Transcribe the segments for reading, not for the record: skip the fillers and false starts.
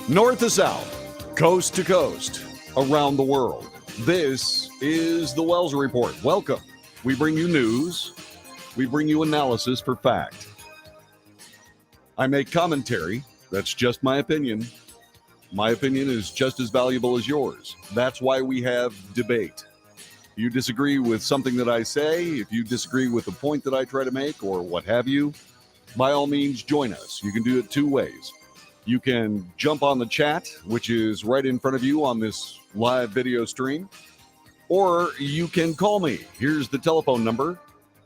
North to south, coast to coast, around the world. This is the Wells Report. Welcome. We bring you news. We bring you analysis for fact. I make commentary. That's just my opinion. My opinion is just as valuable as yours. That's why we have debate. If you disagree with something that I say, if you disagree with the point that I try to make or what have you, by all means, join us. You can do it two ways. You can jump on the chat, which is right in front of you on this live video stream, or you can call me. Here's the telephone number,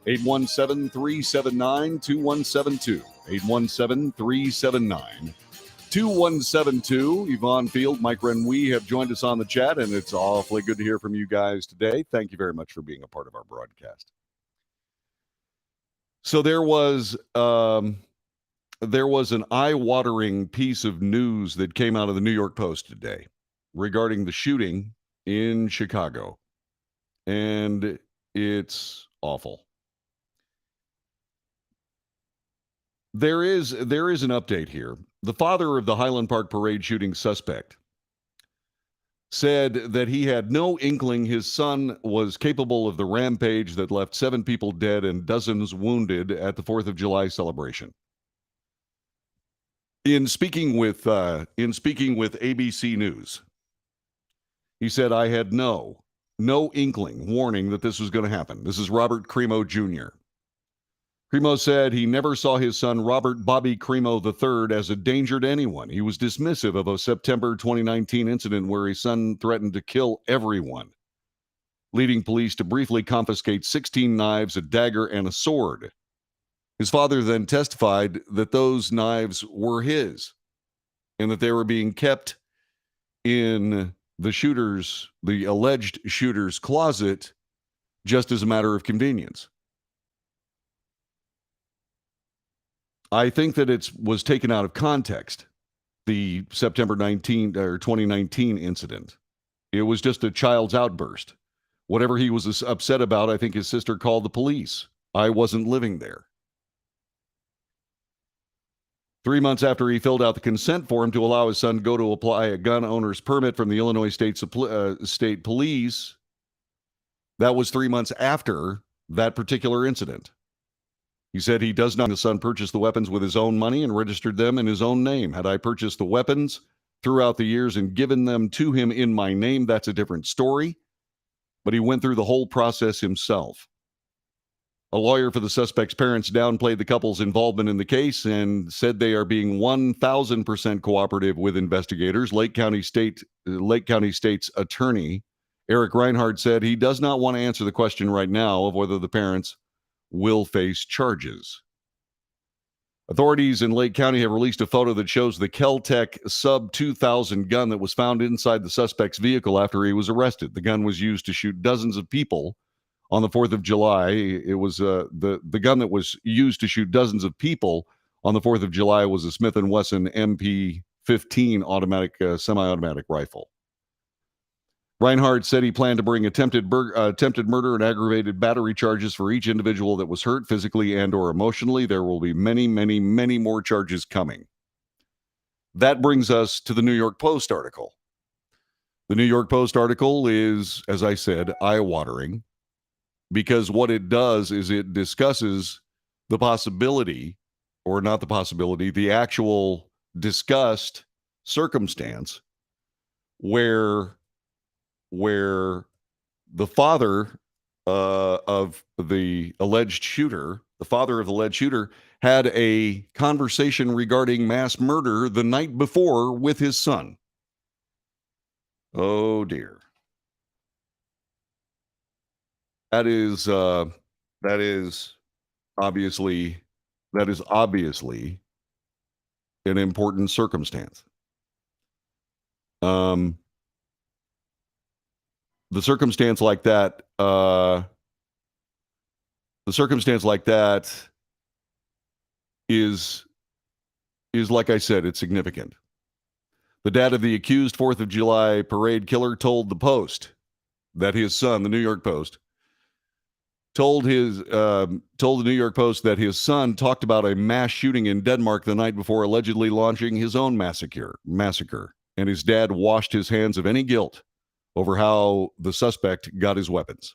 817-379-2172, 817-379-2172. Yvonne Field, Mike Renwee have joined us on the chat, and it's awfully good to hear from you guys today. Thank you very much for being a part of our broadcast. So there was an eye-watering piece of news that came out of the New York Post today regarding the shooting in Chicago, and it's awful. There is an update here. The father of the Highland Park Parade shooting suspect said that he had no inkling his son was capable of the rampage that left 7 people dead and dozens wounded at the 4th of July celebration. In speaking with ABC News, he said, "I had no inkling, warning that this was going to happen." This is Robert Crimo Jr. Crimo said he never saw his son, Robert Bobby Crimo III, as a danger to anyone. He was dismissive of a September 2019 incident where his son threatened to kill everyone, leading police to briefly confiscate 16 knives, a dagger, and a sword. His father then testified that those knives were his and that they were being kept in the alleged shooter's closet, just as a matter of convenience. I think that it was taken out of context, the September 2019 incident. It was just a child's outburst. Whatever he was upset about, I think his sister called the police. I wasn't living there. 3 months after he filled out the consent form to allow his son to go to apply a gun owner's permit from the Illinois State Police, that was 3 months after that particular incident. He said he does not. The son purchased the weapons with his own money and registered them in his own name. Had I purchased the weapons throughout the years and given them to him in my name, that's a different story. But he went through the whole process himself. A lawyer for the suspect's parents downplayed the couple's involvement in the case and said they are being 1,000% cooperative with investigators. Lake County State's attorney, Eric Reinhardt, said he does not want to answer the question right now of whether the parents will face charges. Authorities in Lake County have released a photo that shows the Kel-Tec Sub 2000 gun that was found inside the suspect's vehicle after he was arrested. The gun was used to shoot dozens of people on the 4th of July. It was the gun that was used to shoot dozens of people on the 4th of July was a Smith & Wesson MP-15 automatic semi-automatic rifle. Reinhardt said he planned to bring attempted murder and aggravated battery charges for each individual that was hurt physically and or emotionally. There will be many, many, many more charges coming. That brings us to the New York Post article. The New York Post article is, as I said, eye-watering, because what it does is it discusses the possibility, or not the possibility, the actual discussed circumstance where the father of the alleged shooter, had a conversation regarding mass murder the night before with his son. Oh dear. That is obviously an important circumstance. The circumstance like that is like I said, it's significant. The dad of the accused 4th of July parade killer told the Post that his son, the New York Post, told the New York Post that his son talked about a mass shooting in Denmark the night before allegedly launching his own massacre, and his dad washed his hands of any guilt over how the suspect got his weapons.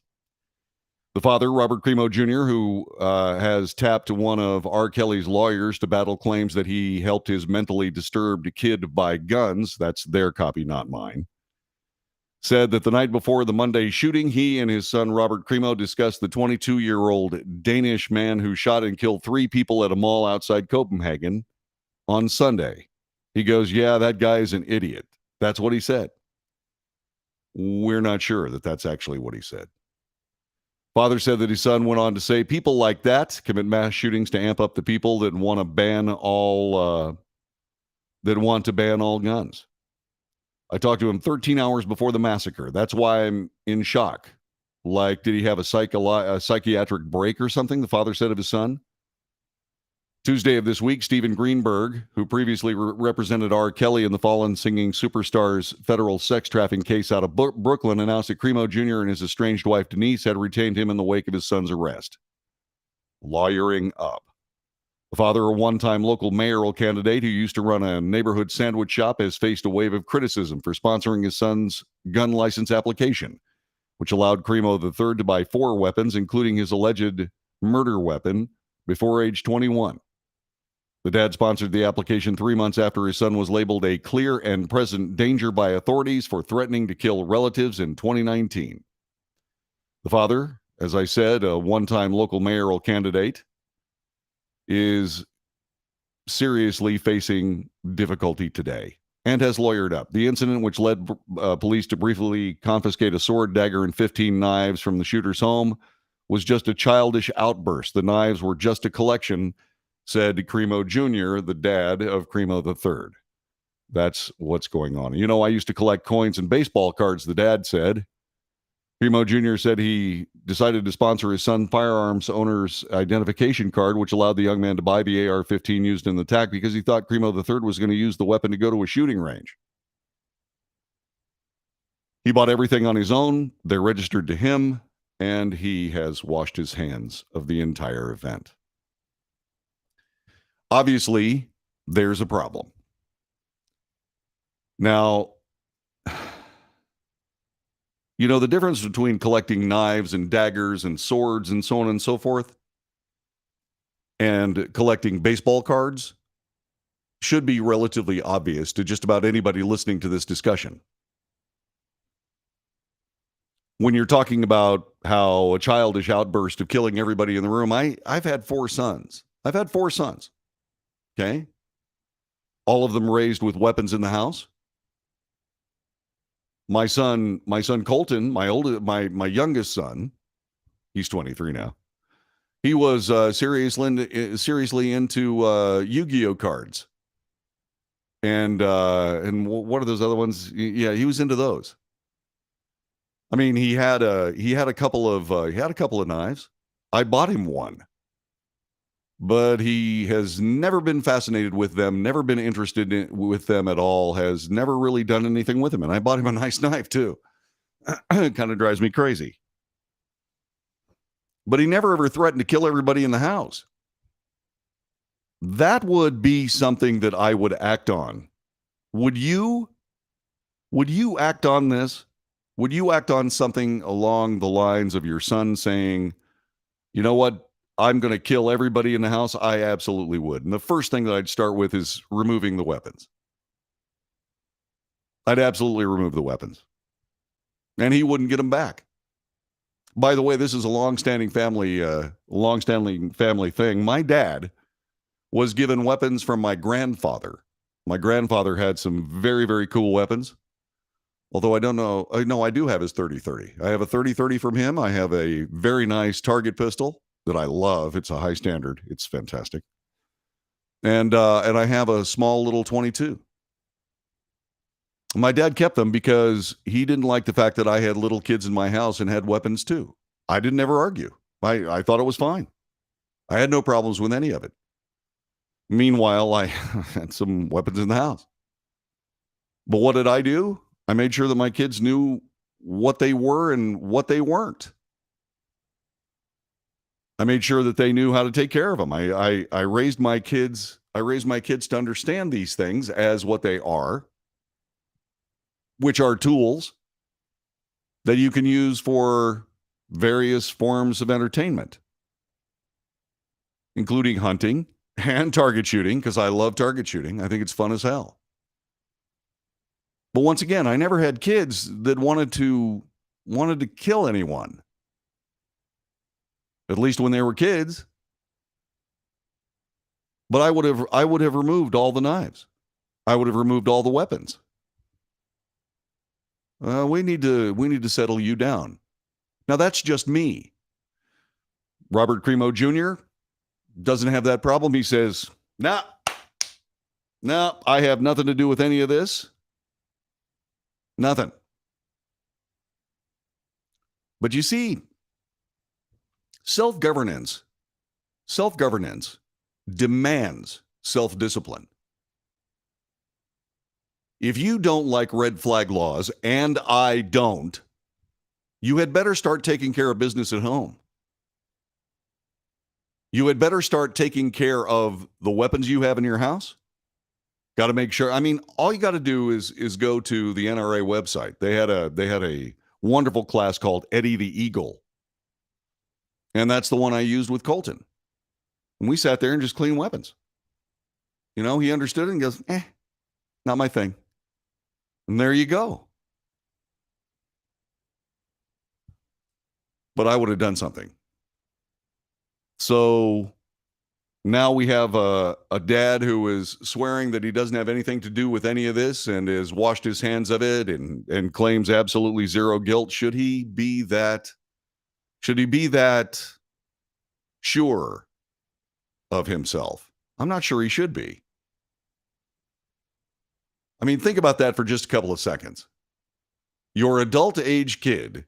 The father, Robert Crimo Jr., who has tapped one of R. Kelly's lawyers to battle claims that he helped his mentally disturbed kid buy guns, that's their copy, not mine, said that the night before the Monday shooting, he and his son, Robert Crimo, discussed the 22-year-old Danish man who shot and killed 3 people at a mall outside Copenhagen on Sunday. He goes, yeah, that guy is an idiot. That's what he said. We're not sure that that's actually what he said. Father said that his son went on to say, people like that commit mass shootings to amp up the people that want to ban all guns. I talked to him 13 hours before the massacre. That's why I'm in shock. Like, did he have a psychiatric break or something? The father said of his son. Tuesday of this week, Stephen Greenberg, who previously represented R. Kelly in the fallen singing superstar's federal sex trafficking case out of Brooklyn, announced that Crimo Jr. and his estranged wife, Denise, had retained him in the wake of his son's arrest. Lawyering up. The father, a one-time local mayoral candidate who used to run a neighborhood sandwich shop, has faced a wave of criticism for sponsoring his son's gun license application, which allowed Crimo III to buy 4 weapons, including his alleged murder weapon, before age 21. The dad sponsored the application 3 months after his son was labeled a clear and present danger by authorities for threatening to kill relatives in 2019. The father, as I said, a one-time local mayoral candidate, is seriously facing difficulty today and has lawyered up. The incident, which led police to briefly confiscate a sword, dagger, and 15 knives from the shooter's home, was just a childish outburst. The knives were just a collection, said Crimo Jr., the dad of Crimo III. That's what's going on. You know, I used to collect coins and baseball cards, the dad said. Crimo Jr. said he decided to sponsor his son firearms owner's identification card, which allowed the young man to buy the AR-15 used in the attack because he thought Crimo III was going to use the weapon to go to a shooting range. He bought everything on his own. They're registered to him, and he has washed his hands of the entire event. Obviously, there's a problem. Now, you know, the difference between collecting knives and daggers and swords and so on and so forth and collecting baseball cards should be relatively obvious to just about anybody listening to this discussion. When you're talking about how a childish outburst of killing everybody in the room, I've had 4 sons. Okay? All of them raised with weapons in the house. My son Colton, my youngest son, he's 23 now. He was seriously into Yu-Gi-Oh cards. And what are those other ones? Yeah, he was into those. I mean, he had a couple of knives. I bought him one. But he has never been fascinated with them, never been interested with them at all, has never really done anything with them. And I bought him a nice knife, too. It kind of drives me crazy. But he never ever threatened to kill everybody in the house. That would be something that I would act on. Would you act on this? Would you act on something along the lines of your son saying, you know what? I'm going to kill everybody in the house? I absolutely would. And the first thing that I'd start with is removing the weapons. I'd absolutely remove the weapons. And he wouldn't get them back. By the way, this is a long-standing family thing. My dad was given weapons from my grandfather. My grandfather had some very, very cool weapons. Although I don't know. No, I do have his 30-30. I have a 30-30 from him. I have a very nice target pistol that I love. It's a high standard. It's fantastic. And I have a small little 22. My dad kept them because he didn't like the fact that I had little kids in my house and had weapons too. I didn't ever argue. I thought it was fine. I had no problems with any of it. Meanwhile, I had some weapons in the house. But what did I do? I made sure that my kids knew what they were and what they weren't. I made sure that they knew how to take care of them. I raised my kids. I raised my kids to understand these things as what they are, which are tools that you can use for various forms of entertainment, including hunting and target shooting, because I love target shooting. I think it's fun as hell. But once again, I never had kids that wanted to kill anyone. At least when they were kids. But I would have removed all the knives. I would have removed all the weapons. We need to settle you down. Now that's just me. Robert Cremo Jr. doesn't have that problem. He says, "Nah, I have nothing to do with any of this. Nothing." But you see, self-governance demands self-discipline. If you don't like red flag laws, and I don't, you had better start taking care of business at home. You had better start taking care of the weapons you have in your house. Got to make sure. I mean, all you got to do is go to the NRA website. They had a wonderful class called Eddie the Eagle. And that's the one I used with Colton. And we sat there and just cleaned weapons. You know, he understood it and goes, not my thing. And there you go. But I would have done something. So now we have a dad who is swearing that he doesn't have anything to do with any of this and has washed his hands of it and claims absolutely zero guilt. Should he be that sure of himself? I'm not sure he should be. I mean, think about that for just a couple of seconds. Your adult age kid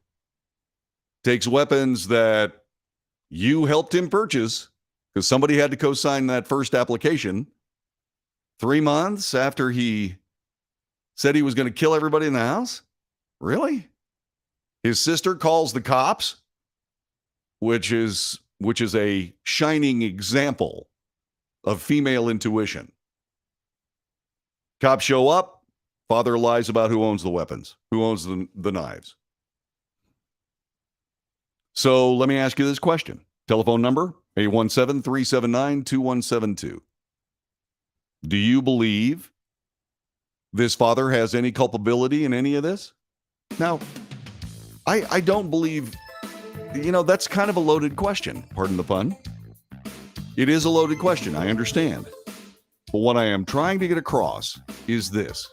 takes weapons that you helped him purchase because somebody had to co-sign that first application 3 months after he said he was going to kill everybody in the house. Really? His sister calls the cops, which is a shining example of female intuition. Cops show up. Father lies about who owns the weapons, who owns the knives. So let me ask you this question. Telephone number, 817-379-2172. Do you believe this father has any culpability in any of this? Now, I don't believe, that's kind of a loaded question. Pardon the pun. It is a loaded question. I understand. But what I am trying to get across is this.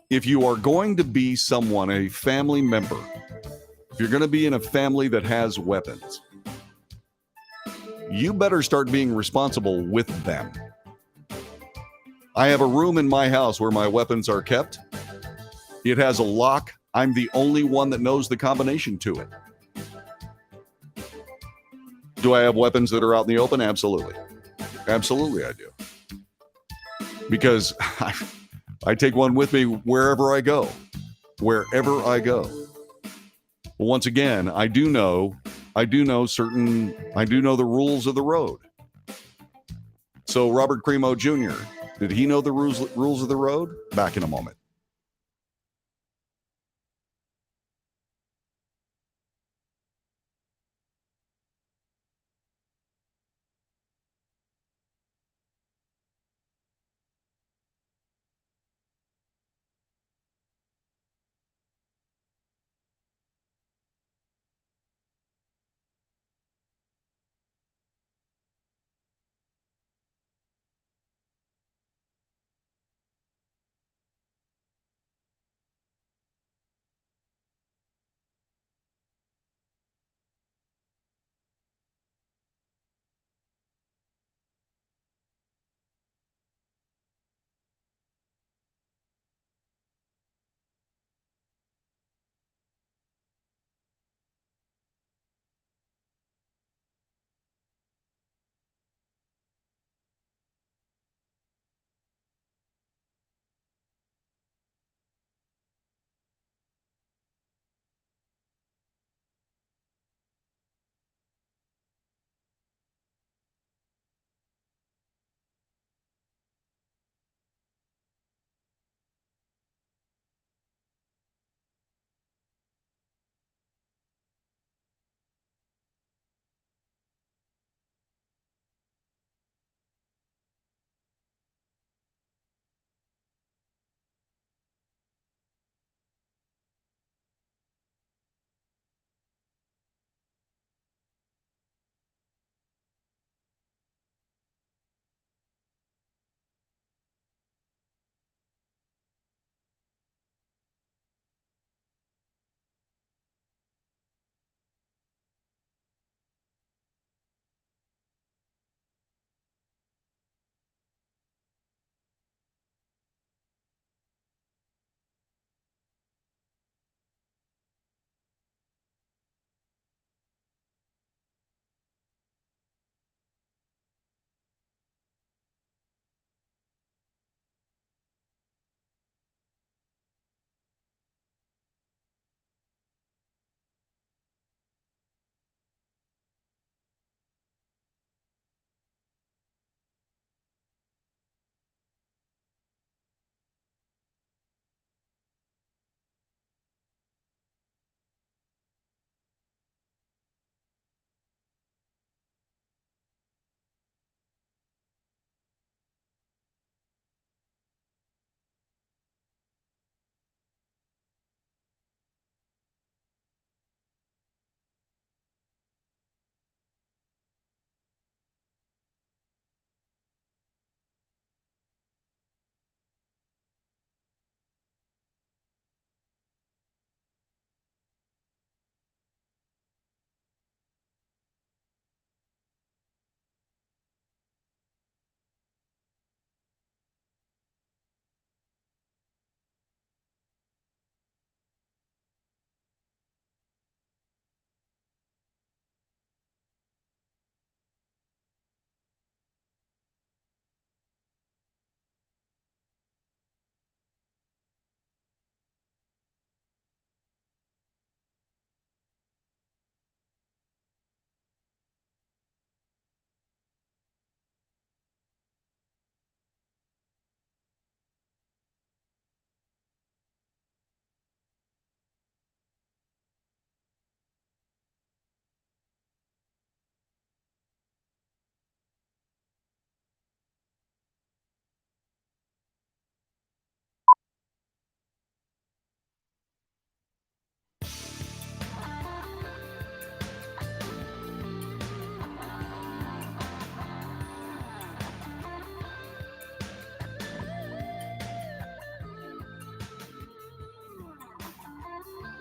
If you are going to be someone, a family member, if you're going to be in a family that has weapons, you better start being responsible with them. I have a room in my house where my weapons are kept. It has a lock. I'm the only one that knows the combination to it. Do I have weapons that are out in the open? Absolutely. Absolutely, I do. Because I take one with me wherever I go. Wherever I go. But once again, I do know the rules of the road. So Robert Cremo Jr., did he know the rules of the road? Back in a moment.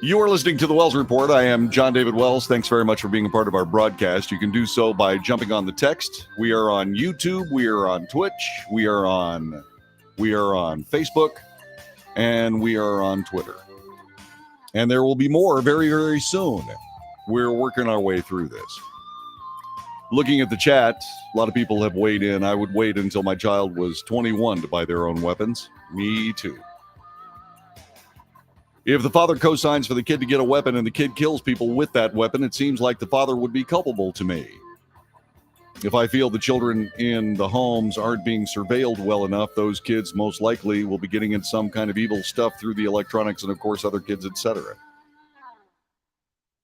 You are listening to the Wells Report. I am John David Wells. Thanks very much for being a part of our broadcast. You can do so by jumping on the text. We are on YouTube. We are on Twitch. We are on Facebook, and we are on Twitter. And there will be more very, very soon. We're working our way through this. Looking at the chat, a lot of people have weighed in. I would wait until my child was 21 to buy their own weapons. Me too. If the father co-signs for the kid to get a weapon and the kid kills people with that weapon, it seems like the father would be culpable to me. If I feel the children in the homes aren't being surveilled well enough, those kids most likely will be getting into some kind of evil stuff through the electronics and, of course, other kids, etc.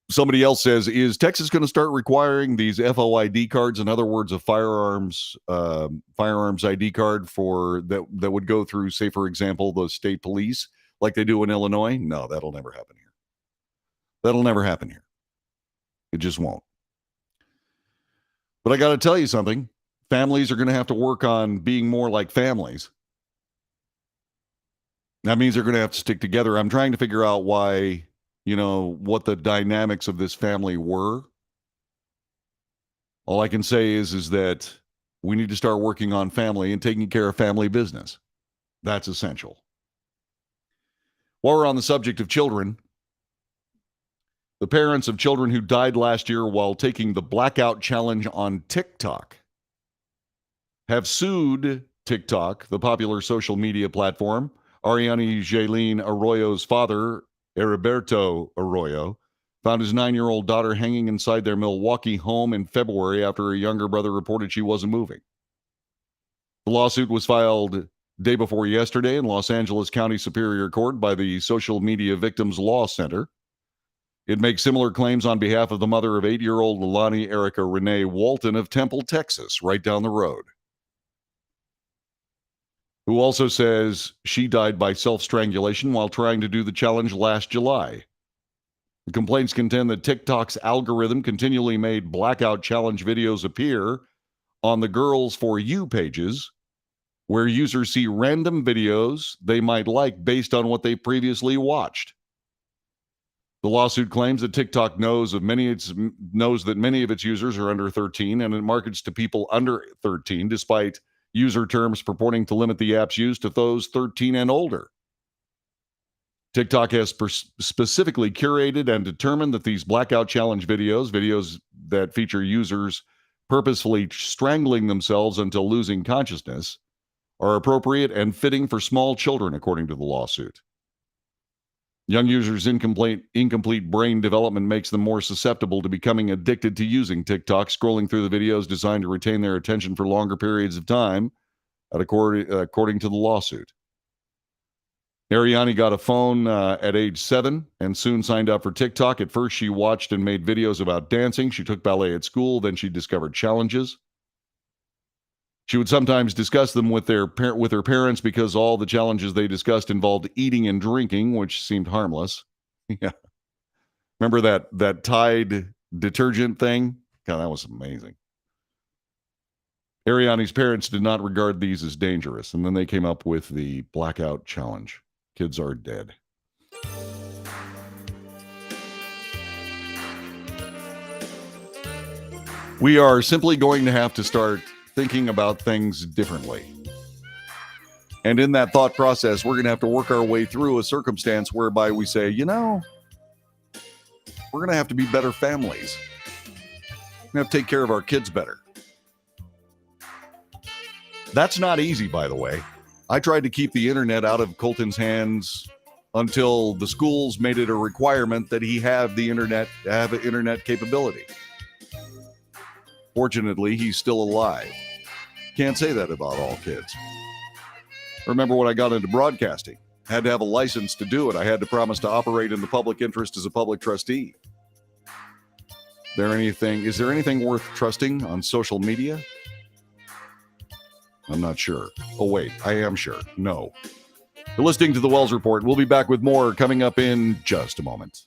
Somebody else says, is Texas going to start requiring these FOID cards? In other words, a firearms ID card for that would go through, say, for example, the state police, like they do in Illinois? No, that'll never happen here. That'll never happen here. It just won't. But I got to tell you something. Families are going to have to work on being more like families. That means they're going to have to stick together. I'm trying to figure out why, what the dynamics of this family were. All I can say is that we need to start working on family and taking care of family business. That's essential. While we're on the subject of children, the parents of children who died last year while taking the blackout challenge on TikTok have sued TikTok, the popular social media platform. Ariane Jaylene Arroyo's father, Heriberto Arroyo, found his 9-year-old daughter hanging inside their Milwaukee home in February after her younger brother reported she wasn't moving. The lawsuit was filed day before yesterday in Los Angeles County Superior Court by the Social Media Victims Law Center. It makes similar claims on behalf of the mother of 8-year-old Lilani Erica Renee Walton of Temple, Texas, right down the road, who also says she died by self-strangulation while trying to do the challenge last July. The complaints contend that TikTok's algorithm continually made blackout challenge videos appear on the Girls For You pages, where users see random videos they might like based on what they previously watched. The lawsuit claims that TikTok knows that many of its users are under 13, and it markets to people under 13, despite user terms purporting to limit the app's use to those 13 and older. TikTok has specifically curated and determined that these blackout challenge videos that feature users purposefully strangling themselves until losing consciousness, are appropriate and fitting for small children, according to the lawsuit. Young users' incomplete brain development makes them more susceptible to becoming addicted to using TikTok, scrolling through the videos designed to retain their attention for longer periods of time, according to the lawsuit. Ariane got a phone at age 7 and soon signed up for TikTok. At first, she watched and made videos about dancing. She took ballet at school. Then she discovered challenges. She would sometimes discuss them with her parents because all the challenges they discussed involved eating and drinking, which seemed harmless. Yeah. Remember that Tide detergent thing? God, that was amazing. Ariane's parents did not regard these as dangerous, and then they came up with the blackout challenge. Kids are dead. We are simply going to have to start thinking about things differently. And in that thought process, we're going to have to work our way through a circumstance whereby we say, we're going to have to be better families. We're going to have to take care of our kids better. That's not easy, by the way. I tried to keep the internet out of Colton's hands until the schools made it a requirement that he have internet capability. Fortunately, he's still alive. Can't say that about all kids. Remember when I got into broadcasting? I had to have a license to do it. I had to promise to operate in the public interest as a public trustee. Is there anything worth trusting on social media? I'm not sure. Oh, wait, I am sure. No. You're listening to the Wells Report. We'll be back with more coming up in just a moment.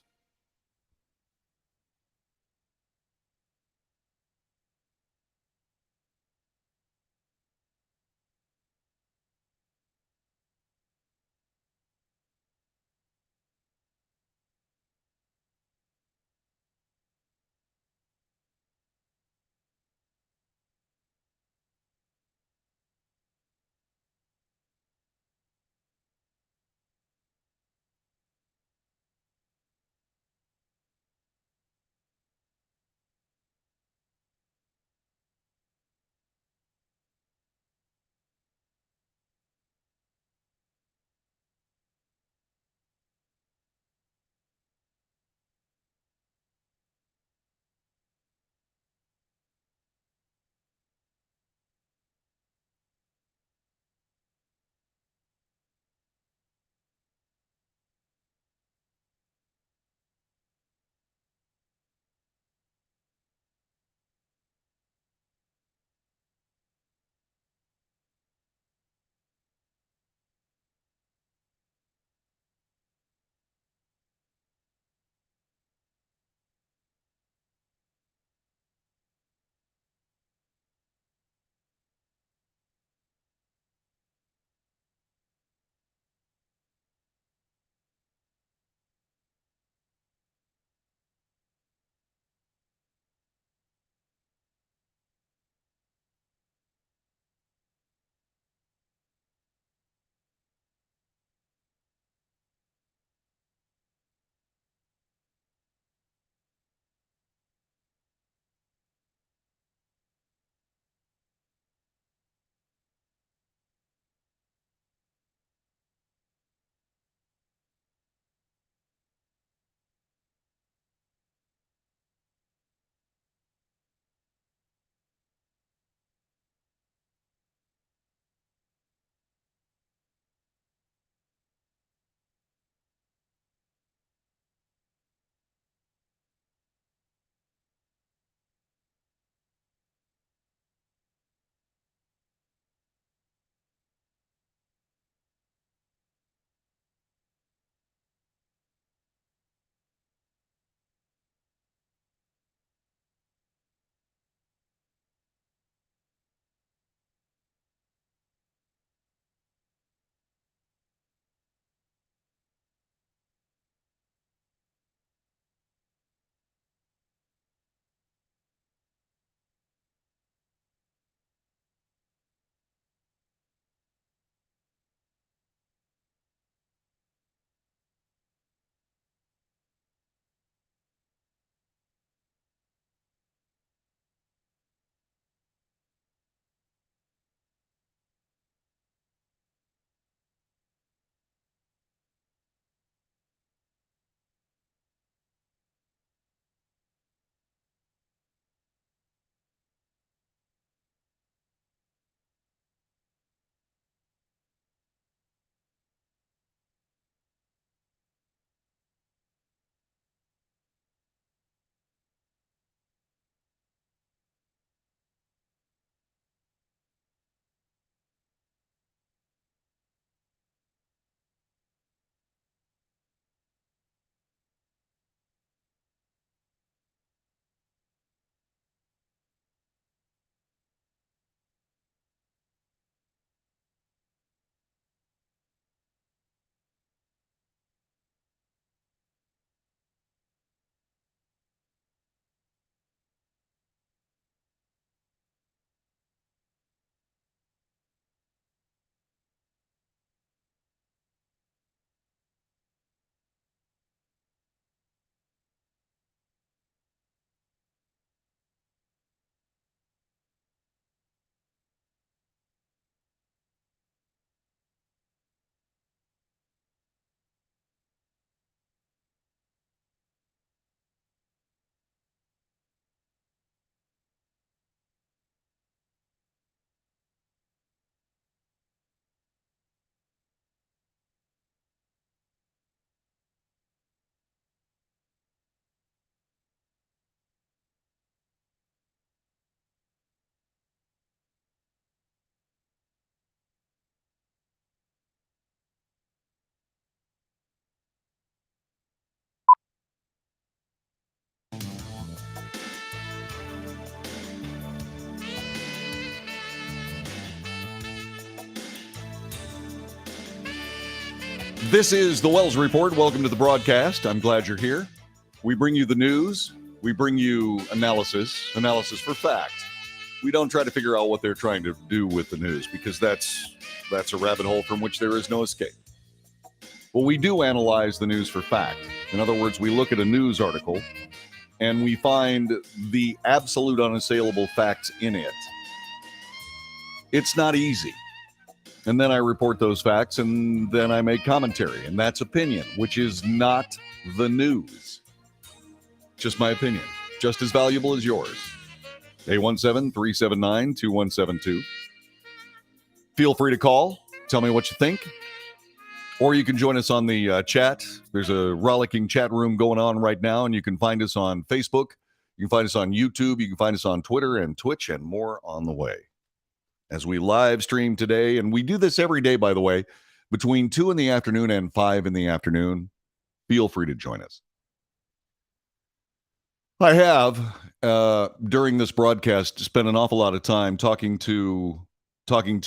This is the Wells Report. Welcome to the broadcast. I'm glad you're here. We bring you the news. We bring you analysis for fact. We don't try to figure out what they're trying to do with the news because that's a rabbit hole from which there is no escape. Well, we do analyze the news for fact. In other words, we look at a news article and we find the absolute unassailable facts in it. It's not easy. And then I report those facts and then I make commentary, and that's opinion, which is not the news. Just my opinion, just as valuable as yours. 817-379-2172. Feel free to call. Tell me what you think. Or you can join us on the chat. There's a rollicking chat room going on right now, and you can find us on Facebook. You can find us on YouTube. You can find us on Twitter and Twitch, and more on the way. As we live stream today, and we do this every day, by the way, between 2 in the afternoon and 5 in the afternoon. Feel free to join us. I have, during this broadcast, spent an awful lot of time talking to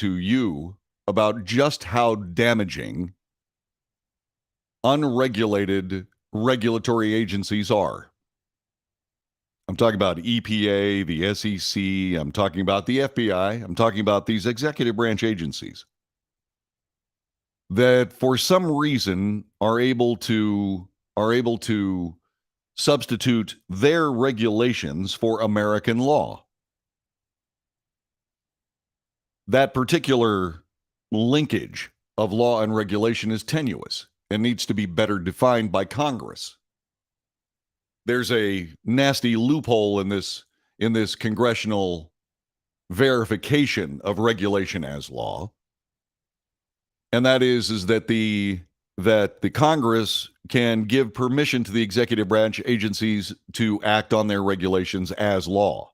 you about just how damaging unregulated regulatory agencies are. I'm talking about EPA, the SEC, I'm talking about the FBI, I'm talking about these executive branch agencies that for some reason are able to substitute their regulations for American law. That particular linkage of law and regulation is tenuous and needs to be better defined by Congress. There's a nasty loophole in this congressional verification of regulation as law, and that is that the Congress can give permission to the executive branch agencies to act on their regulations as law.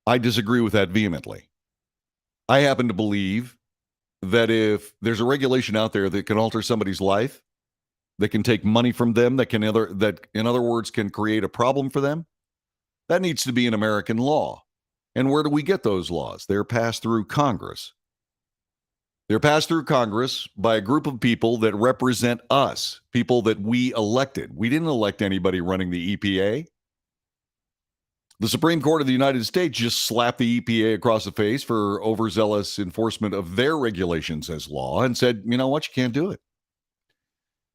I disagree with that vehemently. I happen to believe that if there's a regulation out there that can alter somebody's life, that can take money from them, that in other words can create a problem for them, that needs to be an American law. And where do we get those laws? They're passed through Congress. They're passed through Congress by a group of people that represent us, people that we elected. We didn't elect anybody running the EPA. The Supreme Court of the United States just slapped the EPA across the face for overzealous enforcement of their regulations as law and said, you know what, you can't do it.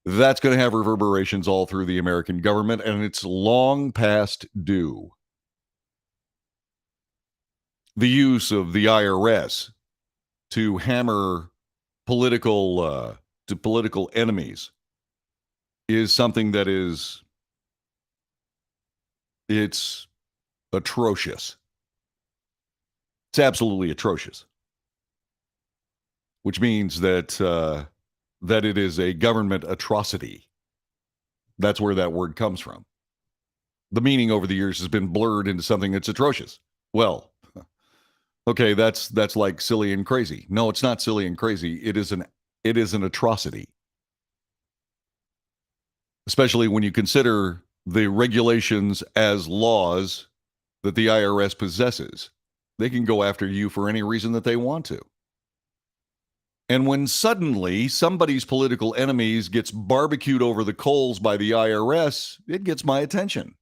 That's going to have reverberations all through the American government, and it's long past due. The use of the IRS to hammer political enemies is something that it's atrocious. It's absolutely atrocious, which means that it is a government atrocity. That's where that word comes from. The meaning over the years has been blurred into something that's atrocious. Well, okay, that's like silly and crazy. No, it's not silly and crazy. It is an atrocity. Especially when you consider the regulations as laws that the IRS possesses. They can go after you for any reason that they want to. And when suddenly somebody's political enemies gets barbecued over the coals by the IRS, it gets my attention.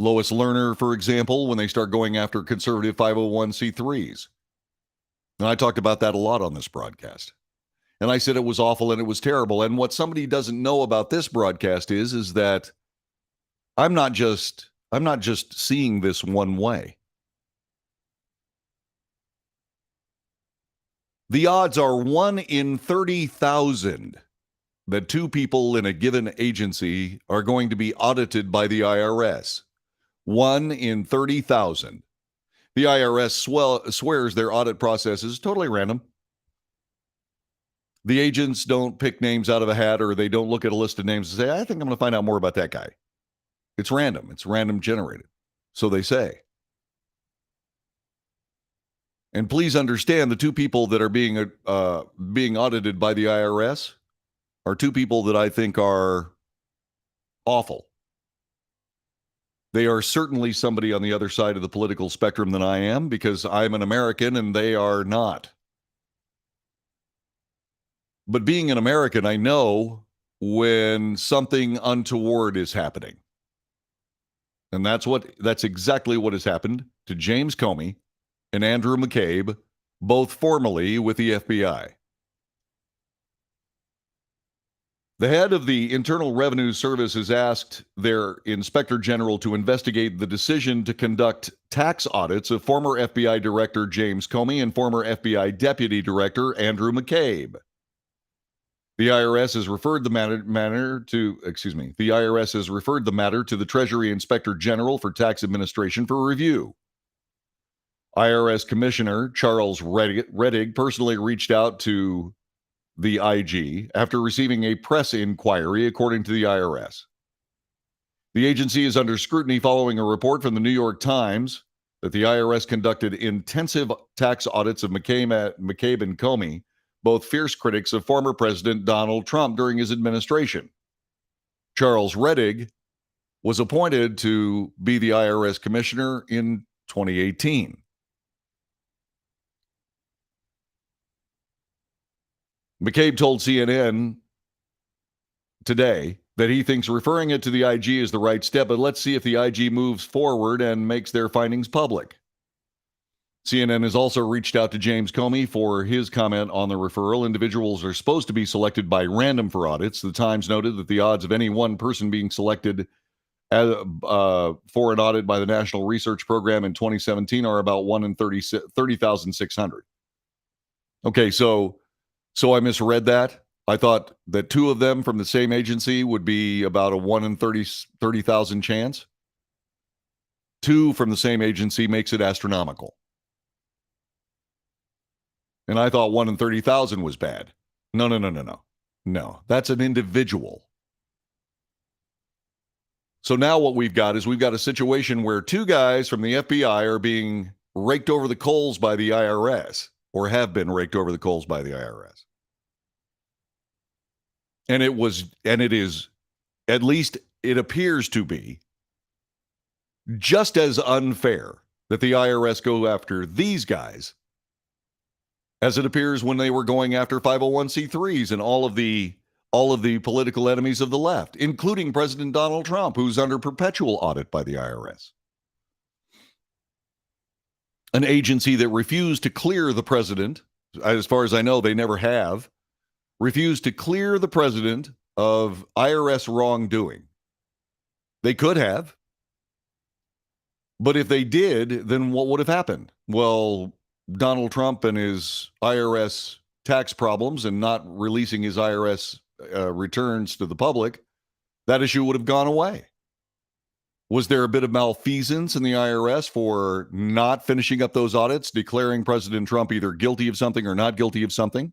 Lois Lerner, for example, when they start going after conservative 501c3s. And I talked about that a lot on this broadcast. And I said it was awful and it was terrible. And what somebody doesn't know about this broadcast is that I'm not just seeing this one way. The odds are 1 in 30,000 that two people in a given agency are going to be audited by the IRS. 1 in 30,000. The IRS swears their audit process is totally random. The agents don't pick names out of a hat, or they don't look at a list of names and say, I think I'm going to find out more about that guy. It's random. It's random generated. So they say. And please understand, the two people that are being audited by the IRS are two people that I think are awful. They are certainly somebody on the other side of the political spectrum than I am, because I'm an American and they are not. But being an American, I know when something untoward is happening. And that's exactly what has happened to James Comey and Andrew McCabe, both formerly with the FBI. The head of the Internal Revenue Service has asked their inspector general to investigate the decision to conduct tax audits of former FBI Director James Comey and former FBI Deputy Director Andrew McCabe. The IRS has referred the matter to the Treasury Inspector General for Tax Administration for review. IRS Commissioner Charles Rettig personally reached out to the IG after receiving a press inquiry, according to the IRS. The agency is under scrutiny following a report from the New York Times that the IRS conducted intensive tax audits of McCabe and Comey, both fierce critics of former President Donald Trump during his administration. Charles Rettig was appointed to be the IRS commissioner in 2018. McCabe told CNN today that he thinks referring it to the IG is the right step, but let's see if the IG moves forward and makes their findings public. CNN has also reached out to James Comey for his comment on the referral. Individuals are supposed to be selected by random for audits. The Times noted that the odds of any one person being selected for an audit by the National Research Program in 2017 are about 1 in 30,600. Okay, so I misread that. I thought that two of them from the same agency would be about a 1 in 30,000 chance. Two from the same agency makes it astronomical. And I thought 1 in 30,000 was bad. No. No, that's an individual. So now what we've got a situation where two guys from the FBI are being raked over the coals by the IRS, or have been raked over the coals by the IRS. And it is, at least it appears to be, just as unfair that the IRS go after these guys as it appears when they were going after 501c3s and all of the political enemies of the left, including President Donald Trump, who's under perpetual audit by the IRS. An agency that refused to clear the president, as far as I know, they never have, refused to clear the president of IRS wrongdoing. They could have. But if they did, then what would have happened? Well, Donald Trump and his IRS tax problems and not releasing his IRS returns to the public, that issue would have gone away. Was there a bit of malfeasance in the IRS for not finishing up those audits, declaring President Trump either guilty of something or not guilty of something?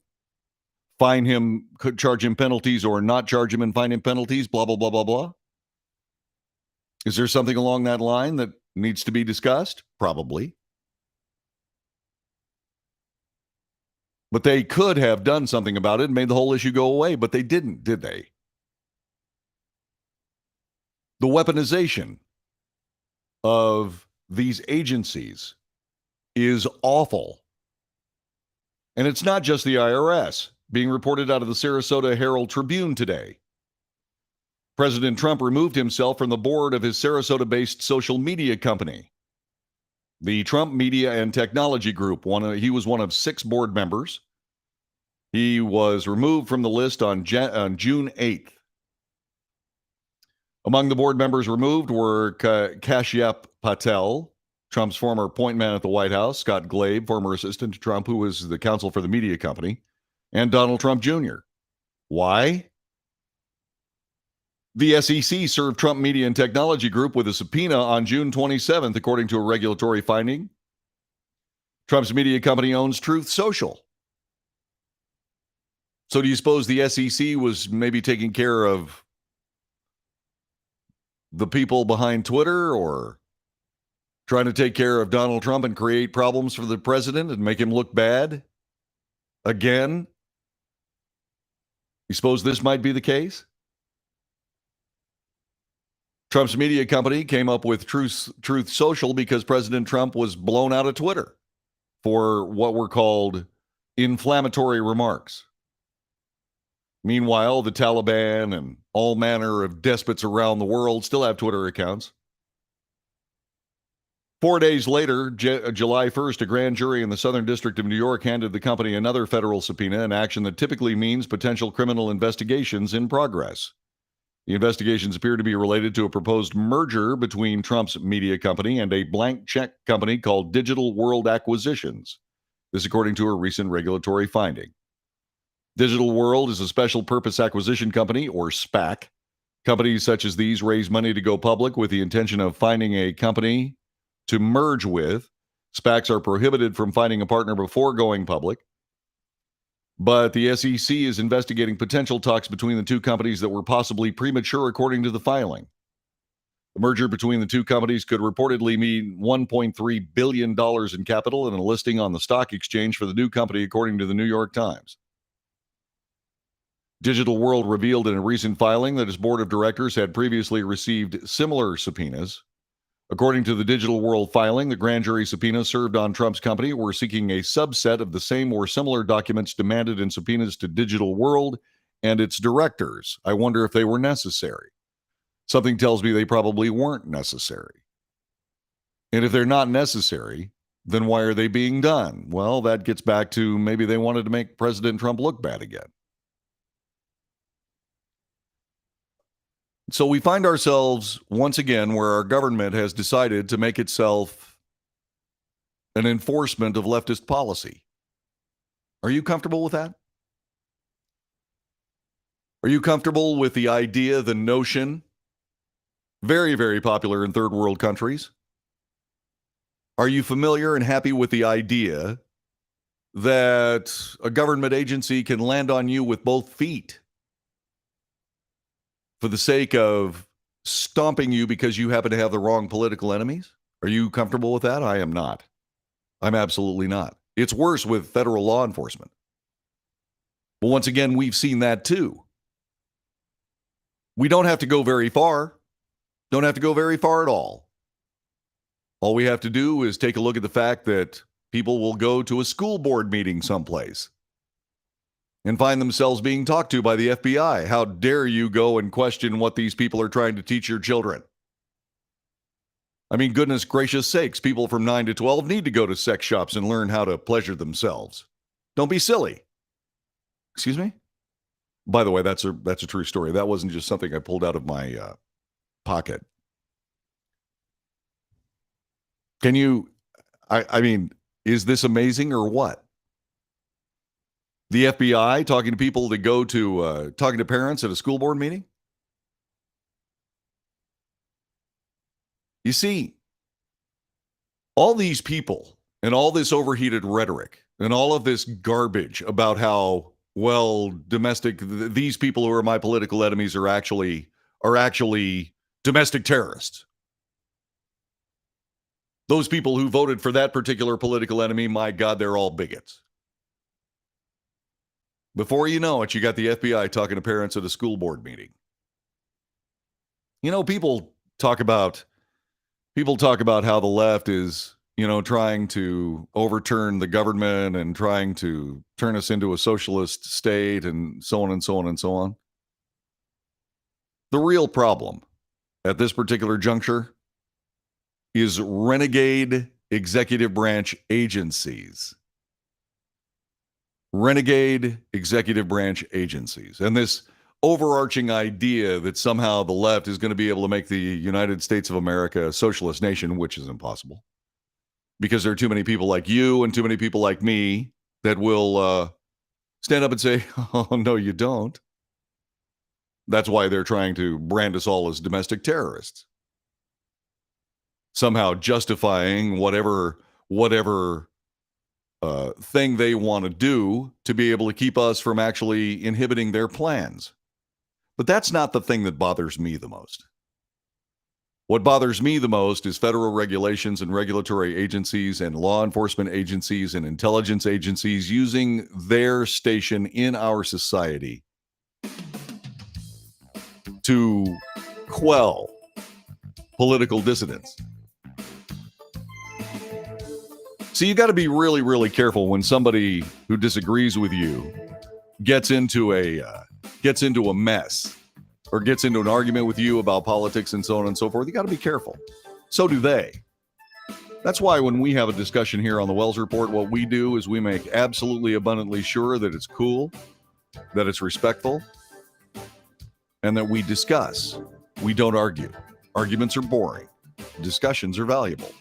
Fine him, could charge him penalties or not charge him and fine him penalties, blah, blah, blah, blah, blah. Is there something along that line that needs to be discussed? Probably. But they could have done something about it and made the whole issue go away, but they didn't, did they? The weaponization of these agencies is awful. And it's not just the IRS. Being reported out of the Sarasota Herald Tribune today. President Trump removed himself from the board of his Sarasota-based social media company, the Trump Media and Technology Group. He was one of 6 board members. He was removed from the list on June 8th. Among the board members removed were Kashyap Patel, Trump's former point man at the White House, Scott Glabe, former assistant to Trump, who was the counsel for the media company, and Donald Trump Jr. Why? The SEC served Trump Media and Technology Group with a subpoena on June 27th, according to a regulatory finding. Trump's media company owns Truth Social. So do you suppose the SEC was maybe taking care of the people behind Twitter, or trying to take care of Donald Trump and create problems for the president and make him look bad again? You suppose this might be the case? Trump's media company came up with Truth Social because President Trump was blown out of Twitter for what were called inflammatory remarks. Meanwhile, the Taliban and all manner of despots around the world still have Twitter accounts. 4 days later, July 1st, a grand jury in the Southern District of New York handed the company another federal subpoena, an action that typically means potential criminal investigations in progress. The investigations appear to be related to a proposed merger between Trump's media company and a blank check company called Digital World Acquisitions. This, according to a recent regulatory finding. Digital World is a special purpose acquisition company, or SPAC. Companies such as these raise money to go public with the intention of finding a company to merge with. SPACs are prohibited from finding a partner before going public. But the SEC is investigating potential talks between the two companies that were possibly premature, according to the filing. The merger between the two companies could reportedly mean $1.3 billion in capital and a listing on the stock exchange for the new company, according to the New York Times. Digital World revealed in a recent filing that its board of directors had previously received similar subpoenas. According to the Digital World filing, the grand jury subpoenas served on Trump's company were seeking a subset of the same or similar documents demanded in subpoenas to Digital World and its directors. I wonder if they were necessary. Something tells me they probably weren't necessary. And if they're not necessary, then why are they being done? Well, that gets back to maybe they wanted to make President Trump look bad again. So we find ourselves once again where our government has decided to make itself an enforcement of leftist policy. Are you comfortable with that? Are you comfortable with the idea, the notion, very, very popular in third world countries? Are you familiar and happy with the idea that a government agency can land on you with both feet for the sake of stomping you because you happen to have the wrong political enemies? Are you comfortable with that? I am not. I'm absolutely not. It's worse with federal law enforcement. But once again, we've seen that too. We don't have to go very far. Don't have to go very far at all. All we have to do is take a look at the fact that people will go to a school board meeting someplace and find themselves being talked to by the FBI. How dare you go and question what these people are trying to teach your children? I mean, goodness gracious sakes, people from 9 to 12 need to go to sex shops and learn how to pleasure themselves. Don't be silly. Excuse me? By the way, that's a true story. That wasn't just something I pulled out of my pocket. Can you, I mean, is this amazing or what? The FBI talking to people that go to, talking to parents at a school board meeting? You see, all these people and all this overheated rhetoric and all of this garbage about how, well, these people who are my political enemies are actually domestic terrorists. Those people who voted for that particular political enemy, my God, they're all bigots. Before you know it, you got the FBI talking to parents at a school board meeting. You know, people talk about how the left is, trying to overturn the government and trying to turn us into a socialist state and so on and so on and so on. The real problem at this particular juncture is renegade executive branch agencies. Renegade executive branch agencies. And this overarching idea that somehow the left is going to be able to make the United States of America a socialist nation, which is impossible. Because there are too many people like you and too many people like me that will stand up and say, oh, no, you don't. That's why they're trying to brand us all as domestic terrorists. Somehow justifying whatever thing they want to do to be able to keep us from actually inhibiting their plans. But that's not the thing that bothers me the most. What bothers me the most is federal regulations and regulatory agencies and law enforcement agencies and intelligence agencies using their station in our society to quell political dissidents. So you got to be really, really careful when somebody who disagrees with you gets into a gets into a mess or gets into an argument with you about politics and so on and so forth, you got to be careful. So do they. That's why when we have a discussion here on the Wells Report, what we do is we make absolutely abundantly sure that it's cool, that it's respectful, and that we discuss. We don't argue. Arguments are boring. Discussions are valuable.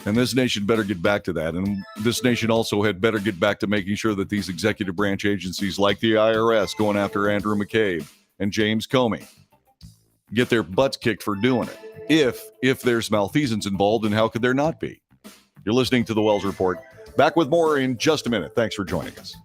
And this nation better get back to that. And this nation also had better get back to making sure that these executive branch agencies like the IRS going after Andrew McCabe and James Comey get their butts kicked for doing it. If there's malfeasance involved, and how could there not be? You're listening to the Wells Report. Back with more in just a minute. Thanks for joining us.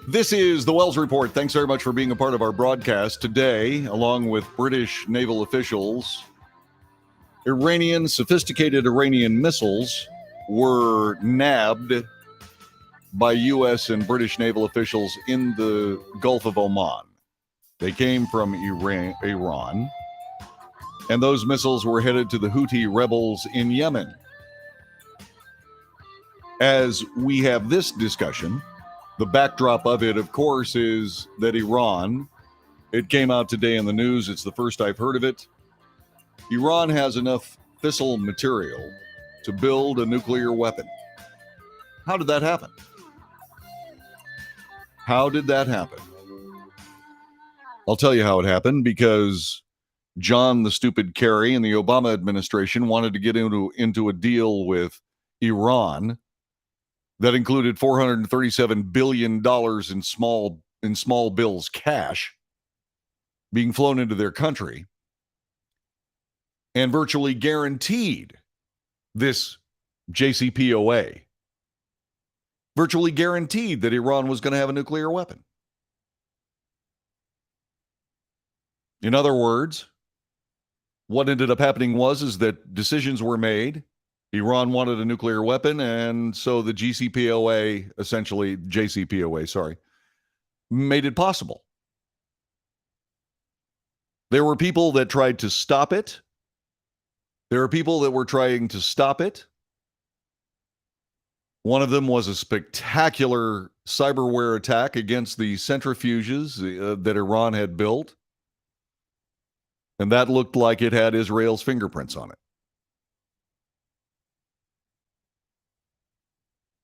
This is the Wells Report. Thanks very much for being a part of our broadcast today, along with British naval officials. Sophisticated Iranian missiles were nabbed by U.S. and British naval officials in the Gulf of Oman. They came from Iran, and those missiles were headed to the Houthi rebels in Yemen. As we have this discussion, the backdrop of it, of course, is that Iran, it came out today in the news, it's the first I've heard of it, Iran has enough fissile material to build a nuclear weapon. How did that happen? How did that happen? I'll tell you how it happened, because John the Stupid Kerry and the Obama administration wanted to get into a deal with Iran that included $437 billion in small bills cash being flown into their country, and virtually guaranteed this JCPOA, virtually guaranteed that Iran was going to have a nuclear weapon. In other words, what ended up happening is that decisions were made. Iran wanted a nuclear weapon, and so the JCPOA, made it possible. There were people that tried to stop it. There are people that were trying to stop it. One of them was a spectacular cyberware attack against the centrifuges that Iran had built. And that looked like it had Israel's fingerprints on it.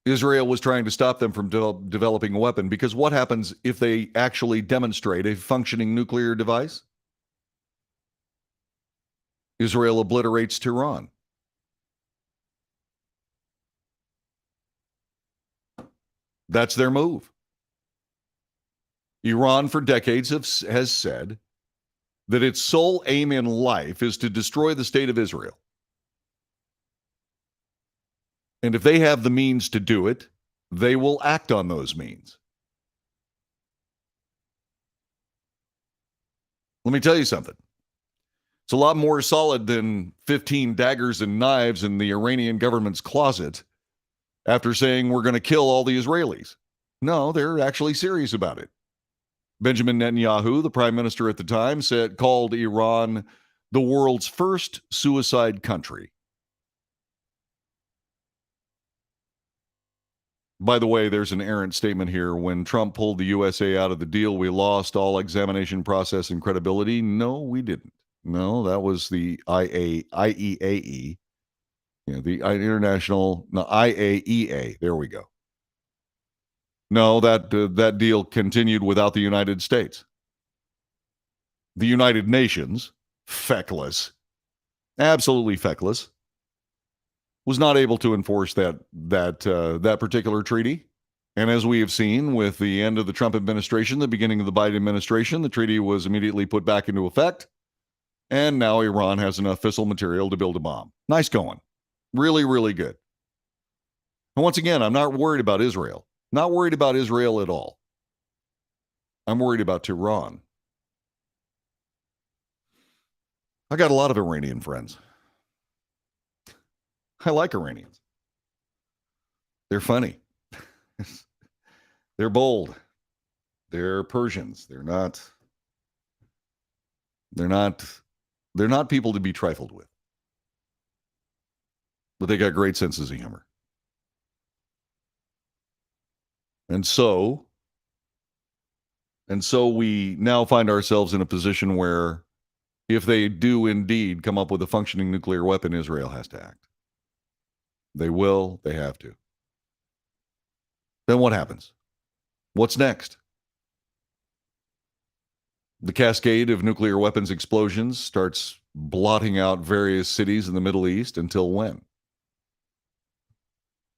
Israel was trying to stop them from developing a weapon, because what happens if they actually demonstrate a functioning nuclear device? Israel obliterates Tehran. That's their move. Iran, for decades, has said that its sole aim in life is to destroy the state of Israel. And if they have the means to do it, they will act on those means. Let me tell you something. It's a lot more solid than 15 daggers and knives in the Iranian government's closet after saying we're going to kill all the Israelis. No, they're actually serious about it. Benjamin Netanyahu, the prime minister at the time, called Iran the world's first suicide country. By the way, there's an errant statement here. When Trump pulled the USA out of the deal, we lost all examination process and credibility. No, we didn't. No, that was the IAEA. The IAEA. There we go. No, that deal continued without the United States. The United Nations, feckless, absolutely feckless, was not able to enforce that particular treaty. And as we have seen with the end of the Trump administration, the beginning of the Biden administration, the treaty was immediately put back into effect. And now Iran has enough fissile material to build a bomb. Nice going. Really, really good. And once again, I'm not worried about Israel. Not worried about Israel at all. I'm worried about Tehran. I got a lot of Iranian friends. I like Iranians. They're funny. They're bold. They're Persians. They're not people to be trifled with. But they got great senses of humor. And so we now find ourselves in a position where if they do indeed come up with a functioning nuclear weapon, Israel has to act. They will. They have to. Then what happens? What's next? The cascade of nuclear weapons explosions starts blotting out various cities in the Middle East until when?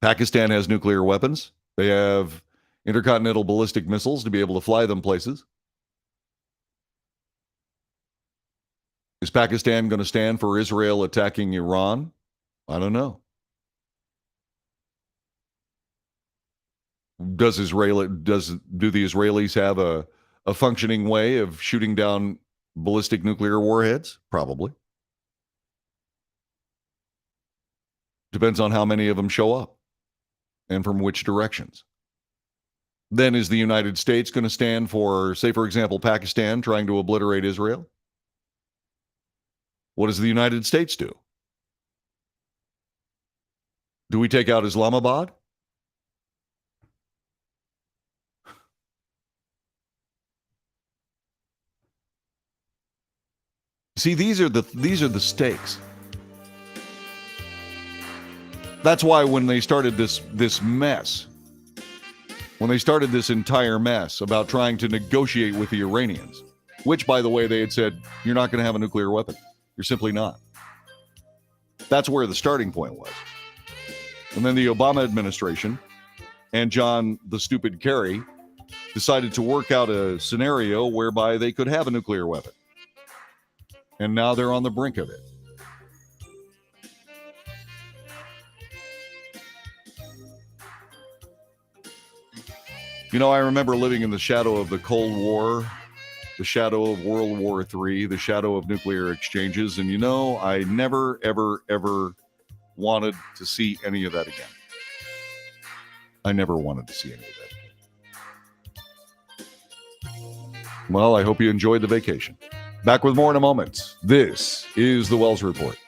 Pakistan has nuclear weapons. They have intercontinental ballistic missiles to be able to fly them places. Is Pakistan going to stand for Israel attacking Iran? I don't know. Do the Israelis have a functioning way of shooting down ballistic nuclear warheads? Probably. Depends on how many of them show up and from which directions. Then is the United States going to stand for, say, for example, Pakistan trying to obliterate Israel? What does the United States do? Do we take out Islamabad? See, these are the stakes. That's why when they started this mess, when they started this entire mess about trying to negotiate with the Iranians, which, by the way, they had said, you're not going to have a nuclear weapon. You're simply not. That's where the starting point was. And then the Obama administration and John the Stupid Kerry decided to work out a scenario whereby they could have a nuclear weapon. And now they're on the brink of it. You know, I remember living in the shadow of the Cold War, the shadow of World War III, the shadow of nuclear exchanges. And, you know, I never, ever, ever wanted to see any of that again. I never wanted to see any of that again. Well, I hope you enjoyed the vacation. Back with more in a moment. This is the Wells Report.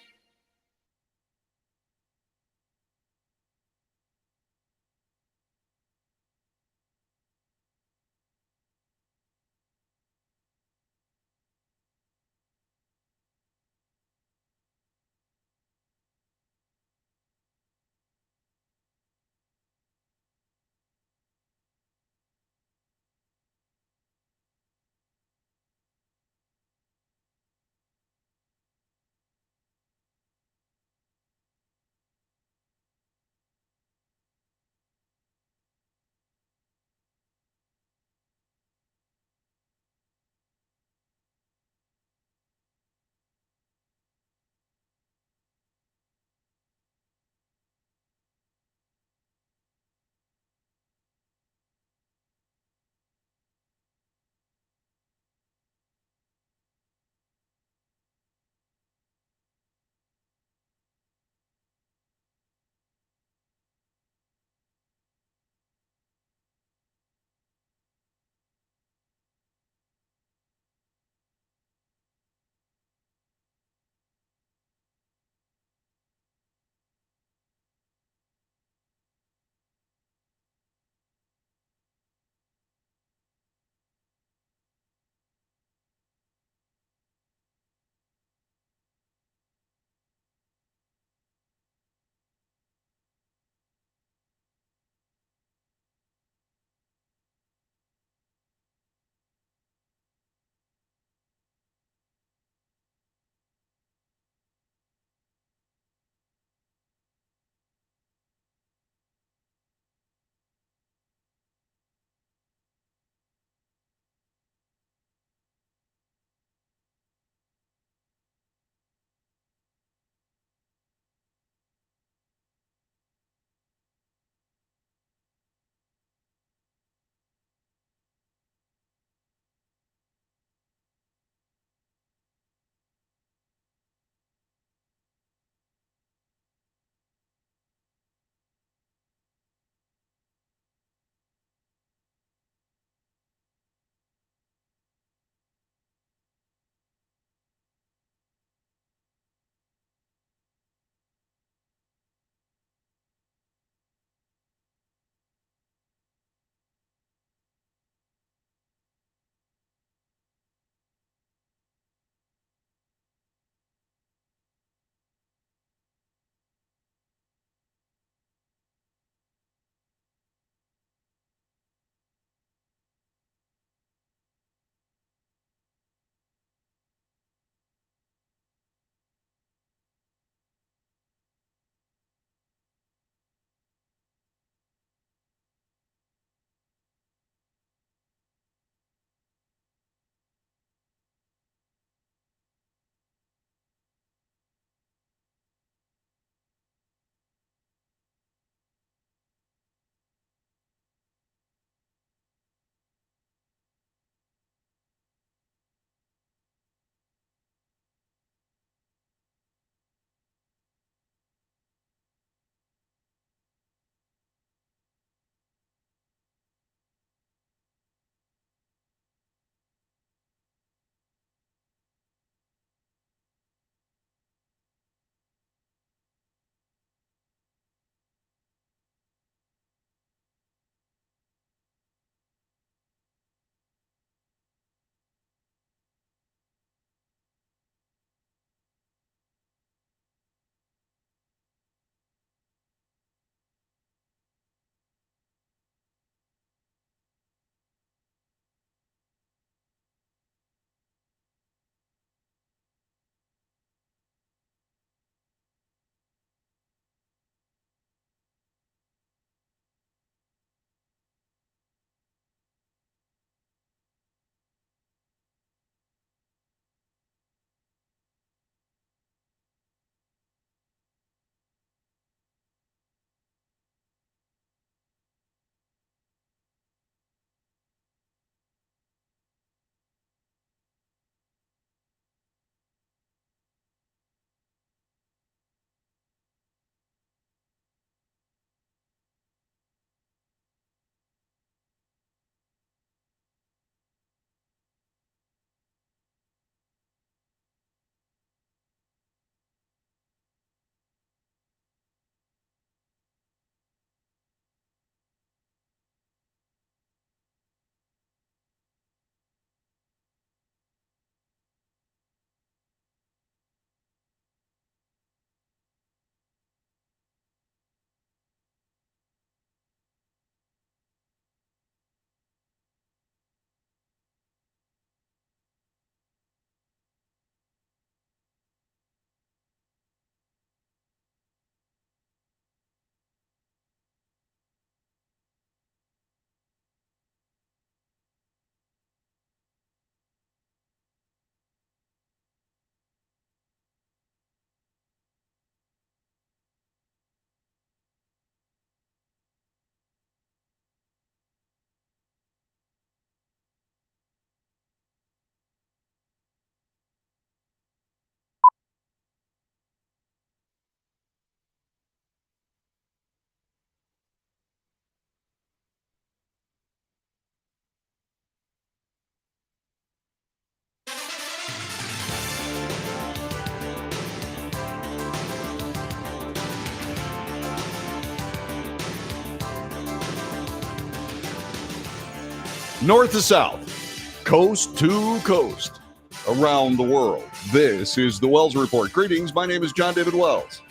North to south, coast to coast, around the world. This is the Wells Report. Greetings. My name is John David Wells.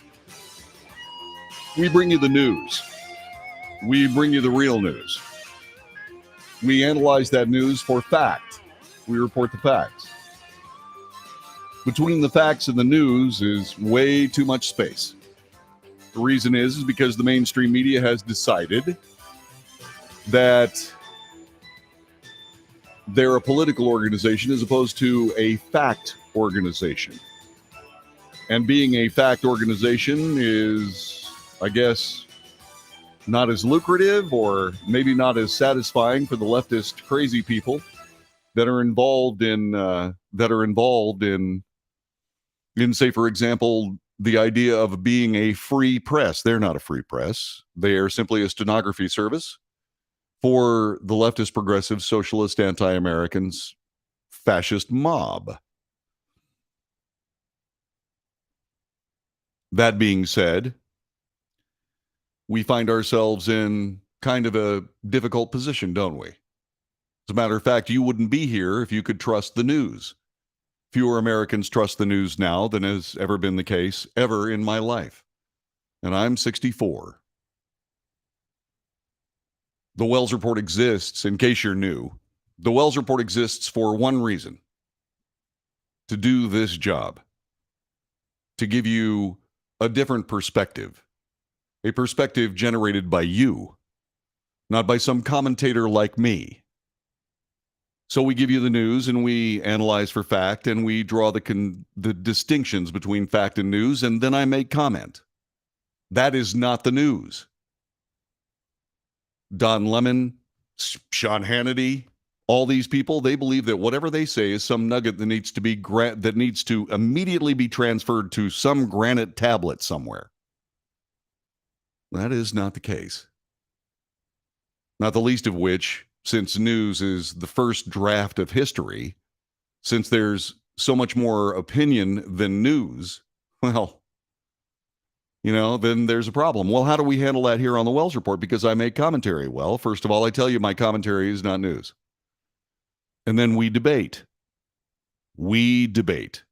We bring you the news. We bring you the real news. We analyze that news for fact. We report the facts. Between the facts and the news is way too much space. The reason is because the mainstream media has decided that they're a political organization as opposed to a fact organization. And being a fact organization is, I guess, not as lucrative or maybe not as satisfying for the leftist crazy people that are involved in say, for example, the idea of being a free press. They're not a free press. They are simply a stenography service for the leftist, progressive, socialist, anti-Americans, fascist mob. That being said, we find ourselves in kind of a difficult position, don't we? As a matter of fact, you wouldn't be here if you could trust the news. Fewer Americans trust the news now than has ever been the case ever in my life. And I'm 64. The Wells Report exists, in case you're new. The Wells Report exists for one reason: to do this job, to give you a different perspective, a perspective generated by you, not by some commentator like me. So we give you the news and we analyze for fact and we draw the distinctions between fact and news, and then I make comment. That is not the news. Don Lemon, Sean Hannity, all these people, they believe that whatever they say is some nugget that needs to immediately be transferred to some granite tablet somewhere. That is not the case. Not the least of which, since news is the first draft of history, since there's so much more opinion than news, well, then there's a problem. Well, how do we handle that here on the Wells Report? Because I make commentary. Well, first of all, I tell you my commentary is not news. And then we debate. We debate.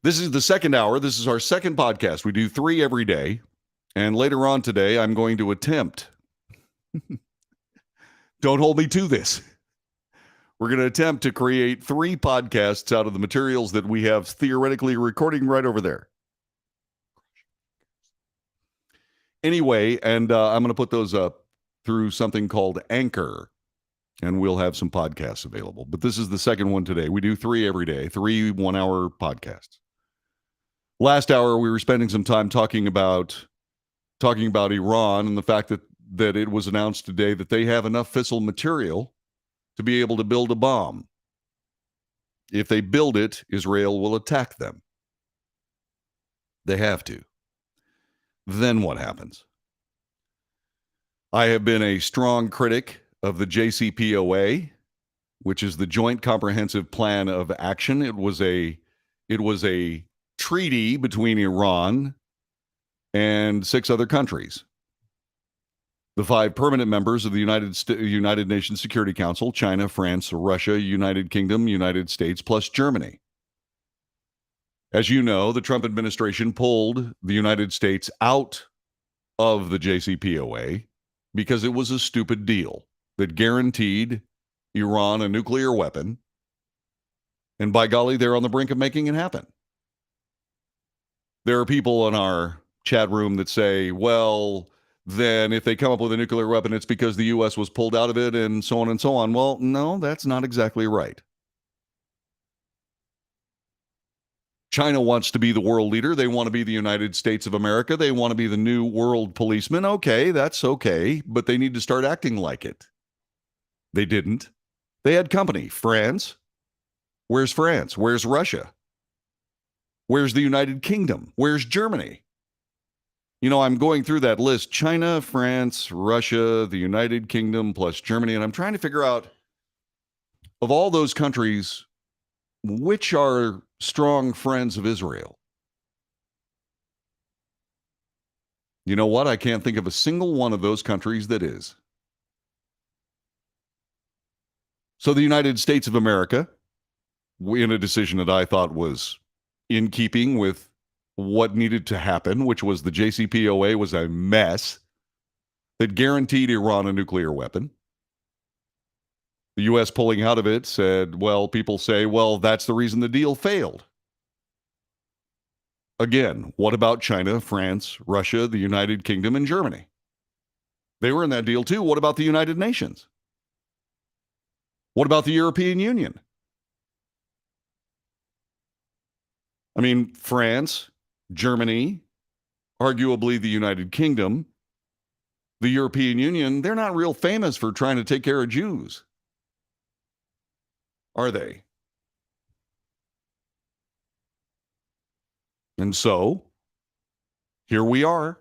This is the second hour. This is our second podcast. We do 3 every day. And later on today, I'm going to attempt. Don't hold me to this. We're going to attempt to create 3 podcasts out of the materials that we have theoretically recording right over there. Anyway, and I'm going to put those up through something called Anchor, and we'll have some podcasts available. But this is the second one today. We do 3 every day, 3 one-hour podcasts. Last hour, we were spending some time talking about Iran and the fact that it was announced today that they have enough fissile material to be able to build a bomb. If they build it, Israel will attack them. They have to. Then what happens? I have been a strong critic of the JCPOA, which is the Joint Comprehensive Plan of Action. It was a treaty between Iran and 6 other countries. The 5 permanent members of the United Nations Security Council: China, France, Russia, United Kingdom, United States, plus Germany. As you know, the Trump administration pulled the United States out of the JCPOA because it was a stupid deal that guaranteed Iran a nuclear weapon. And by golly, they're on the brink of making it happen. There are people in our chat room that say, well, then if they come up with a nuclear weapon, it's because the U.S. was pulled out of it and so on and so on. Well, no, that's not exactly right. China wants to be the world leader. They want to be the United States of America. They want to be the new world policeman. Okay, that's okay, but they need to start acting like it. They didn't. They had company. France. Where's France? Where's Russia? Where's the United Kingdom? Where's Germany? I'm going through that list: China, France, Russia, the United Kingdom, plus Germany. And I'm trying to figure out, of all those countries, which are strong friends of Israel. You know what? I can't think of a single one of those countries that is. So the United States of America, in a decision that I thought was in keeping with what needed to happen, which was the JCPOA was a mess that guaranteed Iran a nuclear weapon. The U.S. pulling out of it said, well, people say, well, that's the reason the deal failed. Again, what about China, France, Russia, the United Kingdom, and Germany? They were in that deal too. What about the United Nations? What about the European Union? I mean, France, Germany, arguably the United Kingdom, the European Union, they're not real famous for trying to take care of Jews. Are they? And so, here we are,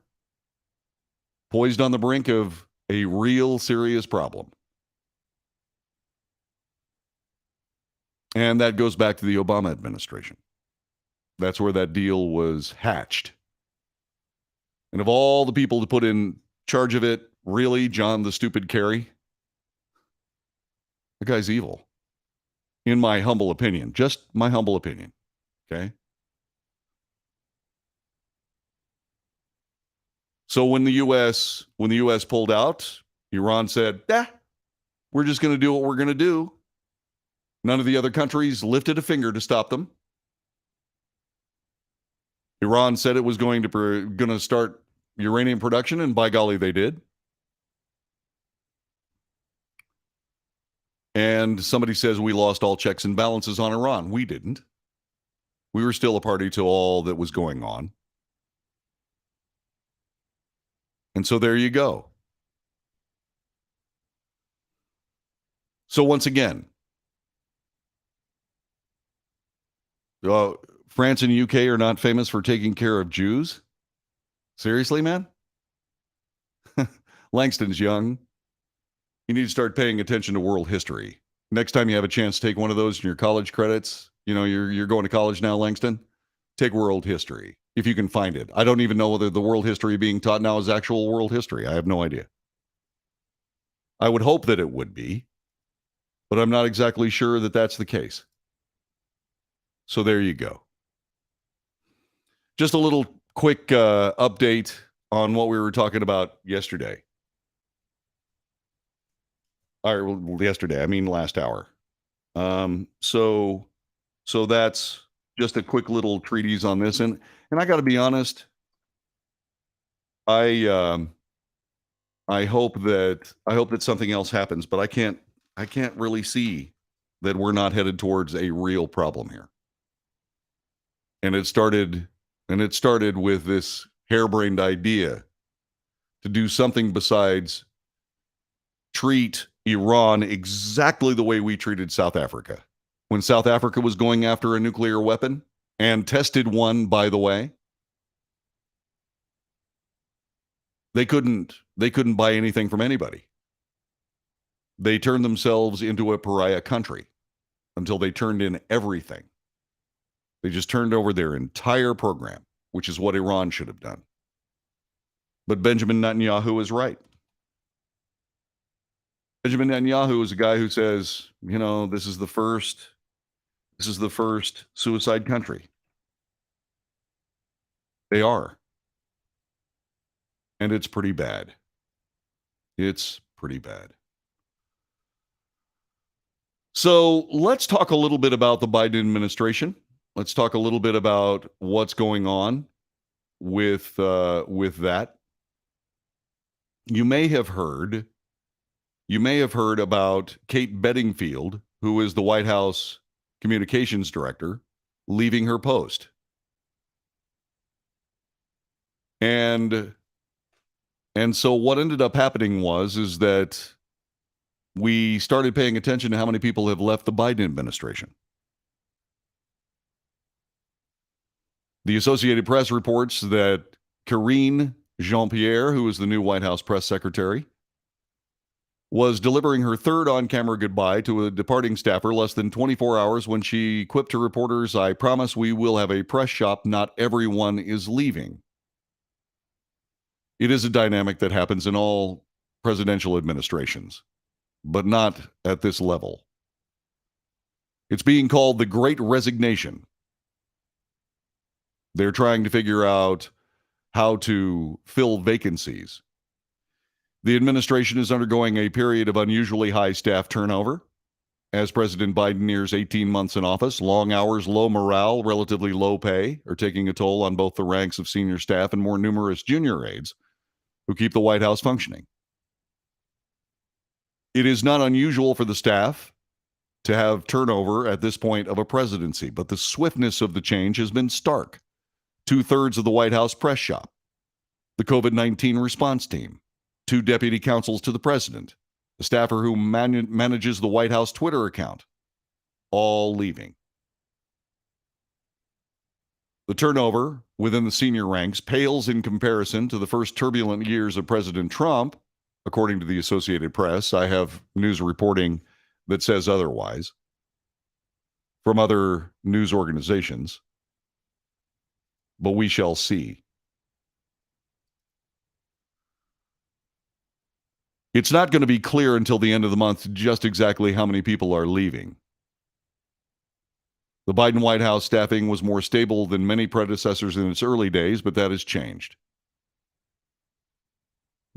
poised on the brink of a real serious problem. And that goes back to the Obama administration. That's where that deal was hatched. And of all the people to put in charge of it, really, John the Stupid Kerry? The guy's evil. In my humble opinion. Just my humble opinion. Okay? So when the U.S. pulled out, Iran said, we're just going to do what we're going to do. None of the other countries lifted a finger to stop them. Iran said it was going to start uranium production, and by golly, they did. And somebody says we lost all checks and balances on Iran. We didn't. We were still a party to all that was going on. And so there you go. So once again, France and UK are not famous for taking care of Jews? Seriously, man? Langston's young. You need to start paying attention to world history. Next time you have a chance to take one of those in your college credits, you're going to college now, Langston, take world history, if you can find it. I don't even know whether the world history being taught now is actual world history. I have no idea. I would hope that it would be, but I'm not exactly sure that that's the case. So there you go. Just a little quick update on what we were talking about yesterday. Yesterday, I mean last hour. So that's just a quick little treatise on this, and I got to be honest, I hope that something else happens, but I can't really see that we're not headed towards a real problem here. And it started with this harebrained idea to do something besides treat Iran exactly the way we treated South Africa. When South Africa was going after a nuclear weapon and tested one, by the way, they couldn't buy anything from anybody. They turned themselves into a pariah country until they turned in everything. They just turned over their entire program, which is what Iran should have done. But Benjamin Netanyahu is right. Benjamin Netanyahu is a guy who says, this is the first suicide country. They are. And it's pretty bad. It's pretty bad. So let's talk a little bit about the Biden administration. Let's talk a little bit about what's going on with that. You may have heard about Kate Bedingfield, who is the White House communications director, leaving her post. And so what ended up happening is that we started paying attention to how many people have left the Biden administration. The Associated Press reports that Karine Jean-Pierre, who is the new White House press secretary, was delivering her third on-camera goodbye to a departing staffer less than 24 hours when she quipped to reporters, "I promise we will have a press shop. Not everyone is leaving." It is a dynamic that happens in all presidential administrations, but not at this level. It's being called the Great Resignation. They're trying to figure out how to fill vacancies. The administration is undergoing a period of unusually high staff turnover. As President Biden nears 18 months in office, long hours, low morale, relatively low pay are taking a toll on both the ranks of senior staff and more numerous junior aides who keep the White House functioning. It is not unusual for the staff to have turnover at this point of a presidency, but the swiftness of the change has been stark. 2/3 of the White House press shop, the COVID-19 response team, 2 deputy counsels to the president, a staffer who manages the White House Twitter account, all leaving. The turnover within the senior ranks pales in comparison to the first turbulent years of President Trump, according to the Associated Press. I have news reporting that says otherwise from other news organizations, but we shall see. It's not going to be clear until the end of the month just exactly how many people are leaving. The Biden White House staffing was more stable than many predecessors in its early days, but that has changed.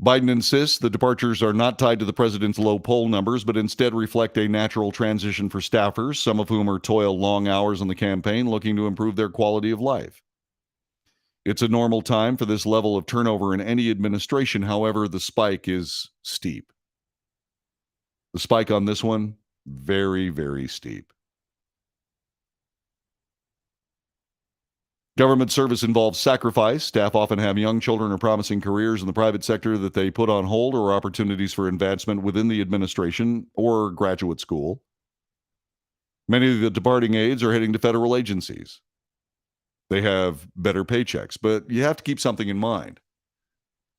Biden insists the departures are not tied to the president's low poll numbers, but instead reflect a natural transition for staffers, some of whom are toil long hours on the campaign looking to improve their quality of life. It's a normal time for this level of turnover in any administration. However, the spike is steep. The spike on this one, very, very steep. Government service involves sacrifice. Staff often have young children or promising careers in the private sector that they put on hold, or opportunities for advancement within the administration or graduate school. Many of the departing aides are heading to federal agencies. They have better paychecks, but you have to keep something in mind.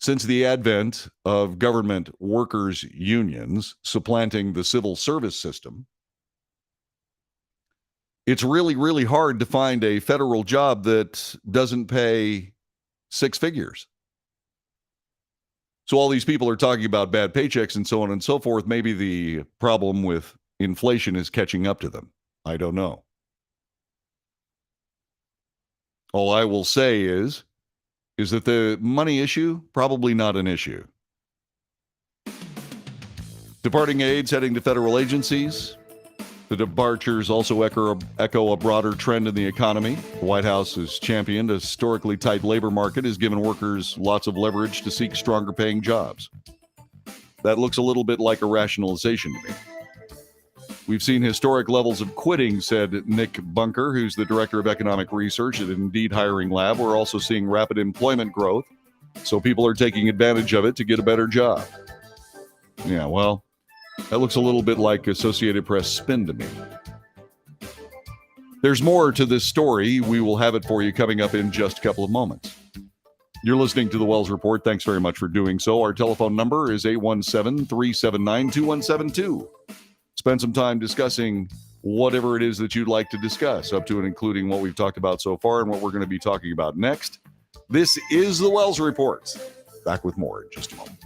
Since the advent of government workers' unions supplanting the civil service system, it's really, really hard to find a federal job that doesn't pay 6 figures. So all these people are talking about bad paychecks and so on and so forth. Maybe the problem with inflation is catching up to them. I don't know. All I will say is that the money issue, probably not an issue. Departing aides heading to federal agencies. The departures also echo a broader trend in the economy. The White House has championed a historically tight labor market, has given workers lots of leverage to seek stronger paying jobs. That looks a little bit like a rationalization to me. We've seen historic levels of quitting, said Nick Bunker, who's the director of economic research at Indeed Hiring Lab. We're also seeing rapid employment growth, so people are taking advantage of it to get a better job. Yeah, well, that looks a little bit like Associated Press spin to me. There's more to this story. We will have it for you coming up in just a couple of moments. You're listening to the Wells Report. Thanks very much for doing so. Our telephone number is 817-379-2172. Spend some time discussing whatever it is that you'd like to discuss, up to and including what we've talked about so far and what we're going to be talking about next. This is the Wells Report. Back with more in just a moment.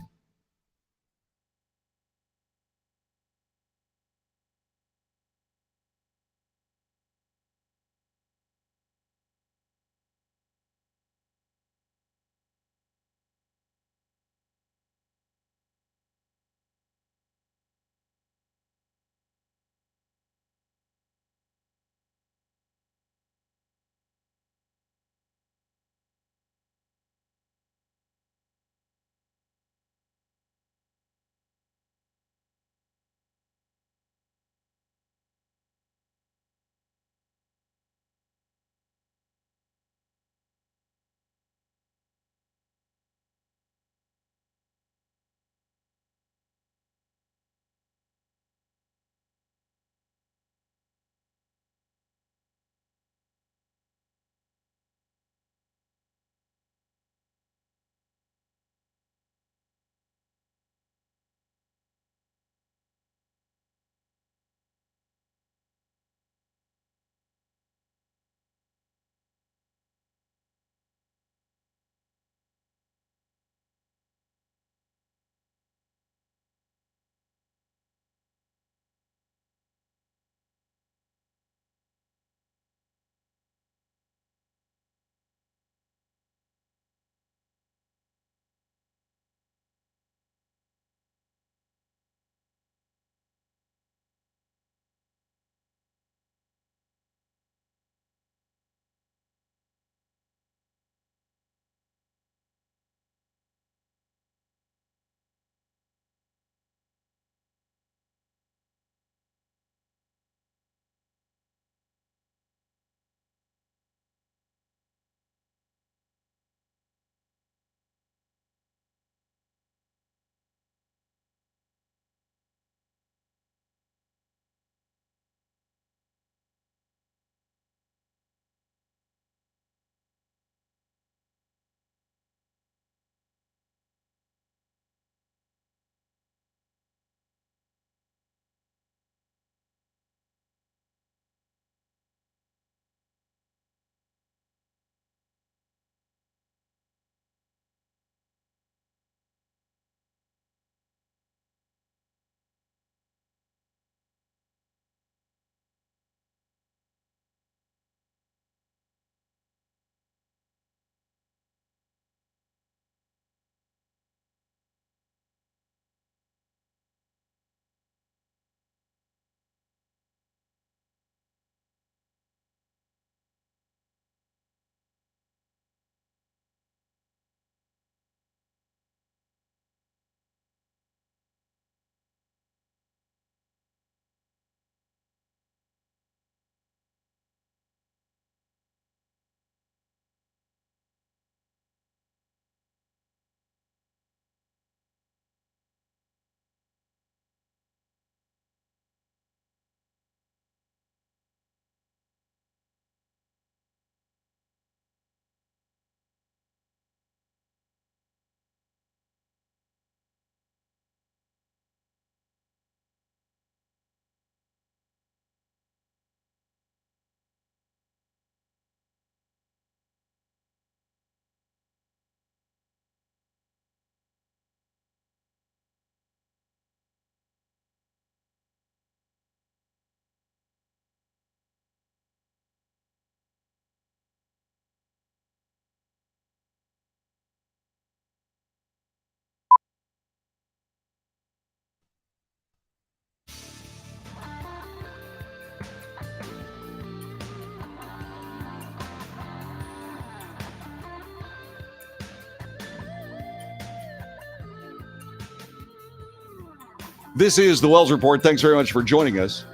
This is the Wells Report. Thanks very much for joining us.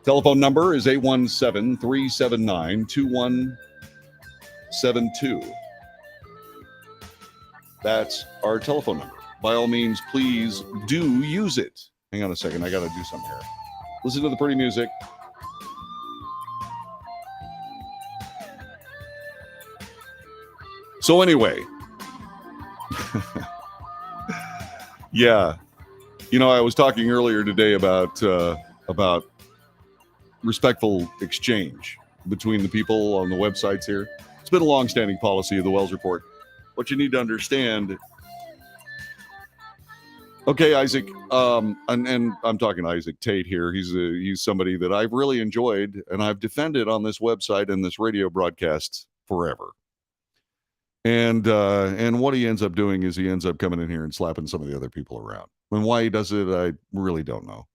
Telephone number is 817-379-2172. That's our telephone number. By all means, please do use it. Hang on a second. I got to do something here. Listen to the pretty music. So anyway, yeah, I was talking earlier today about respectful exchange between the people on the websites here. It's been a long-standing policy of the Wells Report. What you need to understand. Okay, Isaac, and I'm talking to Isaac Tate here. He's somebody that I've really enjoyed and I've defended on this website and this radio broadcast forever. And what he ends up doing is he ends up coming in here and slapping some of the other people around. And why he does it, I really don't know.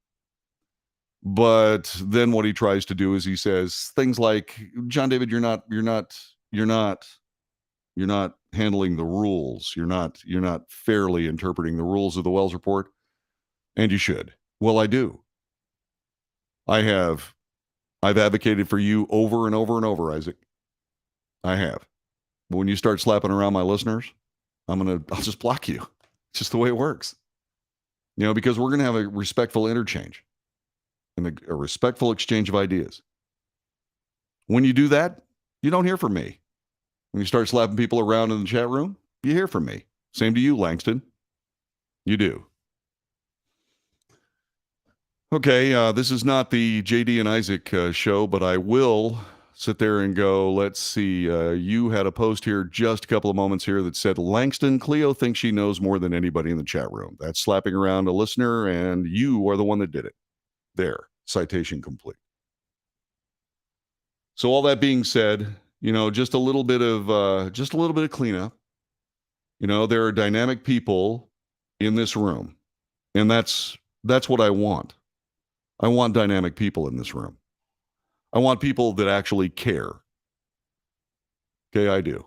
But then what he tries to do is he says things like, John David, you're not handling the rules. You're not fairly interpreting the rules of the Wells Report. And you should. Well, I do. I've advocated for you over and over and over, Isaac. I have. But when you start slapping around my listeners, I'll just block you. It's just the way it works. Because we're going to have a respectful interchange and a respectful exchange of ideas. When you do that, you don't hear from me. When you start slapping people around in the chat room, you hear from me. Same to you, Langston. You do. Okay, this is not the JD and Isaac show, but I will sit there and go, let's see. You had a post here just a couple of moments here that said, Langston, Cleo thinks she knows more than anybody in the chat room. That's slapping around a listener, and you are the one that did it. There, citation complete. So all that being said, just a little bit of cleanup. There are dynamic people in this room, and that's what I want. I want dynamic people in this room. I want people that actually care. Okay, I do.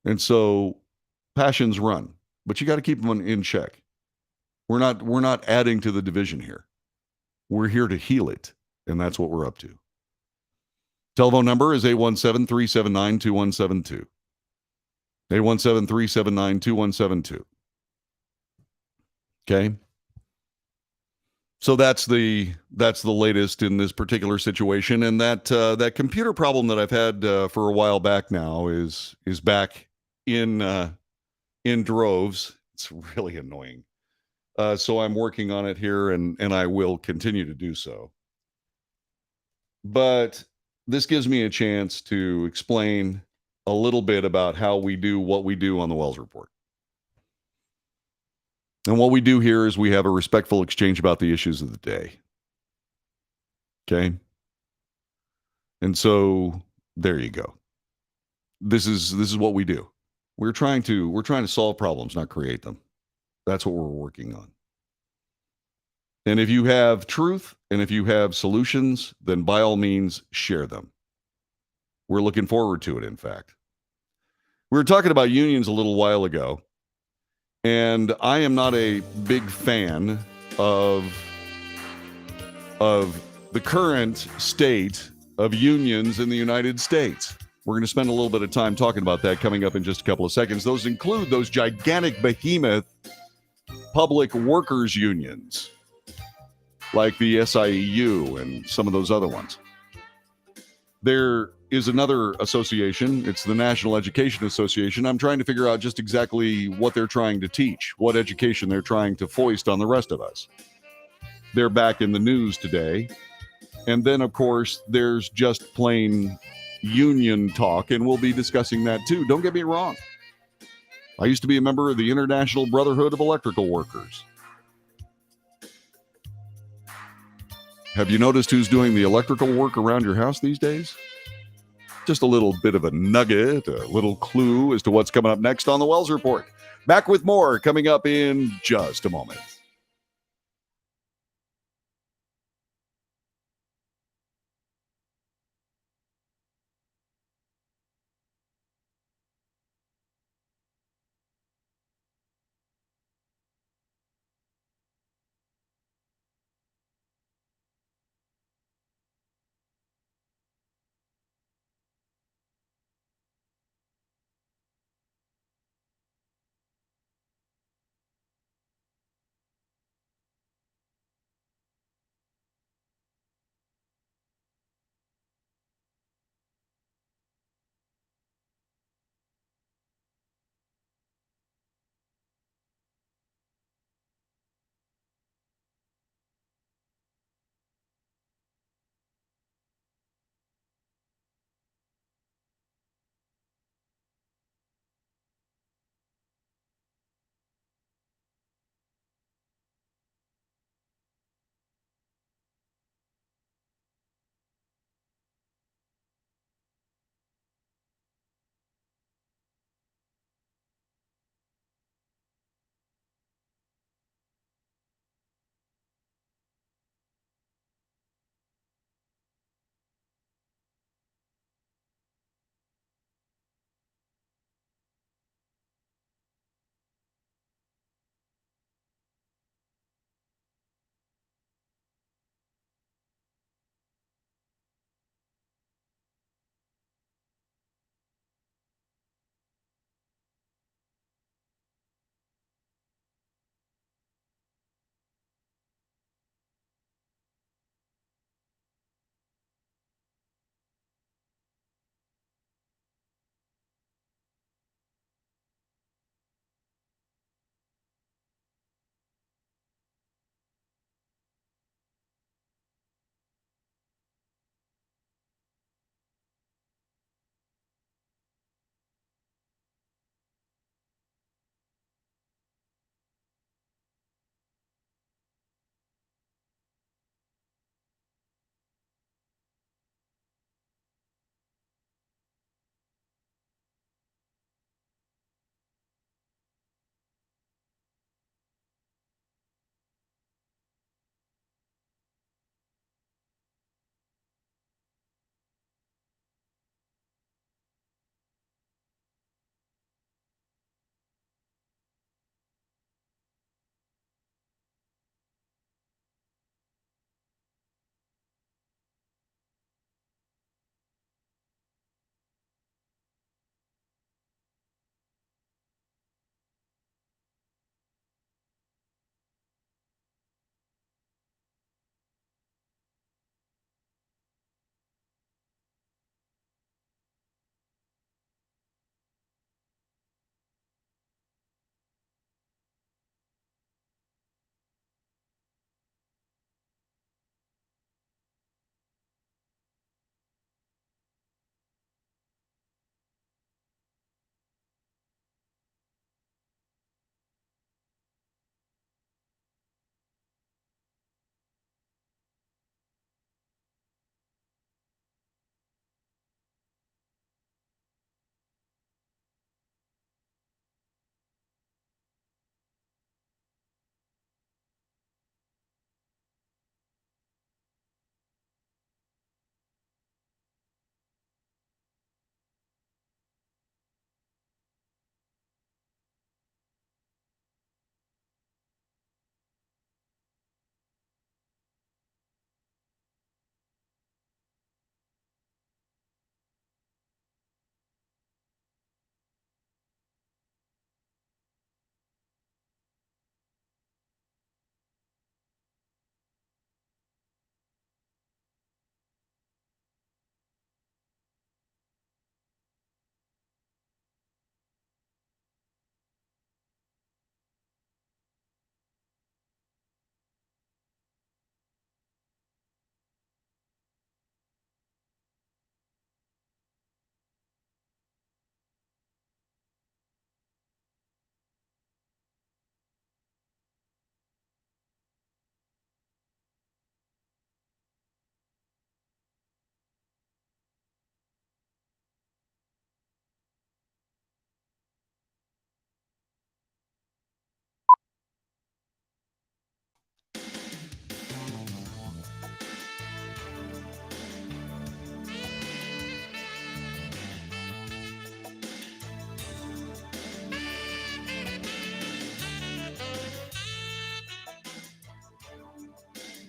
And so passions run, but you got to keep them in check. We're not adding to the division here. We're here to heal it, and that's what we're up to. Telephone number is 817-379-2172. 817-379-2172. Okay? So that's the latest in this particular situation, and that computer problem that I've had for a while back now is back in droves. It's really annoying. So I'm working on it here, and I will continue to do so. But this gives me a chance to explain a little bit about how we do what we do on the Wells Report. And what we do here is we have a respectful exchange about the issues of the day. Okay? And so there you go. This is what we do. We're trying to solve problems, not create them. That's what we're working on. And if you have truth and if you have solutions, then by all means share them. We're looking forward to it, in fact. We were talking about unions a little while ago. And I am not a big fan of the current state of unions in the United States. We're going to spend a little bit of time talking about that coming up in just a couple of seconds. Those include those gigantic behemoth public workers unions, like the SIEU and some of those other ones. There is another association. It's the National Education Association. I'm trying to figure out just exactly what they're trying to teach, what education they're trying to foist on the rest of us. They're back in the news today. And then, of course, there's just plain union talk, and we'll be discussing that too. Don't get me wrong. I used to be a member of the International Brotherhood of Electrical Workers. Have you noticed who's doing the electrical work around your house these days? Just a little bit of a nugget, a little clue as to what's coming up next on the Wells Report. Back with more coming up in just a moment.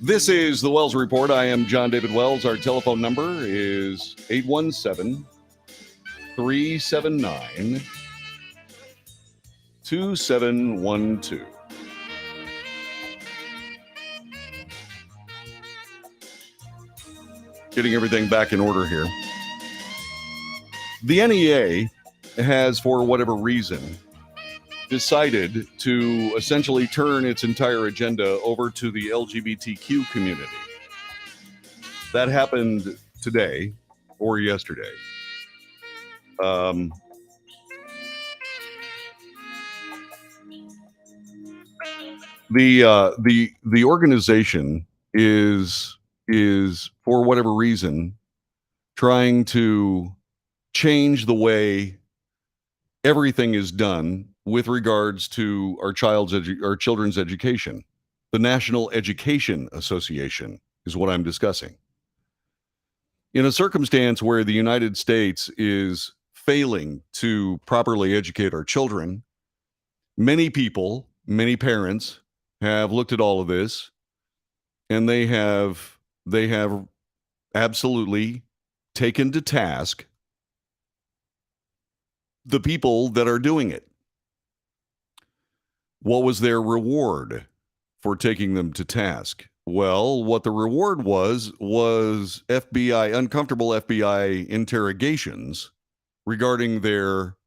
This is the Wells Report. I am John David Wells. Our telephone number is 817 379 2712. Getting everything back in order here. The NEA has, for whatever reason, decided to essentially turn its entire agenda over to the LGBTQ community. That happened today or yesterday. The organization is for whatever reason trying to change the way everything is done with regards to our children's education. The National Education Association is what I'm discussing. In a circumstance where the United States is failing to properly educate our children, many people, many parents have looked at all of this, and they have absolutely taken to task the people that are doing it. What was their reward for taking them to task? Well, what the reward was uncomfortable FBI interrogations regarding their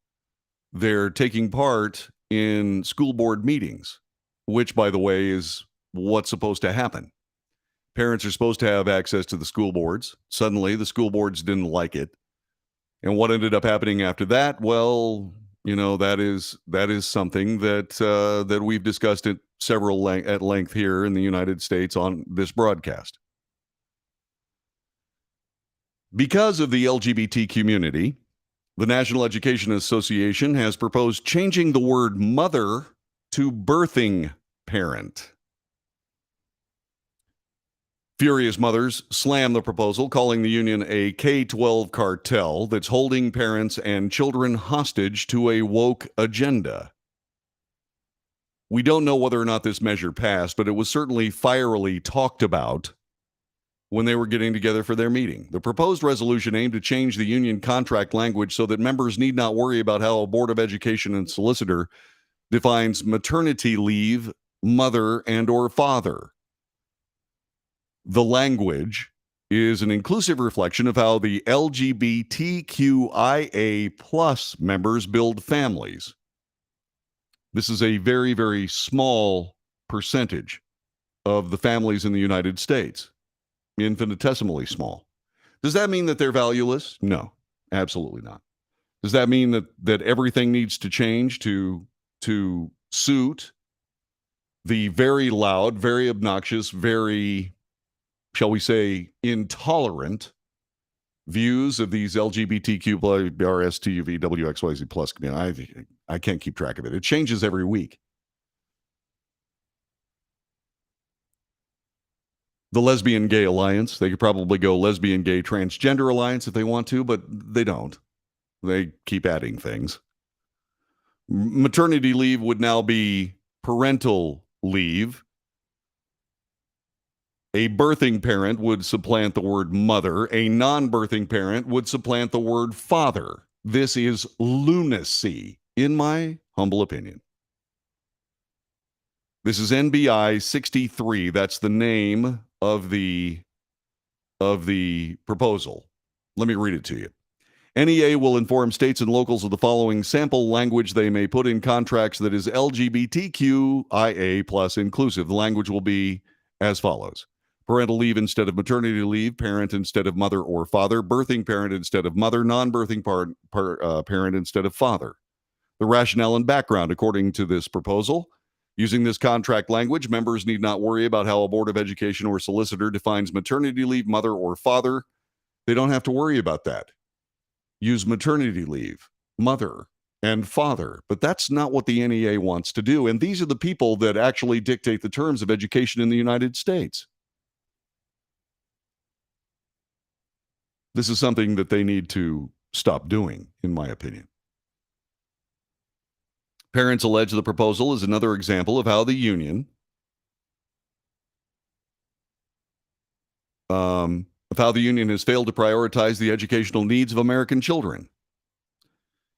taking part in school board meetings, which, by the way, is what's supposed to happen. Parents are supposed to have access to the school boards. Suddenly, the school boards didn't like it. And what ended up happening after that? Well, that is something that we've discussed at length here in the United States on this broadcast. Because of the LGBT community, the National Education Association has proposed changing the word mother to birthing parent. Furious mothers slam the proposal, calling the union a K-12 cartel that's holding parents and children hostage to a woke agenda. We don't know whether or not this measure passed, but it was certainly fierily talked about when they were getting together for their meeting. The proposed resolution aimed to change the union contract language so that members need not worry about how a Board of Education and solicitor defines maternity leave, mother, and or father. The language is an inclusive reflection of how the LGBTQIA plus members build families. This is a very, very small percentage of the families in the United States, infinitesimally small. Does that mean that they're valueless? No, absolutely not. Does that mean that everything needs to change to suit the very loud, very obnoxious, very, shall we say, intolerant views of these LGBTQ, RSTUV, WXYZ plus community? I can't keep track of it. It changes every week. The Lesbian Gay Alliance, they could probably go Lesbian Gay Transgender Alliance if they want to, but they don't. They keep adding things. Maternity leave would now be parental leave. A birthing parent would supplant the word mother. A non-birthing parent would supplant the word father. This is lunacy, in my humble opinion. This is NBI 63. That's the name of the proposal. Let me read it to you. NEA will inform states and locals of the following sample language they may put in contracts that is LGBTQIA plus inclusive. The language will be as follows. Parental leave instead of maternity leave, parent instead of mother or father, birthing parent instead of mother, non-birthing parent instead of father. The rationale and background, according to this proposal. Using this contract language, members need not worry about how a Board of Education or solicitor defines maternity leave, mother, or father. They don't have to worry about that. Use maternity leave, mother, and father. But that's not what the NEA wants to do. And these are the people that actually dictate the terms of education in the United States. This is something that they need to stop doing, in my opinion. Parents allege the proposal is another example of how the union of how the union has failed to prioritize the educational needs of American children.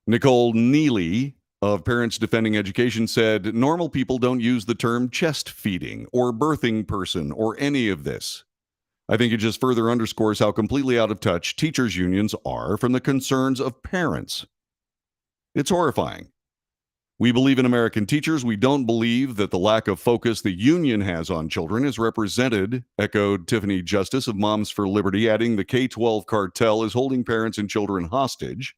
Nicole Neely of Parents Defending Education said, normal people don't use the term chest feeding or birthing person or any of this. I think it just further underscores how completely out of touch teachers' unions are from the concerns of parents. It's horrifying. We believe in American teachers. We don't believe that the lack of focus the union has on children is represented, echoed Tiffany Justice of Moms for Liberty, adding the K-12 cartel is holding parents and children hostage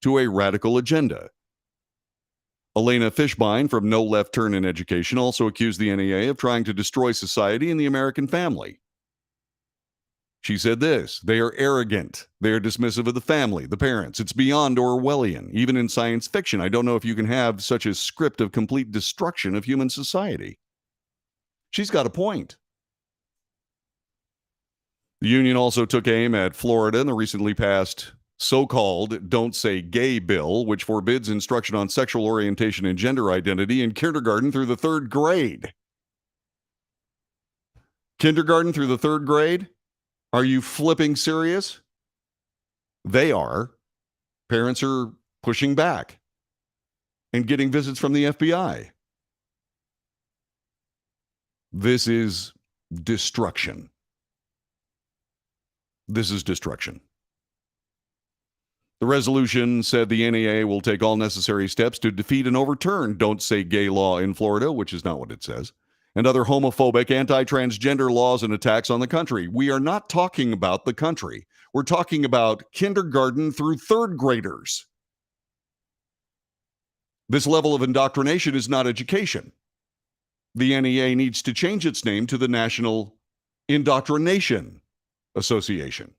to a radical agenda. Elena Fishbein from No Left Turn in Education also accused the NEA of trying to destroy society and the American family. She said this, they are arrogant. They are dismissive of the family, the parents. It's beyond Orwellian. Even in science fiction, I don't know if you can have such a script of complete destruction of human society. She's got a point. The union also took aim at Florida and the recently passed so-called Don't Say Gay bill, which forbids instruction on sexual orientation and gender identity in kindergarten through the third grade. Kindergarten through the third grade? Are you flipping serious? They are. Parents are pushing back and getting visits from the FBI. This is destruction. This is destruction. The resolution said the NEA will take all necessary steps to defeat and overturn Don't Say Gay law in Florida, which is not what it says, and other homophobic, anti-transgender laws and attacks on the country. We are not talking about the country. We're talking about kindergarten through third graders. This level of indoctrination is not education. The NEA needs to change its name to the National Indoctrination Association.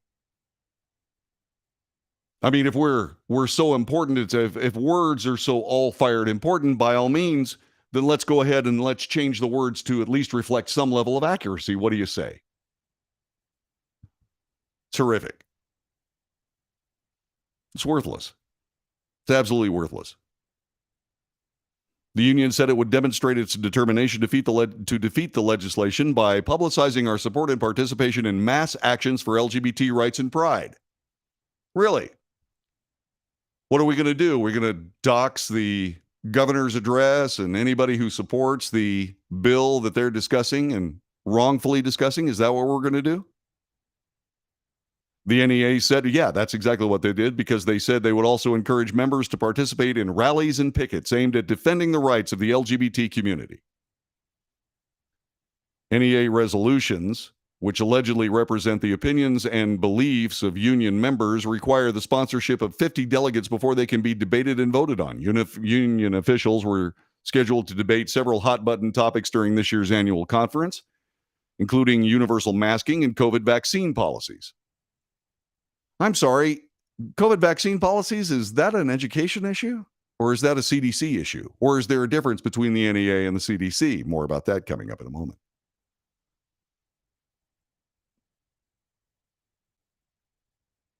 I mean, if we're so important, it's if words are so all-fired important, by all means, then let's go ahead and let's change the words to at least reflect some level of accuracy. What do you say? Terrific. It's worthless. It's absolutely worthless. The union said it would demonstrate its determination to defeat the legislation by publicizing our support and participation in mass actions for LGBT rights and pride. Really? What are we going to do? We're going to dox the governor's address and anybody who supports the bill that they're discussing and wrongfully discussing? Is that what we're going to do? The NEA said, yeah, that's exactly what they did, because they said they would also encourage members to participate in rallies and pickets aimed at defending the rights of the LGBT community. NEA resolutions, which allegedly represent the opinions and beliefs of union members, require the sponsorship of 50 delegates before they can be debated and voted on. Union officials were scheduled to debate several hot-button topics during this year's annual conference, including universal masking and COVID vaccine policies. I'm sorry, COVID vaccine policies, is that an education issue? Or is that a CDC issue? Or is there a difference between the NEA and the CDC? More about that coming up in a moment.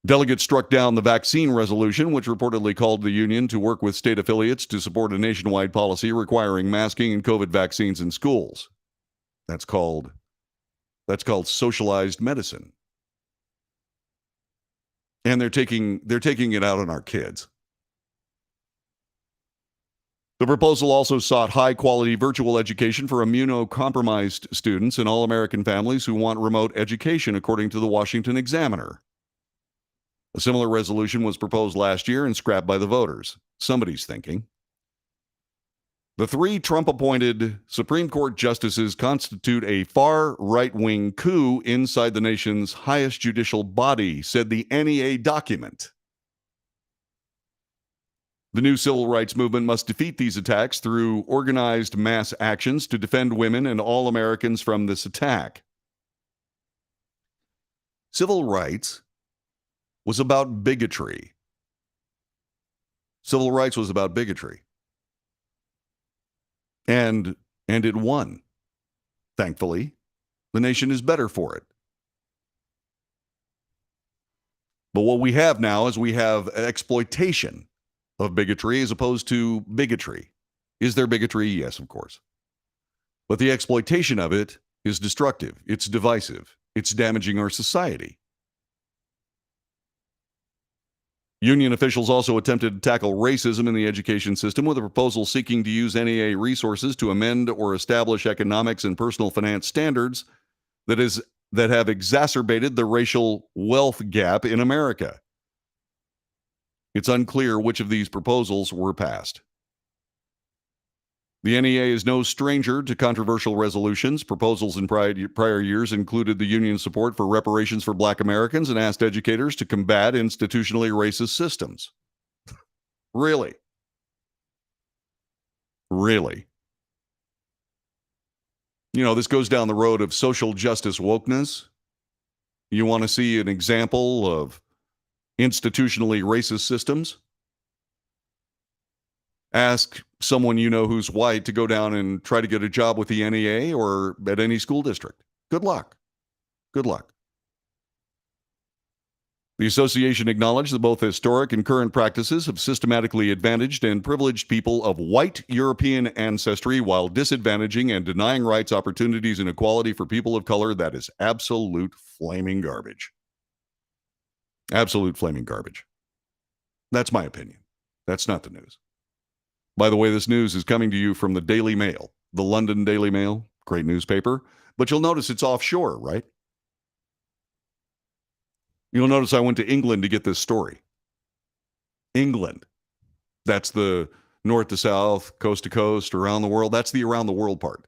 Delegates struck down the vaccine resolution, which reportedly called the union to work with state affiliates to support a nationwide policy requiring masking and COVID vaccines in schools. That's called socialized medicine. And they're taking it out on our kids. The proposal also sought high-quality virtual education for immunocompromised students and all American families who want remote education, according to the Washington Examiner. A similar resolution was proposed last year and scrapped by the voters. Somebody's thinking. The 3 Trump-appointed Supreme Court justices constitute a far right-wing coup inside the nation's highest judicial body, said the NEA document. The new civil rights movement must defeat these attacks through organized mass actions to defend women and all Americans from this attack. Civil rights was about bigotry. Civil rights was about bigotry. And it won. Thankfully, the nation is better for it. But what we have now is we have exploitation of bigotry as opposed to bigotry. Is there bigotry? Yes, of course. But the exploitation of it is destructive. It's divisive. It's damaging our society. Union officials also attempted to tackle racism in the education system with a proposal seeking to use NEA resources to amend or establish economics and personal finance standards that have exacerbated the racial wealth gap in America. It's unclear which of these proposals were passed. The NEA is no stranger to controversial resolutions. Proposals in prior years included the union's support for reparations for Black Americans and asked educators to combat institutionally racist systems. Really? Really? You know, this goes down the road of social justice wokeness. You want to see an example of institutionally racist systems? Ask someone you know who's white to go down and try to get a job with the NEA or at any school district. Good luck. Good luck. The association acknowledged that both historic and current practices have systematically advantaged and privileged people of white European ancestry while disadvantaging and denying rights, opportunities, and equality for people of color. That is absolute flaming garbage. Absolute flaming garbage. That's my opinion. That's not the news. By the way, this news is coming to you from the Daily Mail, the London Daily Mail, great newspaper. But you'll notice it's offshore, right? You'll notice I went to England to get this story. England. That's the north to south, coast to coast, around the world. That's the around the world part.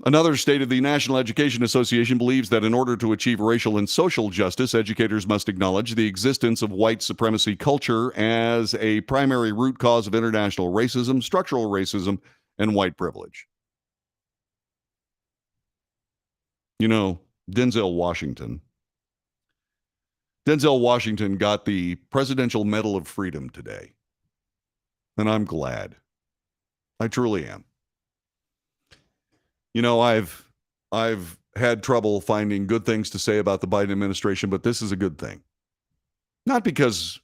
Another stated the National Education Association believes that in order to achieve racial and social justice, educators must acknowledge the existence of white supremacy culture as a primary root cause of international racism, structural racism, and white privilege. You know, Denzel Washington got the Presidential Medal of Freedom today. And I'm glad. I truly am. You know, I've had trouble finding good things to say about the Biden administration, but this is a good thing. Not because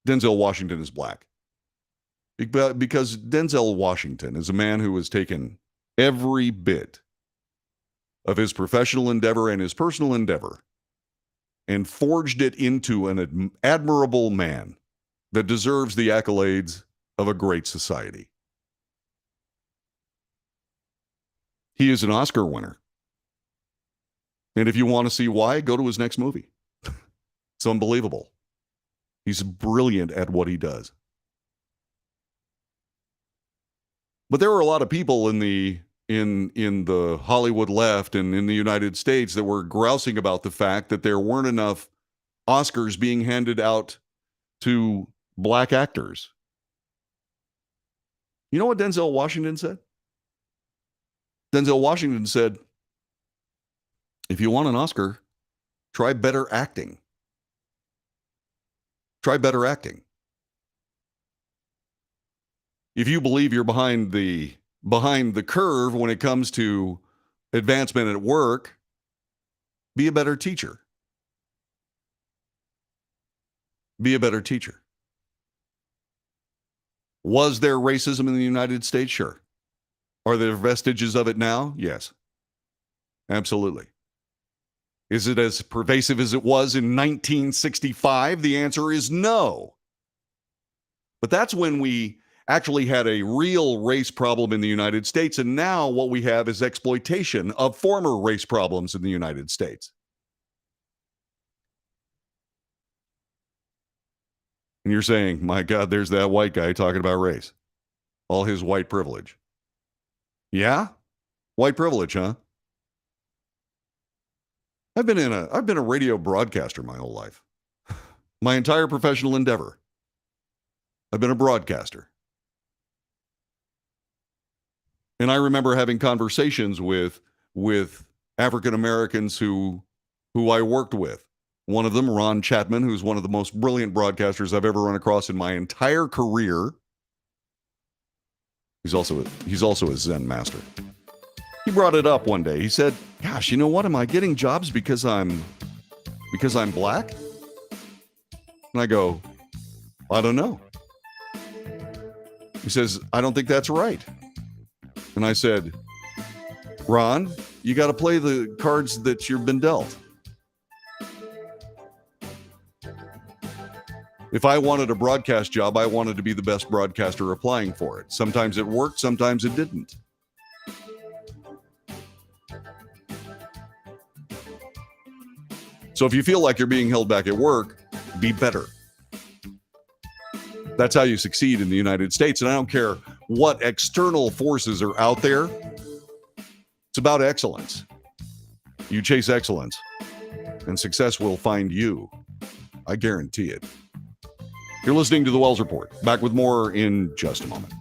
Denzel Washington is black, because Denzel Washington is a man who has taken every bit of his professional endeavor and his personal endeavor and forged it into an admirable man that deserves the accolades of a great society. He is an Oscar winner. And if you want to see why, go to his next movie. It's unbelievable. He's brilliant at what he does. But there were a lot of people in the Hollywood left and in the United States that were grousing about the fact that there weren't enough Oscars being handed out to black actors. You know what Denzel Washington said? Denzel Washington said, if you want an Oscar, try better acting. Try better acting. If you believe you're behind the curve when it comes to advancement at work, be a better teacher. Be a better teacher. Was there racism in the United States? Sure. Are there vestiges of it now? Yes. Absolutely. Is it as pervasive as it was in 1965? The answer is no. But that's when we actually had a real race problem in the United States, and now what we have is exploitation of former race problems in the United States. And you're saying, my God, there's that white guy talking about race. All his white privilege. Yeah? White privilege, huh? I've been a radio broadcaster my whole life. My entire professional endeavor. I've been a broadcaster. And I remember having conversations with African Americans who I worked with. One of them, Ron Chapman, who's one of the most brilliant broadcasters I've ever run across in my entire career. He's also a Zen master. He brought it up one day. He said, "Gosh, you know what? Am I getting jobs because I'm black?" And I go, "I don't know." He says, "I don't think that's right." And I said, Ron, you got to play the cards that you've been dealt. If I wanted a broadcast job, I wanted to be the best broadcaster applying for it. Sometimes it worked, sometimes it didn't. So if you feel like you're being held back at work, be better. That's how you succeed in the United States. And I don't care what external forces are out there. It's about excellence. You chase excellence, and success will find you. I guarantee it. You're listening to The Wells Report. Back with more in just a moment.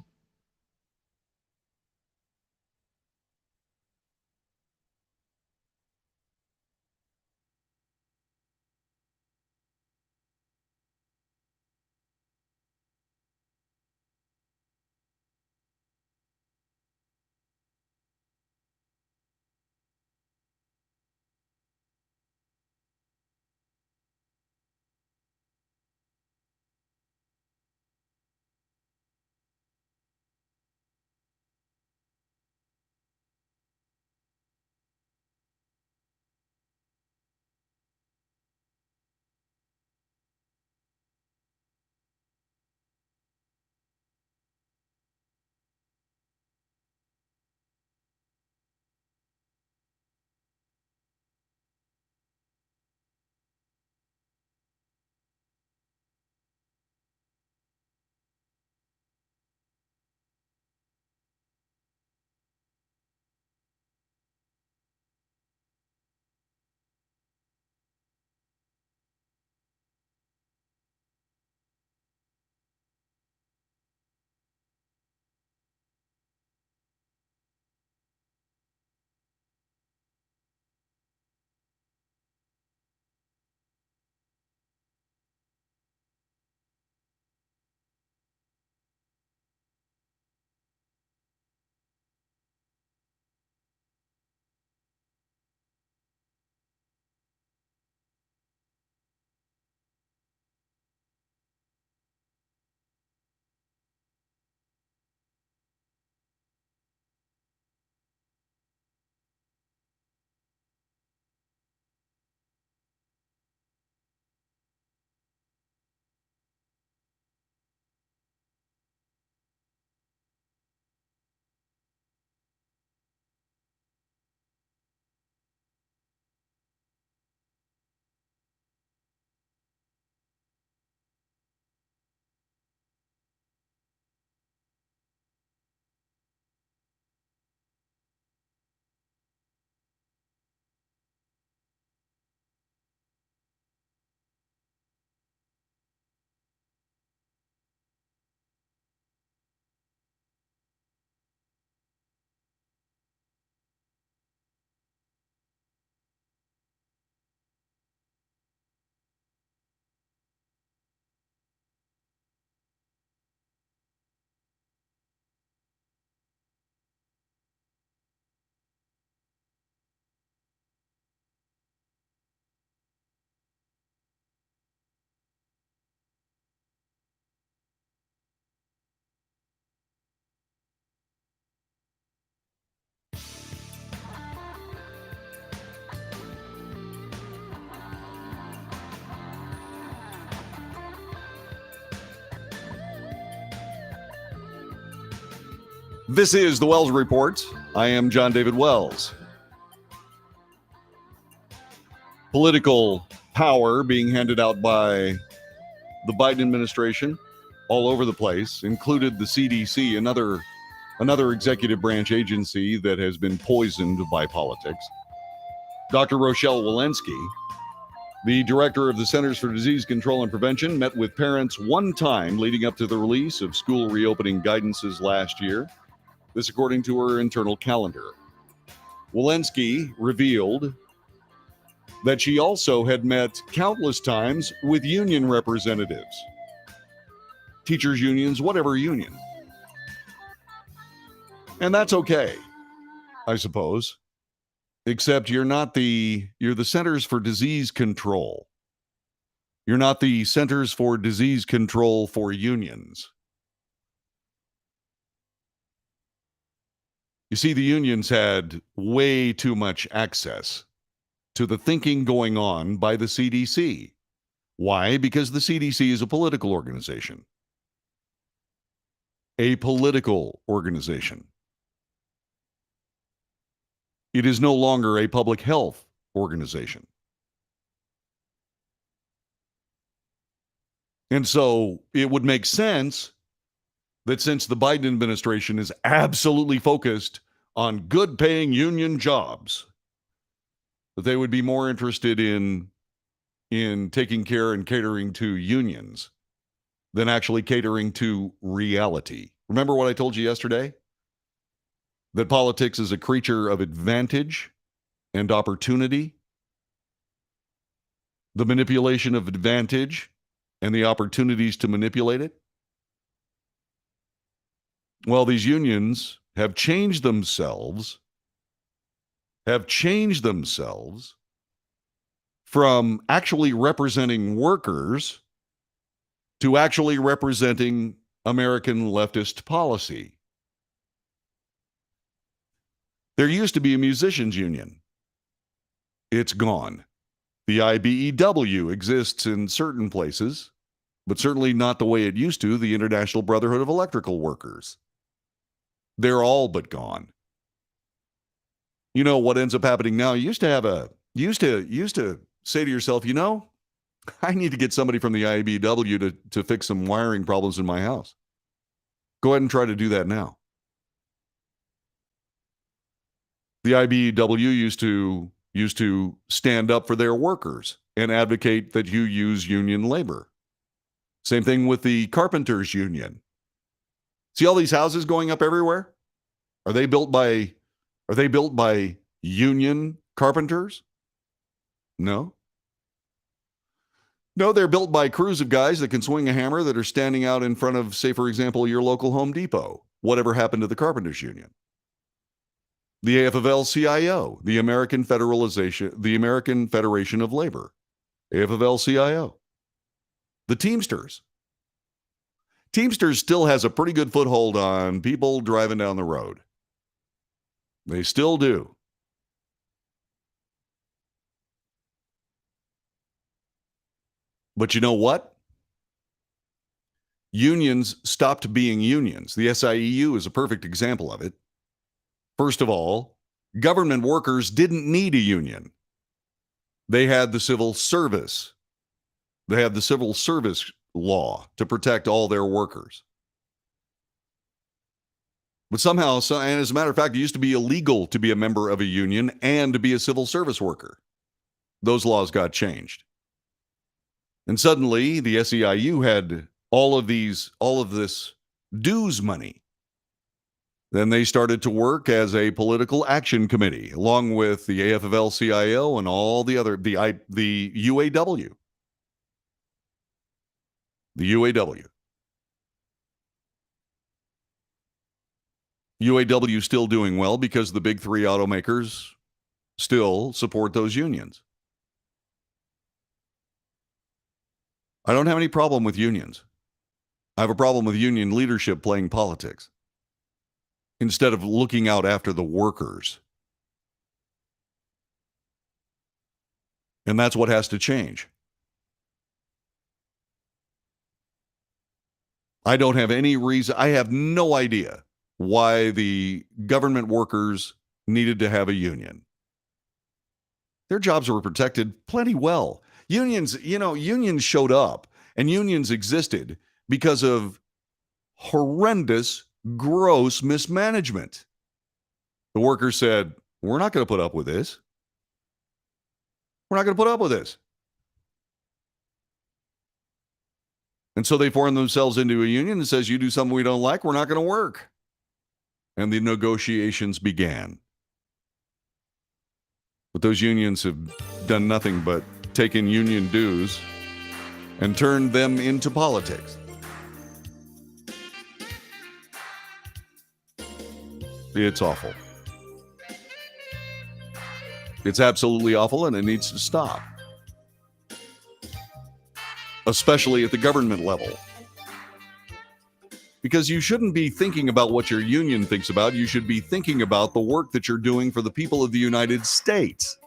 This is the Wells Report. I am John David Wells. Political power being handed out by the Biden administration all over the place, included the CDC, another executive branch agency that has been poisoned by politics. Dr. Rochelle Walensky, the director of the Centers for Disease Control and Prevention, met with parents one time leading up to the release of school reopening guidances last year. This according to her internal calendar. Walensky revealed that she also had met countless times with union representatives, teachers' unions, whatever union. And that's okay, I suppose, except you're the Centers for Disease Control. You're not the Centers for Disease Control for unions. You see, the unions had way too much access to the thinking going on by the CDC. Why? Because the CDC is a political organization. A political organization. It is no longer a public health organization. And so it would make sense that since the Biden administration is absolutely focused on good paying union jobs, that they would be more interested in taking care and catering to unions than actually catering to reality. Remember what I told you yesterday? That politics is a creature of advantage and opportunity. The manipulation of advantage and the opportunities to manipulate it. Well, these unions have changed themselves from actually representing workers to actually representing American leftist policy. There used to be a musicians union. It's gone. The IBEW exists in certain places, but certainly not the way it used to, the International Brotherhood of Electrical Workers. They're all but gone. You know what ends up happening now? You used to say to yourself, you know, I need to get somebody from the IBEW to fix some wiring problems in my house. Go ahead and try to do that now. The IBEW used to stand up for their workers and advocate that you use union labor. Same thing with the carpenters union. See all these houses going up everywhere? Are they built by union carpenters? No. No, they're built by crews of guys that can swing a hammer that are standing out in front of, say, for example, your local Home Depot. Whatever happened to the carpenters union? The AFL-CIO, the American Federation of Labor, AFL-CIO. The Teamsters. Teamsters still has a pretty good foothold on people driving down the road. They still do. But you know what? Unions stopped being unions. The SIEU is a perfect example of it. First of all, government workers didn't need a union. They had the civil service. They had the civil service law to protect all their workers. But somehow, and as a matter of fact, it used to be illegal to be a member of a union and to be a civil service worker. Those laws got changed. And suddenly, the SEIU had all of this dues money. Then they started to work as a political action committee, along with the AFL-CIO and all the other, the UAW. The UAW. UAW still doing well because the big three automakers still support those unions. I don't have any problem with unions. I have a problem with union leadership playing politics instead of looking out after the workers. And that's what has to change. I don't have any reason, I have no idea why the government workers needed to have a union. Their jobs were protected plenty well. Unions showed up and unions existed because of horrendous, gross mismanagement. The workers said, we're not going to put up with this. We're not going to put up with this. And so they formed themselves into a union that says, you do something we don't like, we're not going to work. And the negotiations began. But those unions have done nothing but taken union dues and turned them into politics. It's awful. It's absolutely awful, and it needs to stop. Especially at the government level. Because you shouldn't be thinking about what your union thinks about. You should be thinking about the work that you're doing for the people of the United States.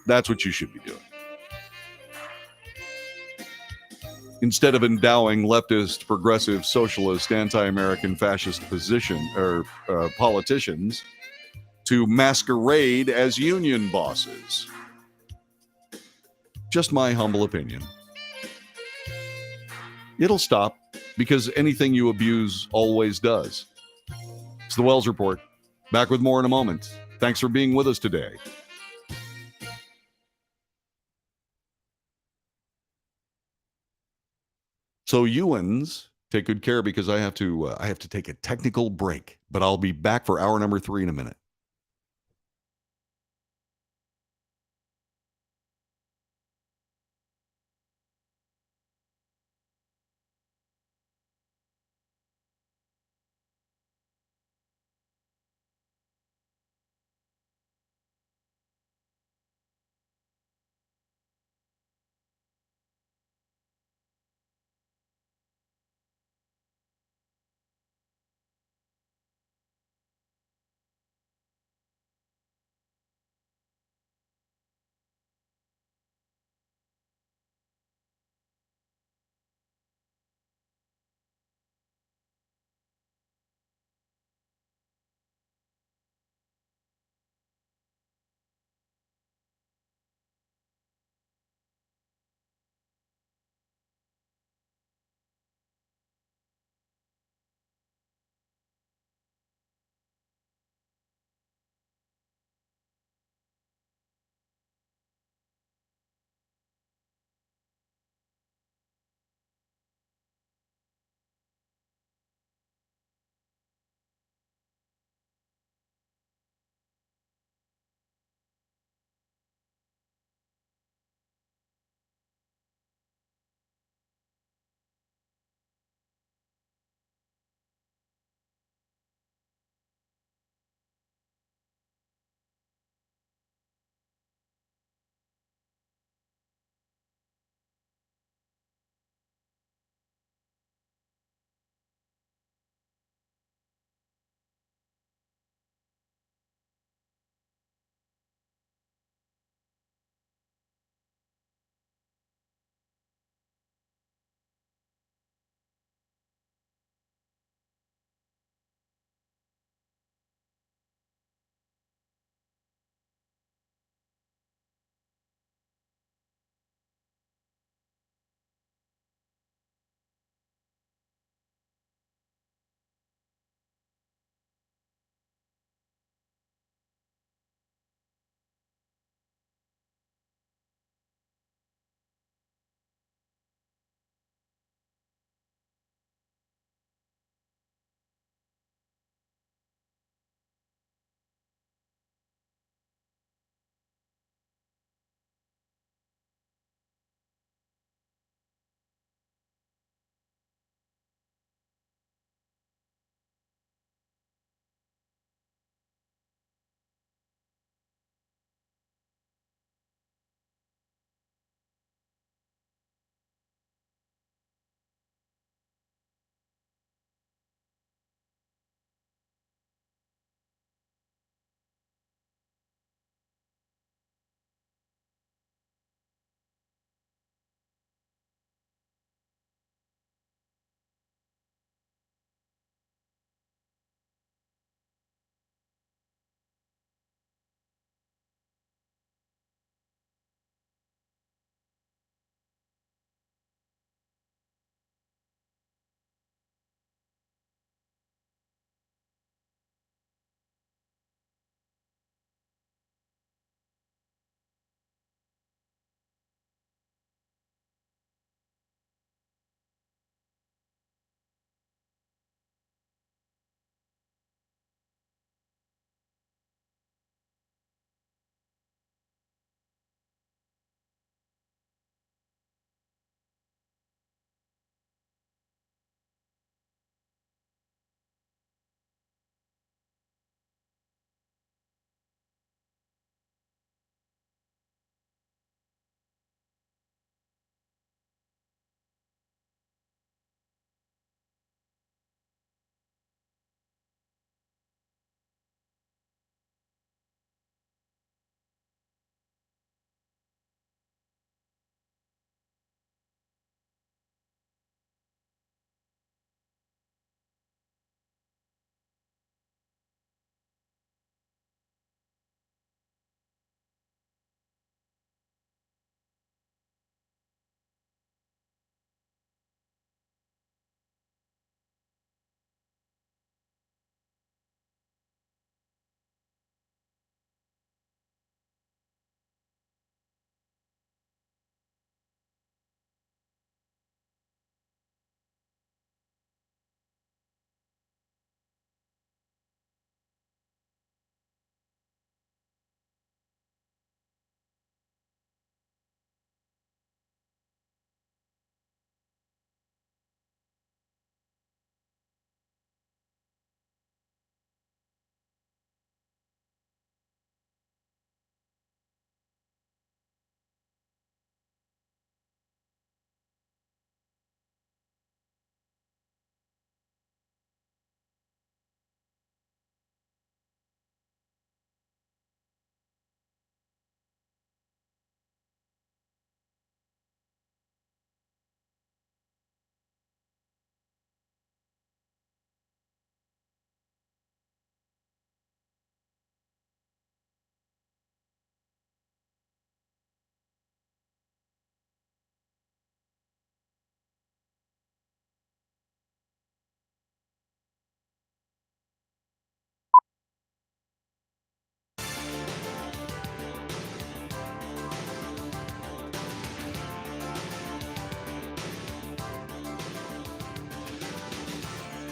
That's what you should be doing. Instead of endowing leftist, progressive, socialist, anti-American, fascist position or politicians to masquerade as union bosses. Just my humble opinion. It'll stop because anything you abuse always does. It's the Wells Report. Back with more in a moment. Thanks for being with us today. So Ewans, take good care because I have to take a technical break, but I'll be back for hour number 3 in a minute.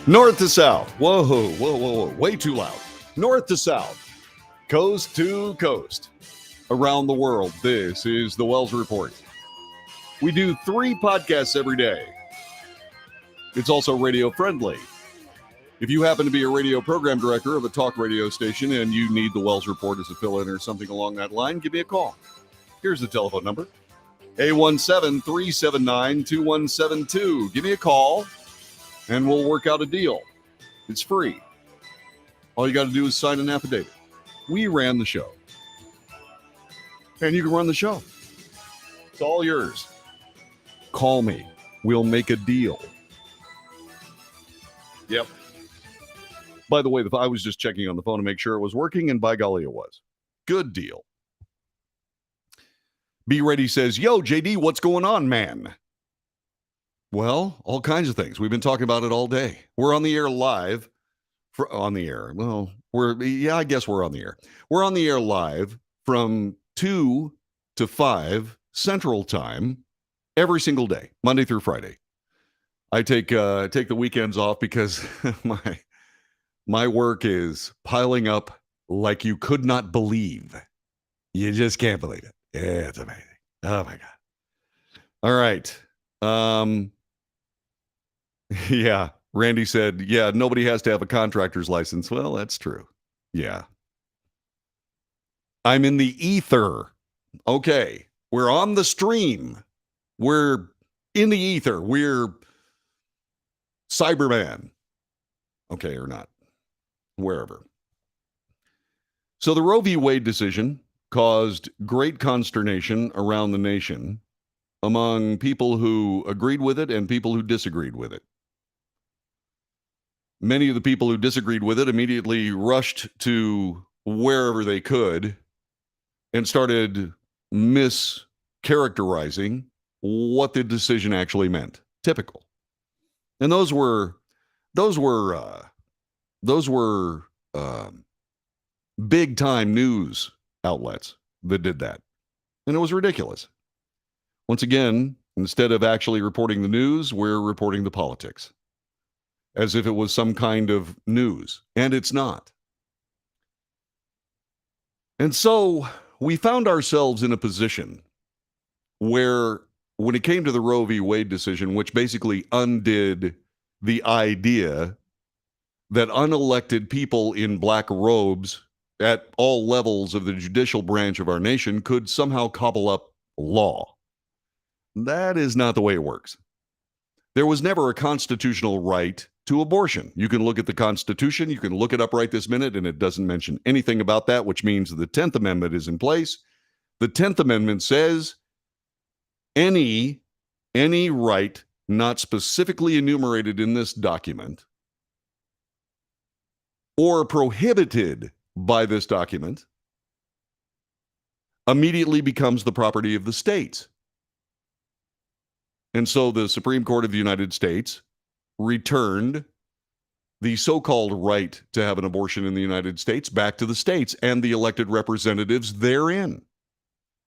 North to south. Whoa, whoa, whoa, whoa. Way too loud. North to south. Coast to coast. Around the world. This is the Wells Report. We do 3 podcasts every day. It's also radio friendly. If you happen to be a radio program director of a talk radio station and you need the Wells Report as a fill-in or something along that line, give me a call. Here's the telephone number. 817-379-2172. Give me a call and we'll work out a deal. It's free. All you got to do is sign an affidavit. We ran the show. And you can run the show. It's all yours. Call me. We'll make a deal. Yep. By the way, I was just checking on the phone to make sure it was working, and by golly, it was. Good deal. Be Ready says, yo, JD, what's going on, man? Well, all kinds of things. We've been talking about it all day. We're on the air live. On the air. Well, I guess we're on the air. We're on the air live from 2 to 5 Central Time every single day, Monday through Friday. I take the weekends off because my work is piling up like you could not believe. You just can't believe it. It's amazing. Oh my God. All right. Yeah. Randy said, yeah, nobody has to have a contractor's license. Well, that's true. Yeah. I'm in the ether. Okay. We're on the stream. We're in the ether. We're Cyberman. Okay, or not. Wherever. So the Roe v. Wade decision caused great consternation around the nation among people who agreed with it and people who disagreed with it. Many of the people who disagreed with it immediately rushed to wherever they could and started mischaracterizing what the decision actually meant. Typical. And those were big time news outlets that did that. And it was ridiculous. Once again, instead of actually reporting the news, we're reporting the politics as if it was some kind of news, and it's not. And so we found ourselves in a position where when it came to the Roe v. Wade decision, which basically undid the idea that unelected people in black robes at all levels of the judicial branch of our nation could somehow cobble up law. That is not the way it works. There was never a constitutional right to abortion. You can look at the Constitution, you can look it up right this minute, and it doesn't mention anything about that, which means the 10th Amendment is in place. The 10th Amendment says any right not specifically enumerated in this document or prohibited by this document immediately becomes the property of the states. And so the Supreme Court of the United States returned the so-called right to have an abortion in the United States back to the states and the elected representatives therein,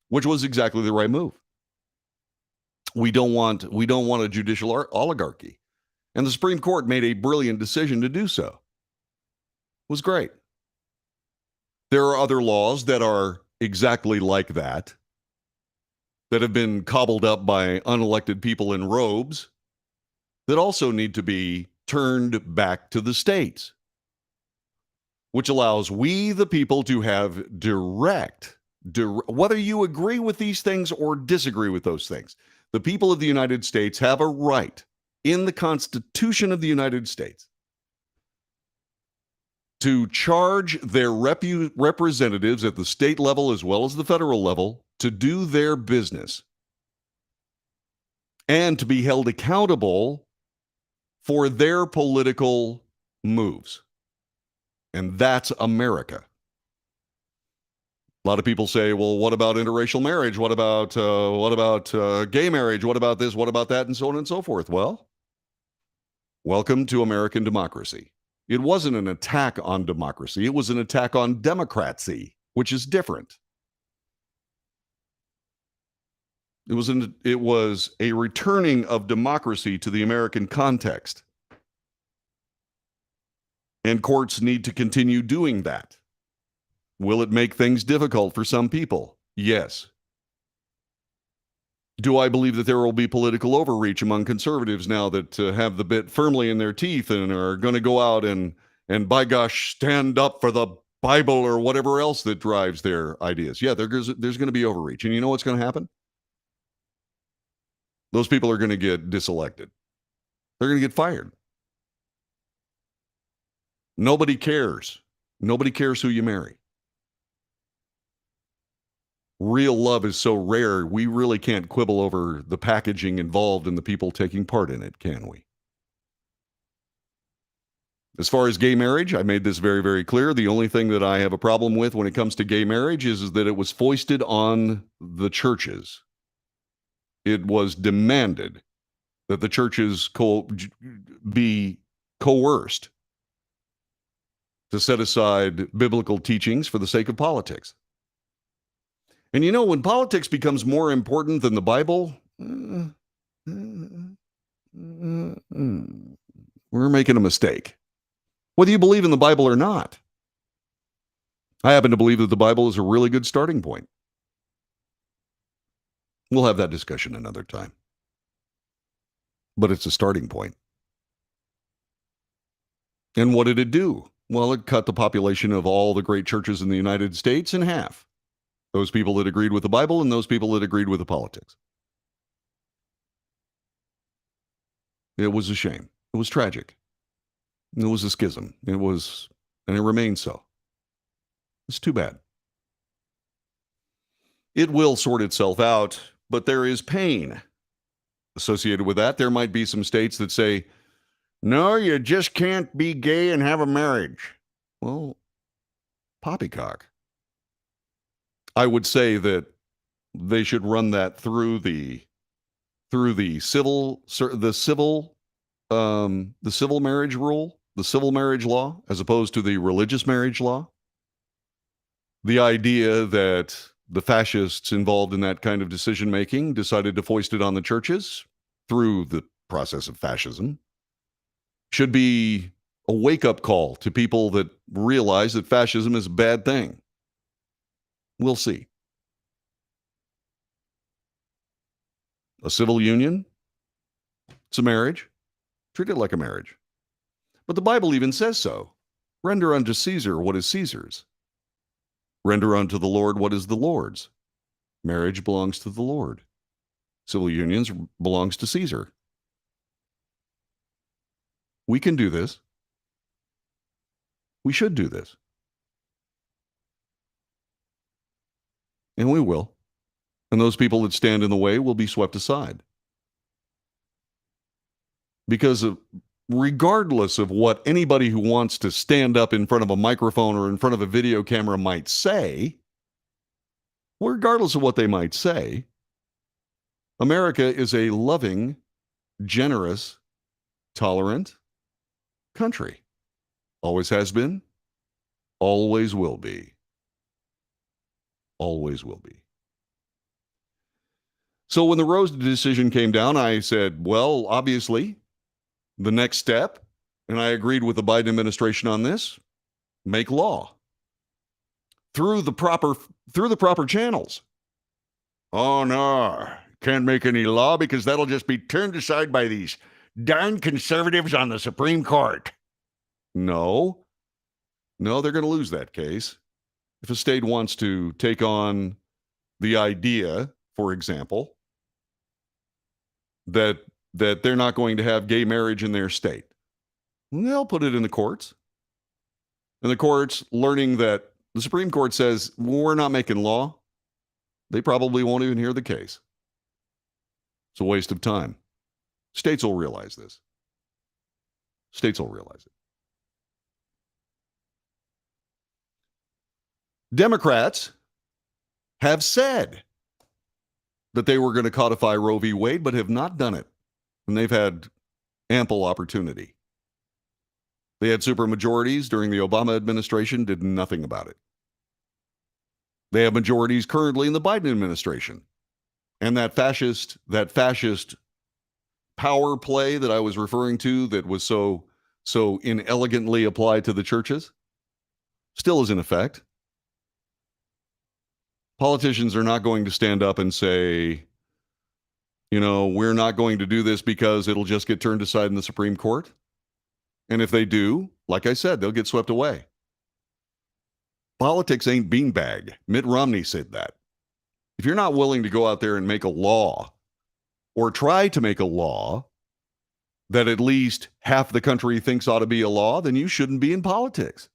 which was exactly the right move. We don't want a judicial oligarchy. And the Supreme Court made a brilliant decision to do so. It was great. There are other laws that are exactly like that have been cobbled up by unelected people in robes that also need to be turned back to the states, which allows we, the people, to have direct, whether you agree with these things or disagree with those things, the people of the United States have a right in the Constitution of the United States to charge their representatives at the state level as well as the federal level to do their business and to be held accountable for their political moves. And that's America. A lot of people say, well, what about interracial marriage? What about gay marriage? What about this? What about that? And so on and so forth. Well, welcome to American democracy. It wasn't an attack on democracy. It was an attack on democracy, which is different. It was a returning of democracy to the American context. And courts need to continue doing that. Will it make things difficult for some people? Yes. Do I believe that there will be political overreach among conservatives now that have the bit firmly in their teeth and are going to go out and by gosh, stand up for the Bible or whatever else that drives their ideas? Yeah, there's going to be overreach. And you know what's going to happen? Those people are going to get diselected. They're going to get fired. Nobody cares. Nobody cares who you marry. Real love is so rare, we really can't quibble over the packaging involved and the people taking part in it, can we? As far as gay marriage, I made this very, very clear. The only thing that I have a problem with when it comes to gay marriage is that it was foisted on the churches. It was demanded that the churches be coerced to set aside biblical teachings for the sake of politics. And you know, when politics becomes more important than the Bible, we're making a mistake. Whether you believe in the Bible or not. I happen to believe that the Bible is a really good starting point. We'll have that discussion another time. But it's a starting point. And what did it do? Well, it cut the population of all the great churches in the United States in half. Those people that agreed with the Bible and those people that agreed with the politics. It was a shame. It was tragic. It was a schism. It was, and it remains so. It's too bad. It will sort itself out, but there is pain associated with that. There might be some states that say, no, you just can't be gay and have a marriage. Well, poppycock. I would say that they should run that through the civil marriage rule, the civil marriage law, as opposed to the religious marriage law. The idea that the fascists involved in that kind of decision making decided to foist it on the churches through the process of fascism should be a wake-up call to people that realize that fascism is a bad thing. We'll see. A civil union, it's a marriage. Treat it like a marriage. But the Bible even says so. Render unto Caesar what is Caesar's. Render unto the Lord what is the Lord's. Marriage belongs to the Lord. Civil unions belongs to Caesar. We can do this. We should do this. And we will. And those people that stand in the way will be swept aside. Because regardless of what anybody who wants to stand up in front of a microphone or in front of a video camera might say, regardless of what they might say, America is a loving, generous, tolerant country. Always has been, always will be. Always will be. So when the Rose decision came down, I said, well, obviously, the next step, and I agreed with the Biden administration on this, make law through the proper channels. Oh, no, can't make any law because that'll just be turned aside by these darn conservatives on the Supreme Court. No, they're going to lose that case. If a state wants to take on the idea, for example, that they're not going to have gay marriage in their state, they'll put it in the courts. And the courts, learning that the Supreme Court says, we're not making law, they probably won't even hear the case. It's a waste of time. States will realize this. States will realize it. Democrats have said that they were going to codify Roe v. Wade, but have not done it. And they've had ample opportunity. They had supermajorities during the Obama administration, did nothing about it. They have majorities currently in the Biden administration. And that fascist power play that I was referring to that was so so inelegantly applied to the churches, still is in effect. Politicians are not going to stand up and say, we're not going to do this because it'll just get turned aside in the Supreme Court. And if they do, like I said, they'll get swept away. Politics ain't beanbag. Mitt Romney said that. If you're not willing to go out there and make a law or try to make a law that at least half the country thinks ought to be a law, then you shouldn't be in politics.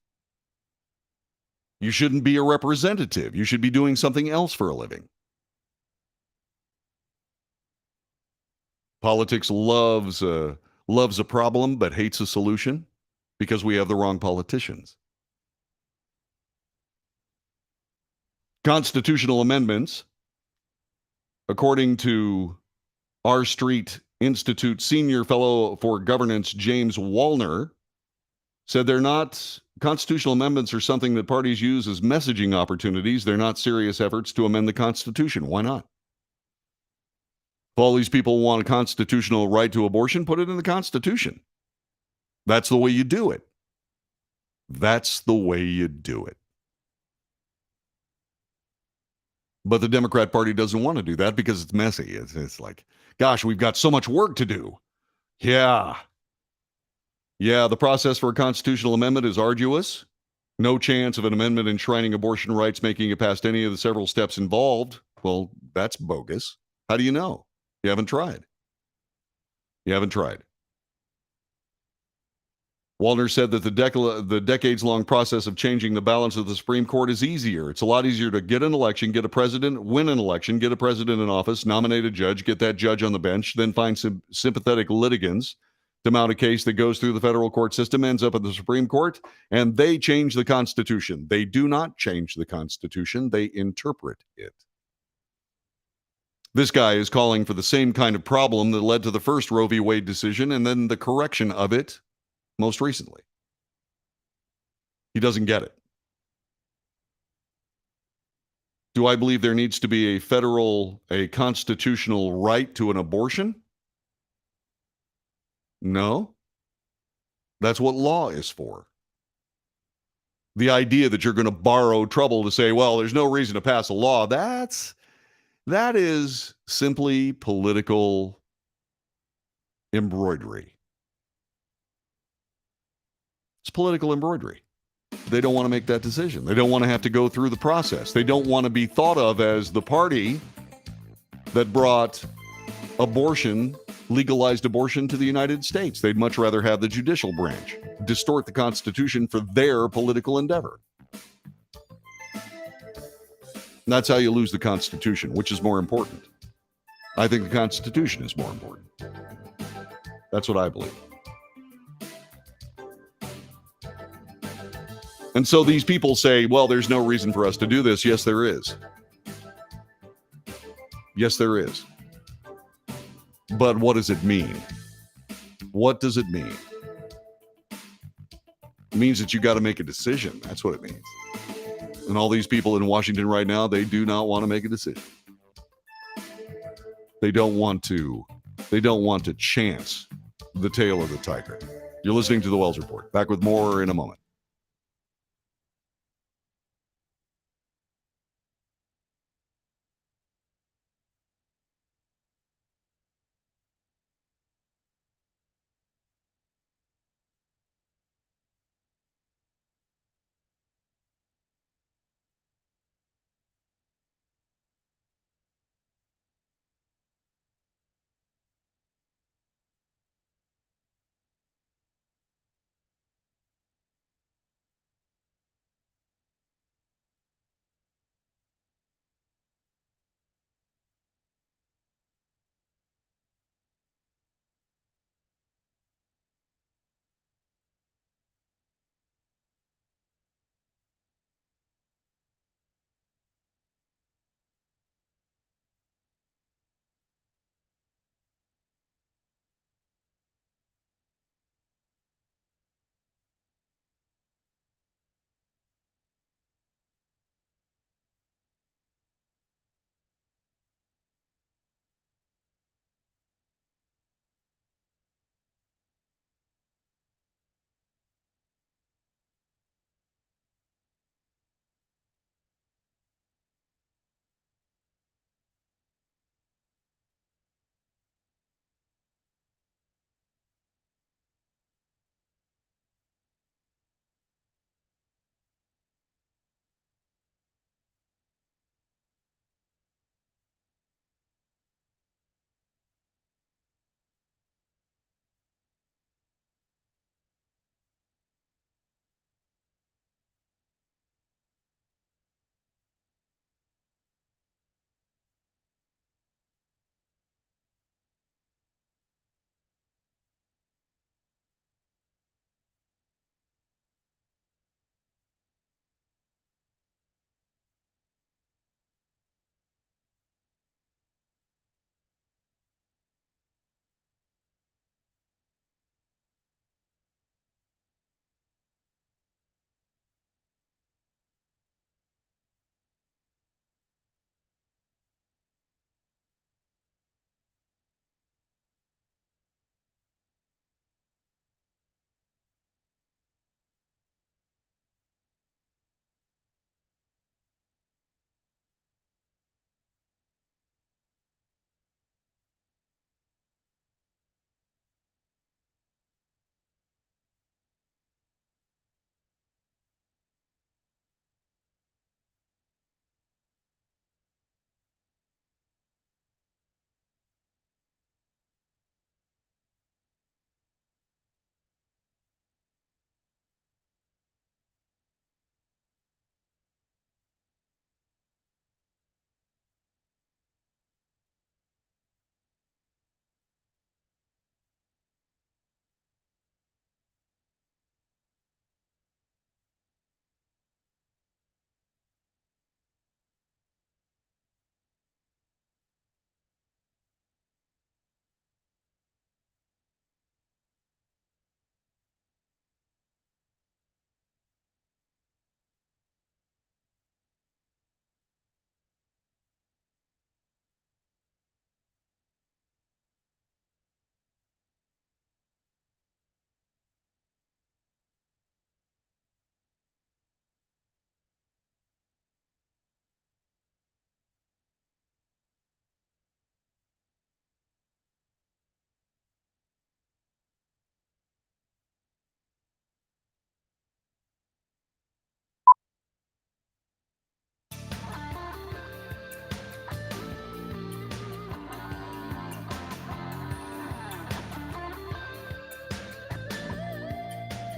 You shouldn't be a representative. You should be doing something else for a living. Politics loves a problem but hates a solution because we have the wrong politicians. Constitutional amendments, according to R Street Institute Senior Fellow for Governance James Wallner, said they're not constitutional amendments are something that parties use as messaging opportunities. They're not serious efforts to amend the Constitution. Why not? If all these people want a constitutional right to abortion, put it in the Constitution. That's the way you do it. That's the way you do it. But the Democrat Party doesn't want to do that because it's messy. It's like, gosh, we've got so much work to do. Yeah, the process for a constitutional amendment is arduous. No chance of an amendment enshrining abortion rights making it past any of the several steps involved. Well, that's bogus. How do you know? You haven't tried. Wallner said that the decades-long process of changing the balance of the Supreme Court is easier. It's a lot easier to get an election, get a president, win an election, get a president in office, nominate a judge, get that judge on the bench, then find some sympathetic litigants to mount a case that goes through the federal court system, ends up at the Supreme Court, and they change the Constitution. They do not change the Constitution. They interpret it. This guy is calling for the same kind of problem that led to the first Roe v. Wade decision and then the correction of it most recently. He doesn't get it. Do I believe there needs to be a constitutional right to an abortion? No. That's what law is for. The idea that you're going to borrow trouble to say, well, there's no reason to pass a law, that is simply political embroidery. It's political embroidery. They don't want to make that decision. They don't want to have to go through the process. They don't want to be thought of as the party that brought legalized abortion to the United States. They'd much rather have the judicial branch distort the Constitution for their political endeavor. And that's how you lose the Constitution. Which is more important? I think the Constitution is more important. That's what I believe. And so these people say, well, there's no reason for us to do this. Yes, there is. Yes, there is. But what does it mean? What does it mean? It means that you got to make a decision. That's what it means. And all these people in Washington right now, they do not want to make a decision. They don't want to chance the tail of the tiger. You're listening to the Wells Report. Back with more in a moment.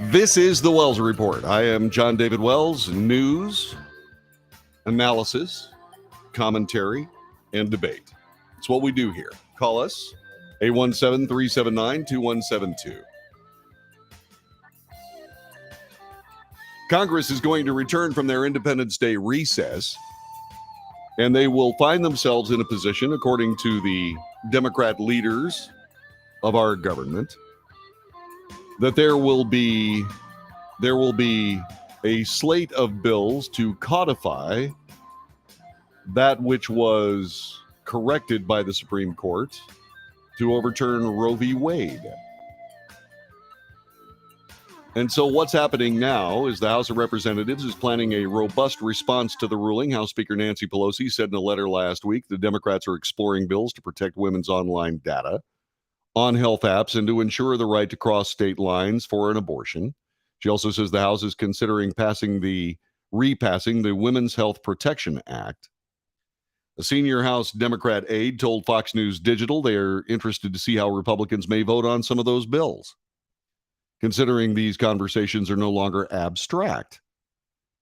This is the Wells Report. I am John David Wells. News, analysis, commentary, and debate. It's what we do here. Call us 817-379-2172. Congress is going to return from their Independence Day recess, and they will find themselves in a position, according to the Democrat leaders of our government, that there will be a slate of bills to codify that which was corrected by the Supreme Court to overturn Roe v. Wade. And so what's happening now is the House of Representatives is planning a robust response to the ruling. House Speaker Nancy Pelosi said in a letter last week the Democrats are exploring bills to protect women's online data on health apps and to ensure the right to cross state lines for an abortion. She also says the House is considering repassing the Women's Health Protection Act. A senior House Democrat aide told Fox News Digital they are interested to see how Republicans may vote on some of those bills, considering these conversations are no longer abstract.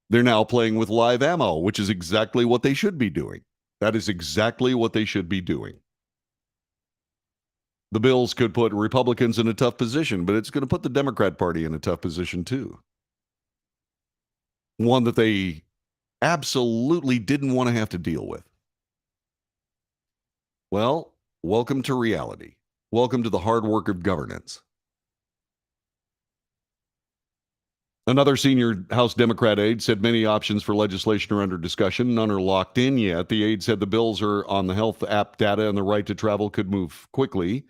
They're now playing with live ammo, which is exactly what they should be doing. That is exactly what they should be doing. The bills could put Republicans in a tough position, but it's going to put the Democrat Party in a tough position too. One that they absolutely didn't want to have to deal with. Well, welcome to reality. Welcome to the hard work of governance. Another senior House Democrat aide said many options for legislation are under discussion. None are locked in yet. The aide said the bills are on the health app data and the right to travel could move quickly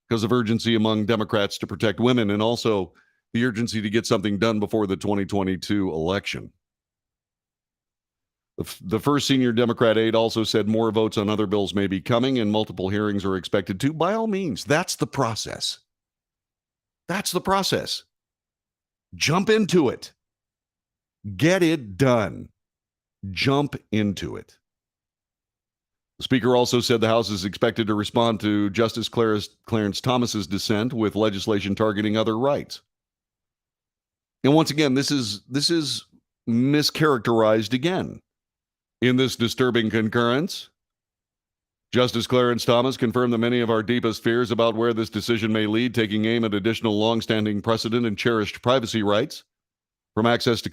because of urgency among Democrats to protect women and also the urgency to get something done before the 2022 election. The first senior Democrat aide also said more votes on other bills may be coming and multiple hearings are expected to. By all means, that's the process. That's the process. Jump into it. Get it done. Jump into it. The Speaker also said the House is expected to respond to Justice Clarence Thomas's dissent with legislation targeting other rights. And once again, this is mischaracterized again. In this disturbing concurrence, Justice Clarence Thomas confirmed that many of our deepest fears about where this decision may lead, taking aim at additional longstanding precedent and cherished privacy rights, from access to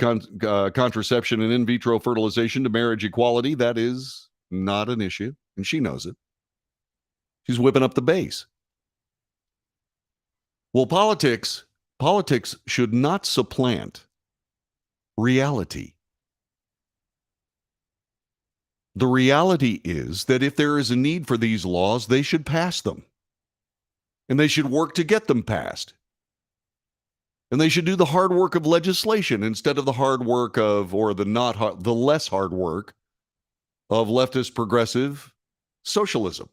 contraception and in vitro fertilization to marriage equality. That is not an issue, and she knows it. She's whipping up the base. Well, politics should not supplant reality. The reality is that if there is a need for these laws, they should pass them. And they should work to get them passed. And they should do the hard work of legislation instead of the hard work of, or the less hard work of leftist progressive socialism.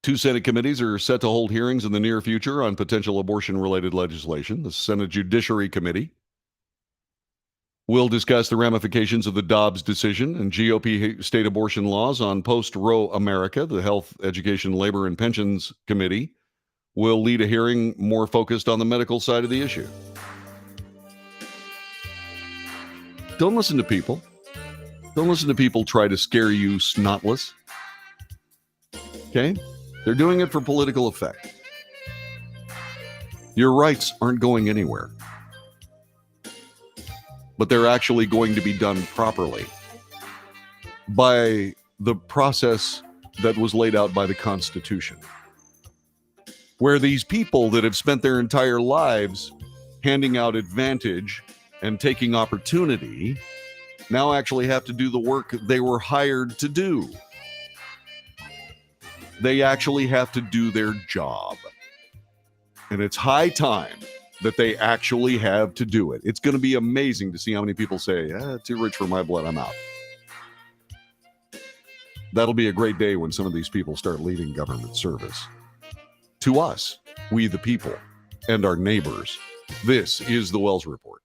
Two Senate committees are set to hold hearings in the near future on potential abortion-related legislation. The Senate Judiciary Committee will discuss the ramifications of the Dobbs decision and GOP state abortion laws on post-Roe America. The Health, Education, Labor, and Pensions Committee will lead a hearing more focused on the medical side of the issue. Don't listen to people. Don't listen to people try to scare you snotless. Okay? They're doing it for political effect. Your rights aren't going anywhere, but they're actually going to be done properly by the process that was laid out by the Constitution, where these people that have spent their entire lives handing out advantage and taking opportunity now actually have to do the work they were hired to do. They actually have to do their job. And it's high time that they actually have to do it. It's going to be amazing to see how many people say, too rich for my blood, I'm out. That'll be a great day when some of these people start leaving government service. To us, we the people, and our neighbors. This is the Wells Report.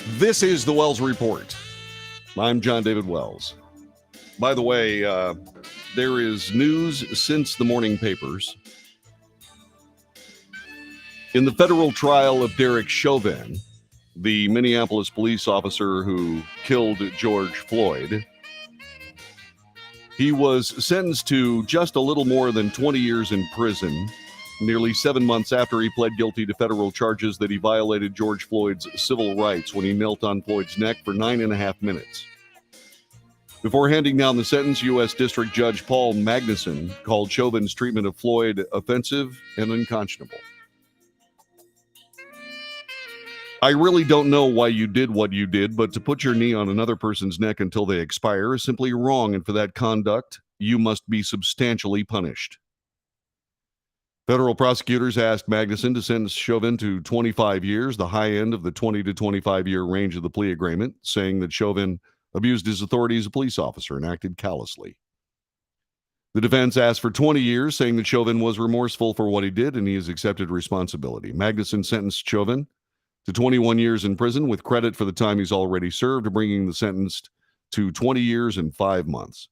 This is the Wells Report. I'm John David Wells. By the way, there is news since the morning papers. In the federal trial of Derek Chauvin, the Minneapolis police officer who killed George Floyd, he was sentenced to just a little more than 20 years in prison, nearly 7 months after he pled guilty to federal charges that he violated George Floyd's civil rights when he knelt on Floyd's neck for 9.5 minutes. Before handing down the sentence, U.S. District Judge Paul Magnuson called Chauvin's treatment of Floyd offensive and unconscionable. I really don't know why you did what you did, but to put your knee on another person's neck until they expire is simply wrong, and for that conduct, you must be substantially punished. Federal prosecutors asked Magnuson to sentence Chauvin to 25 years, the high end of the 20 to 25-year range of the plea agreement, saying that Chauvin abused his authority as a police officer and acted callously. The defense asked for 20 years, saying that Chauvin was remorseful for what he did and he has accepted responsibility. Magnuson sentenced Chauvin to 21 years in prison with credit for the time he's already served, bringing the sentence to 20 years and 5 months.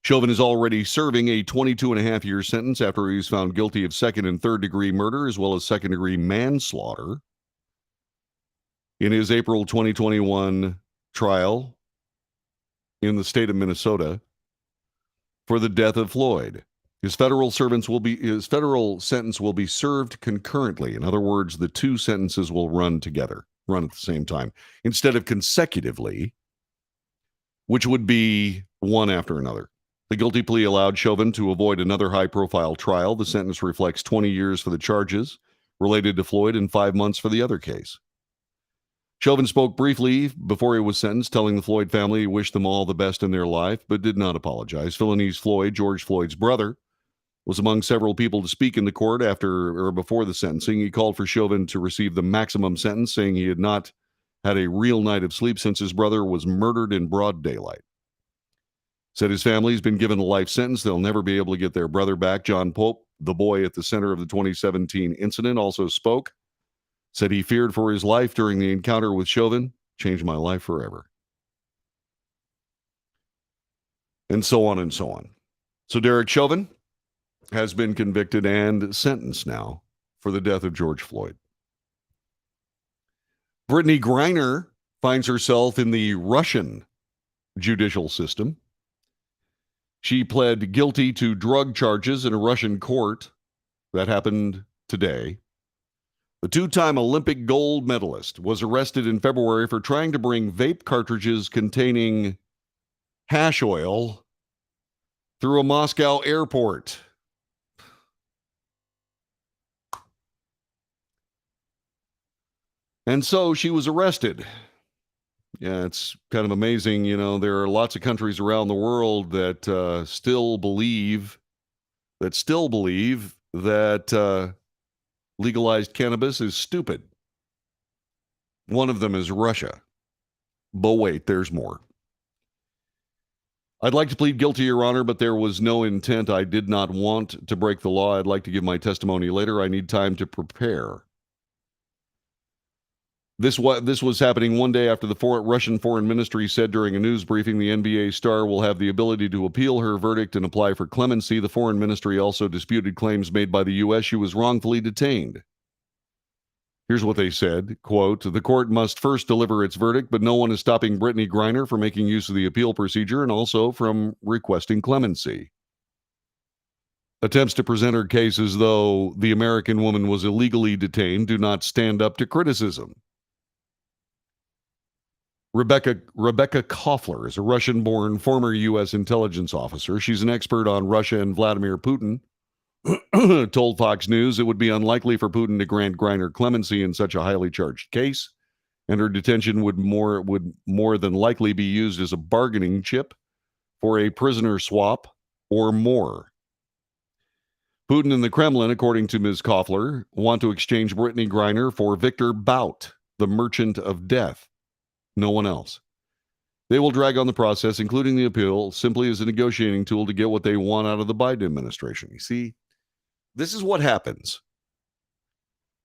Chauvin is already serving a 22.5-year sentence after he was found guilty of second and third degree murder as well as second-degree manslaughter in his April 2021 trial in the state of Minnesota for the death of Floyd. His federal sentence will be served concurrently. In other words, the two sentences will run at the same time, instead of consecutively, which would be one after another. The guilty plea allowed Chauvin to avoid another high-profile trial. The sentence reflects 20 years for the charges related to Floyd and 5 months for the other case. Chauvin spoke briefly before he was sentenced, telling the Floyd family he wished them all the best in their life, but did not apologize. Philanese Floyd, George Floyd's brother, was among several people to speak in the court before the sentencing. He called for Chauvin to receive the maximum sentence, saying he had not had a real night of sleep since his brother was murdered in broad daylight. Said his family's been given a life sentence. They'll never be able to get their brother back. John Pope, the boy at the center of the 2017 incident, also spoke. Said he feared for his life during the encounter with Chauvin. Changed my life forever. And so on and so on. So Derek Chauvin has been convicted and sentenced now for the death of George Floyd. Brittany Griner finds herself in the Russian judicial system. She pled guilty to drug charges in a Russian court. That happened today. The two-time Olympic gold medalist was arrested in February for trying to bring vape cartridges containing hash oil through a Moscow airport. And so she was arrested. Yeah, it's kind of amazing. You know, there are lots of countries around the world that still believe that legalized cannabis is stupid. One of them is Russia. But wait, there's more. I'd like to plead guilty, Your Honor, but there was no intent. I did not want to break the law. I'd like to give my testimony later. I need time to prepare. This was happening one day after the Russian Foreign Ministry said during a news briefing the NBA star will have the ability to appeal her verdict and apply for clemency. The Foreign Ministry also disputed claims made by the U.S. she was wrongfully detained. Here's what they said, quote, "The court must first deliver its verdict, but no one is stopping Brittany Griner from making use of the appeal procedure and also from requesting clemency. Attempts to present her case as though the American woman was illegally detained do not stand up to criticism." Rebecca Koffler is a Russian-born former U.S. intelligence officer. She's an expert on Russia and Vladimir Putin. Told Fox News it would be unlikely for Putin to grant Griner clemency in such a highly charged case, and her detention would more than likely be used as a bargaining chip for a prisoner swap or more. Putin and the Kremlin, according to Ms. Koffler, want to exchange Brittany Griner for Victor Bout, the merchant of death. No one else. They will drag on the process, including the appeal, simply as a negotiating tool to get what they want out of the Biden administration. You see, this is what happens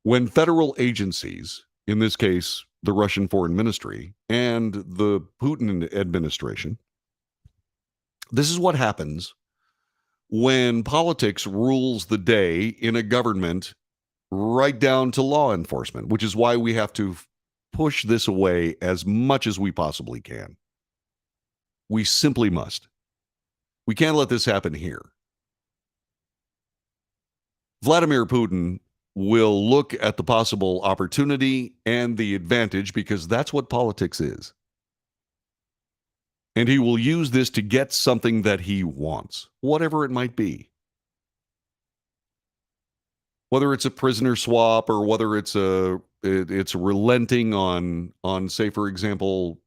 when federal agencies in this case, the Russian Foreign Ministry and the Putin administration. This is what happens when politics rules the day in a government right down to law enforcement, which is why we have to push this away as much as we possibly can. We simply must. We can't let this happen here. Vladimir Putin will look at the possible opportunity and the advantage because that's what politics is. And he will use this to get something that he wants, whatever it might be. Whether it's a prisoner swap or whether it's relenting on say, for example,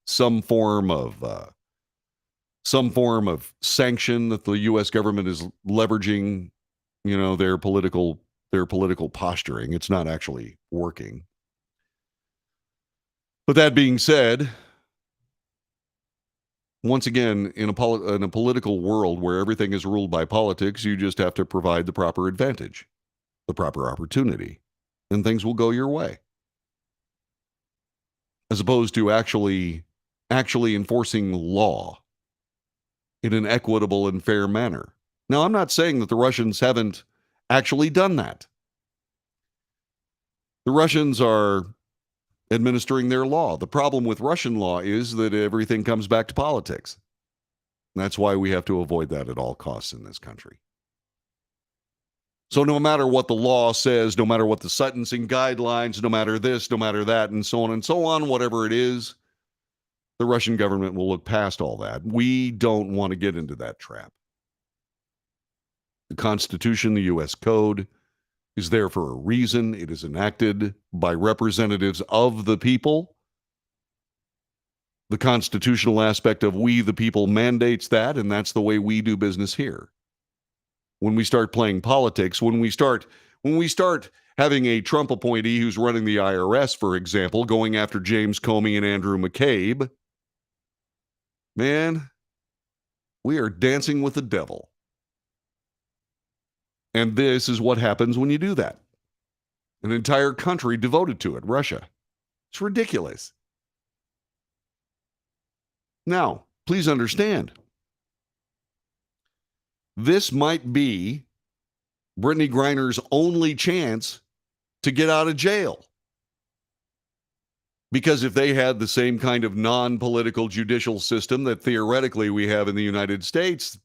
some form of sanction that the U.S. government is leveraging, their political posturing. It's not actually working. But that being said, once again, in a political world where everything is ruled by politics, you just have to provide the proper advantage, the proper opportunity, and things will go your way. As opposed to actually enforcing law in an equitable and fair manner. Now, I'm not saying that the Russians haven't actually done that. The Russians are administering their law. The problem with Russian law is that everything comes back to politics. And that's why we have to avoid that at all costs in this country. So no matter what the law says, no matter what the sentencing guidelines, no matter this, no matter that, and so on, whatever it is, the Russian government will look past all that. We don't want to get into that trap. The Constitution, the U.S. Code, is there for a reason. It is enacted by representatives of the people. The constitutional aspect of we the people mandates that, and that's the way we do business here. When we start playing politics, when we start having a Trump appointee who's running the IRS, for example, going after James Comey and Andrew McCabe, man, we are dancing with the devil. And this is what happens when you do that. An entire country devoted to it, Russia. It's ridiculous. Now, please understand, this might be Brittany Griner's only chance to get out of jail. Because if they had the same kind of non-political judicial system that theoretically we have in the United States,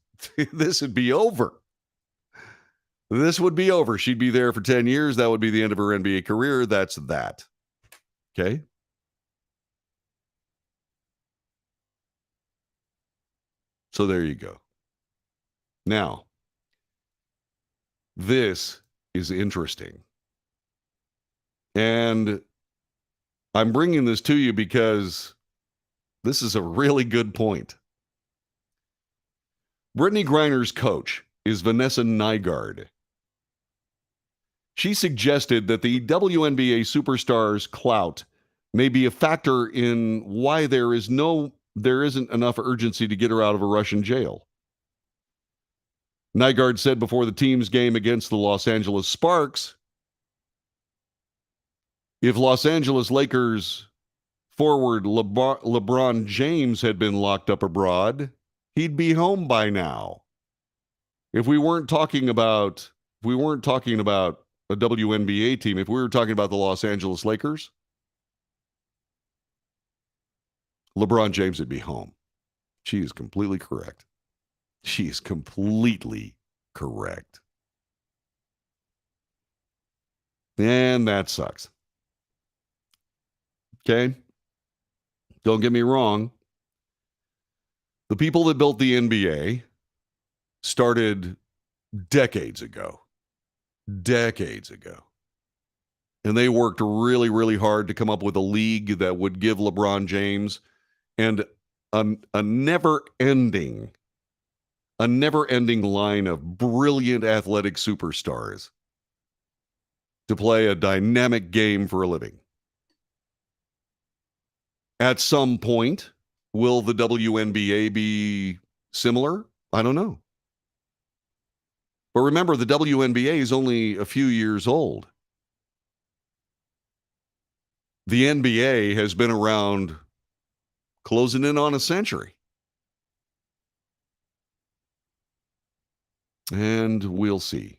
this would be over. This would be over. She'd be there for 10 years. That would be the end of her NBA career. That's that. Okay? So there you go. Now, this is interesting. And I'm bringing this to you because this is a really good point. Brittany Griner's coach is Vanessa Nygaard. She suggested that the WNBA superstar's clout may be a factor in why there isn't enough urgency to get her out of a Russian jail. Nygaard said before the team's game against the Los Angeles Sparks, if Los Angeles Lakers forward LeBron James had been locked up abroad, he'd be home by now. If we weren't talking about a WNBA team, if we were talking about the Los Angeles Lakers, LeBron James would be home. She is completely correct. She is completely correct. And that sucks. Okay? Don't get me wrong. The people that built the NBA started decades ago. And they worked really, really hard to come up with a league that would give LeBron James and a never-ending line of brilliant athletic superstars to play a dynamic game for a living. At some point, will the WNBA be similar? I don't know. But remember, the WNBA is only a few years old. The NBA has been around closing in on a century. And we'll see.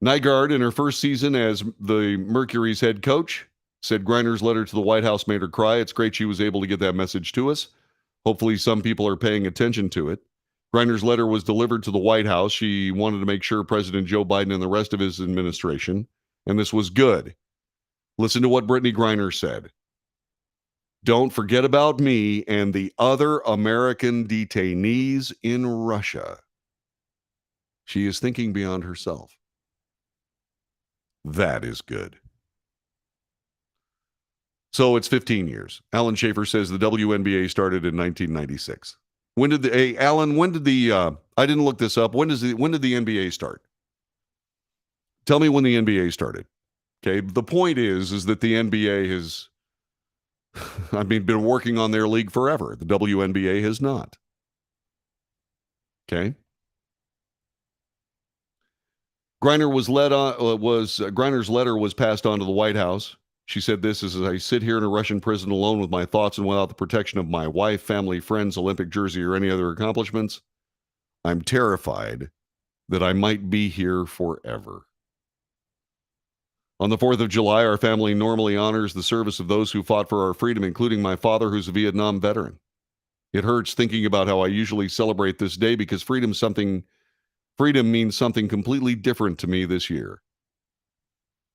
Nygaard, in her first season as the Mercury's head coach, said Griner's letter to the White House made her cry. It's great she was able to get that message to us. Hopefully some people are paying attention to it. Griner's letter was delivered to the White House. She wanted to make sure President Joe Biden and the rest of his administration, and this was good. Listen to what Brittany Griner said. Don't forget about me and the other American detainees in Russia. She is thinking beyond herself. That is good. So it's 15 years. Alan Schaefer says the WNBA started in 1996. When did I didn't look this up. When did the NBA start? Tell me when the NBA started. Okay. The point is that the NBA has, been working on their league forever. The WNBA has not. Okay. Griner's letter was passed on to the White House. She said this as I sit here in a Russian prison alone with my thoughts and without the protection of my wife, family, friends, Olympic jersey, or any other accomplishments. I'm terrified that I might be here forever. On the 4th of July, our family normally honors the service of those who fought for our freedom, including my father, who's a Vietnam veteran. It hurts thinking about how I usually celebrate this day because freedom means something completely different to me this year.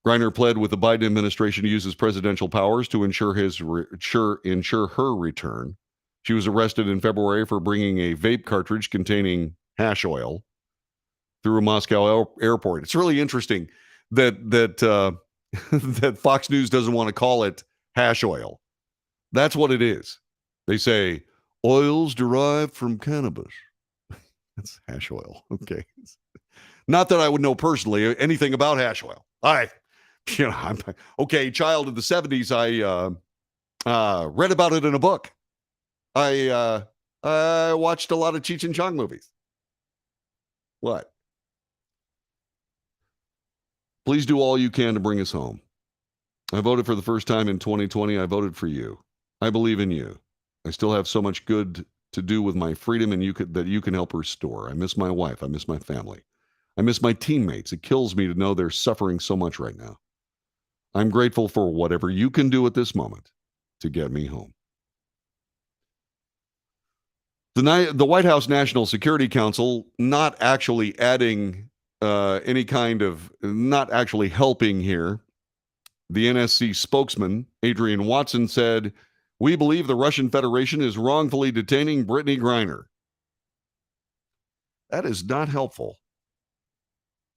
Griner pled with the Biden administration to use his presidential powers to ensure her return. She was arrested in February for bringing a vape cartridge containing hash oil through a Moscow airport. It's really interesting that that Fox News doesn't want to call it hash oil. That's what it is. They say oils derived from cannabis. That's hash oil. Okay. Not that I would know personally anything about hash oil. I'm okay. Child of the 70s. I read about it in a book. I watched a lot of Cheech and Chong movies. What? Please do all you can to bring us home. I voted for the first time in 2020. I voted for you. I believe in you. I still have so much good to do with my freedom and that you can help restore. I miss my wife. I miss my family. I miss my teammates. It kills me to know they're suffering so much right now. I'm grateful for whatever you can do at this moment to get me home. The White House National Security Council not actually not actually helping here. The NSC spokesman, Adrian Watson, said, "We believe the Russian Federation is wrongfully detaining Brittany Griner." That is not helpful.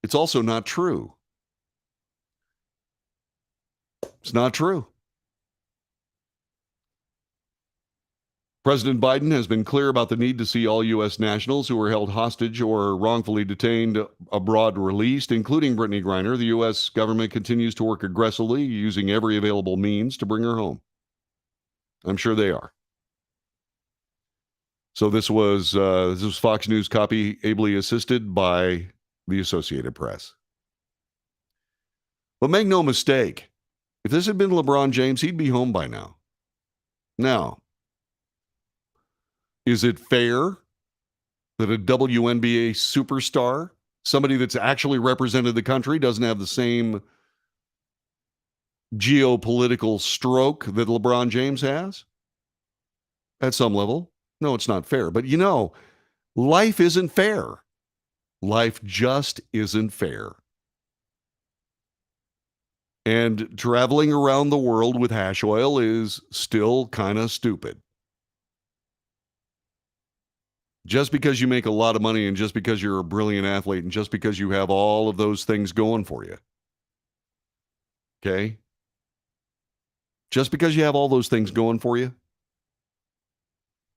It's also not true. It's not true. President Biden has been clear about the need to see all U.S. nationals who were held hostage or wrongfully detained abroad released, including Brittany Griner. The U.S. government continues to work aggressively, using every available means to bring her home. I'm sure they are. So this was Fox News copy, ably assisted by the Associated Press. But make no mistake, if this had been LeBron James, he'd be home by now. Now, is it fair that a WNBA superstar, somebody that's actually represented the country, doesn't have the same geopolitical stroke that LeBron James has? At some level. No, it's not fair. But life isn't fair. Life just isn't fair. And traveling around the world with hash oil is still kind of stupid. Just because you make a lot of money and just because you're a brilliant athlete and just because you have all of those things going for you. Okay? Just because you have all those things going for you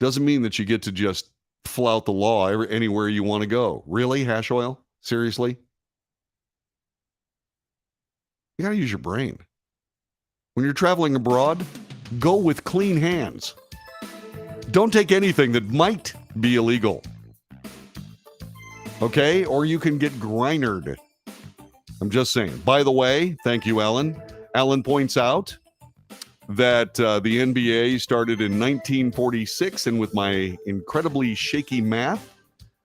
doesn't mean that you get to just flout the law anywhere you want to go. Really, hash oil? Seriously? You got to use your brain. When you're traveling abroad, go with clean hands. Don't take anything that might be illegal. Okay? Or you can get grinered. I'm just saying. By the way, thank you, Ellen. Alan points out that the NBA started in 1946, and with my incredibly shaky math,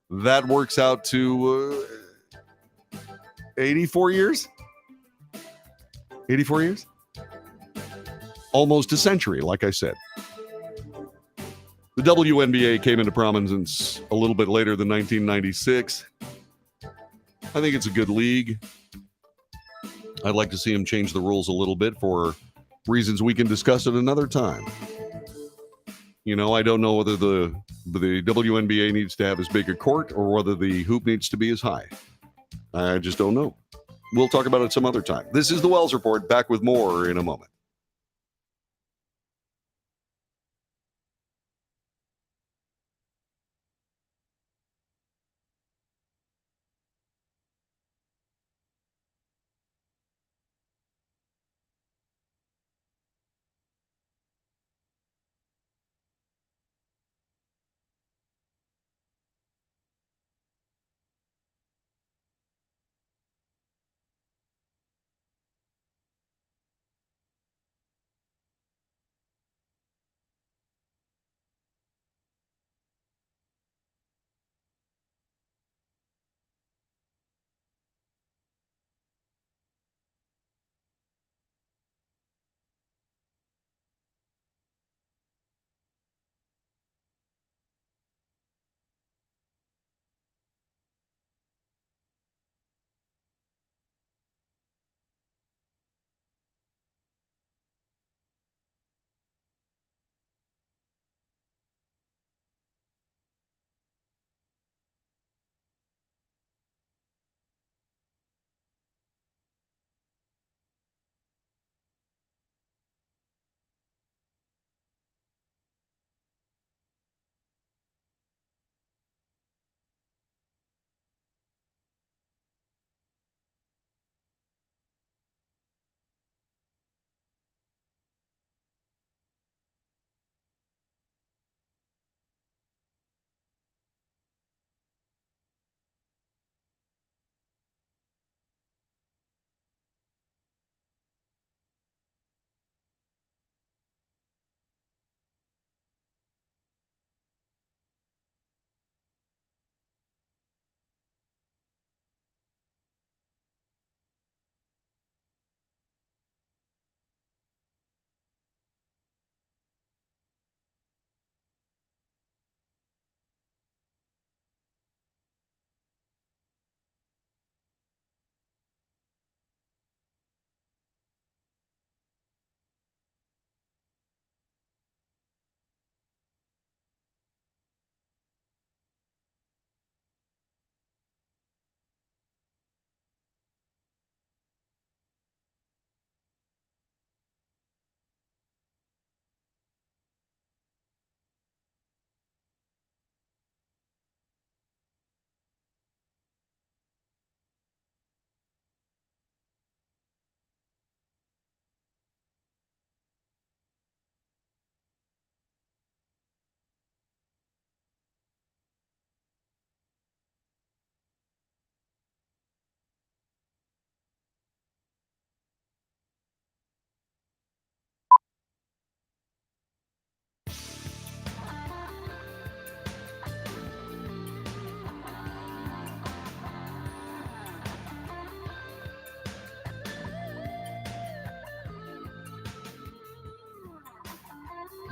that works out to 84 years? 84 years? Almost a century, like I said. The WNBA came into prominence a little bit later than 1996. I think it's a good league. I'd like to see them change the rules a little bit for reasons we can discuss at another time. You know, I don't know whether the WNBA needs to have as big a court or whether the hoop needs to be as high. I just don't know. We'll talk about it some other time. This is the Wells Report. Back with more in a moment.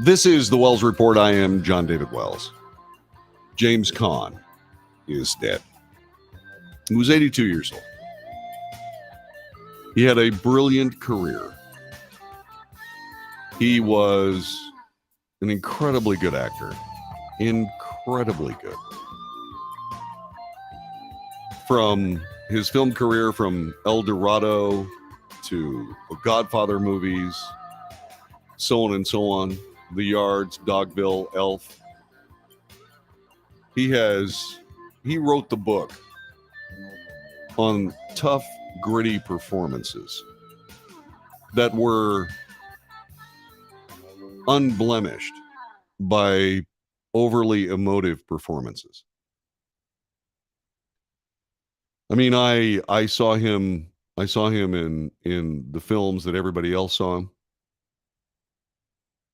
This is the Wells Report. I am John David Wells. James Caan is dead. He was 82 years old. He had a brilliant career. He was an incredibly good actor. Incredibly good. From his film career, from El Dorado to the Godfather movies, so on and so on, The Yards, Dogville, Elf. He wrote the book on tough, gritty performances that were unblemished by overly emotive performances. I mean, I saw him I saw him in the films that everybody else saw him.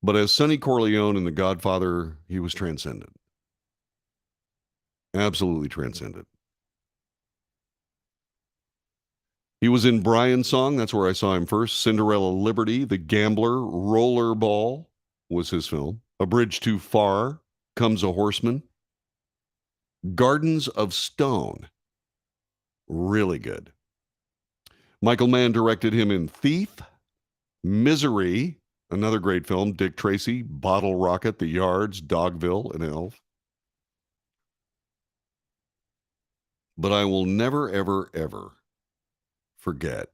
But as Sonny Corleone in The Godfather, he was transcendent. Absolutely transcendent. He was in Brian's Song. That's where I saw him first. Cinderella Liberty, The Gambler, Rollerball was his film. A Bridge Too Far, Comes a Horseman. Gardens of Stone, really good. Michael Mann directed him in Thief, Misery, another great film, Dick Tracy, Bottle Rocket, The Yards, Dogville, and Elf. But I will never, ever, ever forget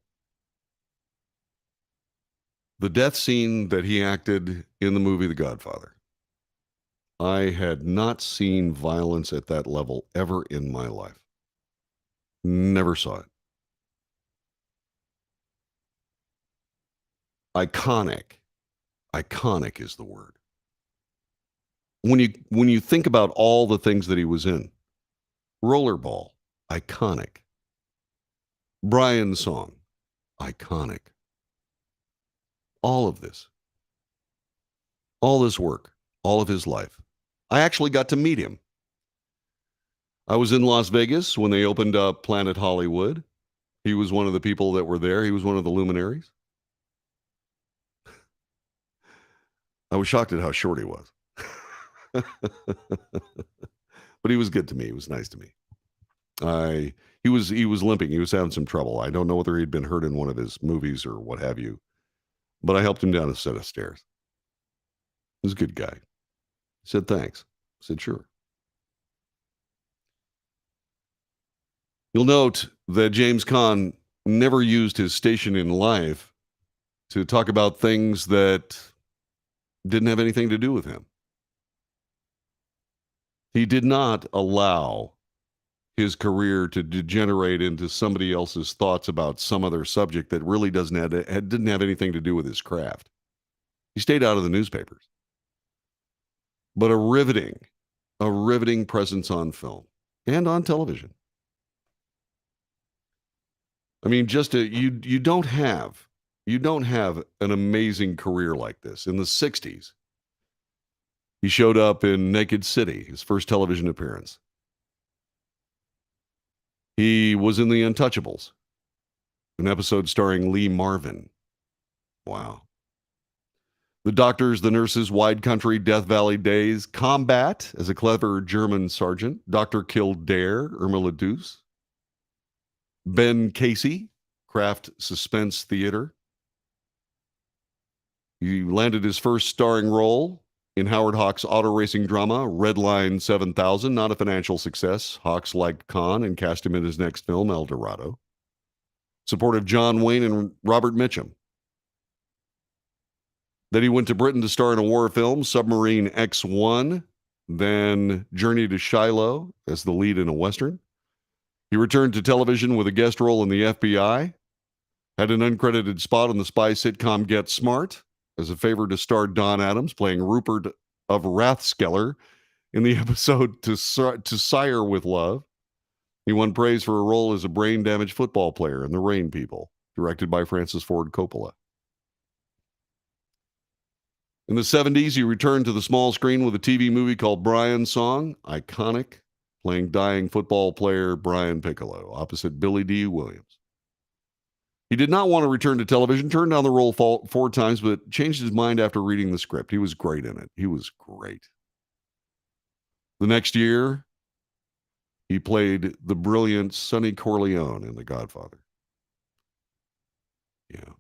the death scene that he acted in the movie The Godfather. I had not seen violence at that level ever in my life. Never saw it. Iconic. Iconic is the word. When you think about all the things that he was in, Rollerball, iconic. Brian's Song, iconic. All of this. All this work, all of his life. I actually got to meet him. I was in Las Vegas when they opened up Planet Hollywood. He was one of the people that were there. He was one of the luminaries. I was shocked at how short he was. But he was good to me. He was nice to me. He was limping. He was having some trouble. I don't know whether he'd been hurt in one of his movies or what have you. But I helped him down a set of stairs. He was a good guy. He said, thanks. I said, sure. You'll note that James Caan never used his station in life to talk about things that didn't have anything to do with him. He did not allow his career to degenerate into somebody else's thoughts about some other subject that really didn't have anything to do with his craft. He stayed out of the newspapers. But a riveting presence on film and on television. I mean, you don't have an amazing career like this. In the 60s, he showed up in Naked City, his first television appearance. He was in The Untouchables, an episode starring Lee Marvin. Wow. The Doctors, the Nurses, Wide Country, Death Valley Days, Combat as a clever German sergeant, Dr. Kildare, Irma la Douce, Ben Casey, Kraft Suspense Theater. He landed his first starring role in Howard Hawks' auto racing drama, Redline 7000, not a financial success. Hawks liked Caan and cast him in his next film, El Dorado. Supportive John Wayne and Robert Mitchum. Then he went to Britain to star in a war film, Submarine X-1, then Journey to Shiloh as the lead in a Western. He returned to television with a guest role in the FBI, had an uncredited spot on the spy sitcom Get Smart, as a favor to star Don Adams playing Rupert of Rathskeller in the episode To Sire with Love. He won praise for a role as a brain-damaged football player in The Rain People, directed by Francis Ford Coppola. In the 70s, he returned to the small screen with a TV movie called Brian's Song, iconic, playing dying football player Brian Piccolo, opposite Billy D. Williams. He did not want to return to television, turned down the role 4 times, but changed his mind after reading the script. He was great in it. He was great. The next year, he played the brilliant Sonny Corleone in The Godfather. Yeah.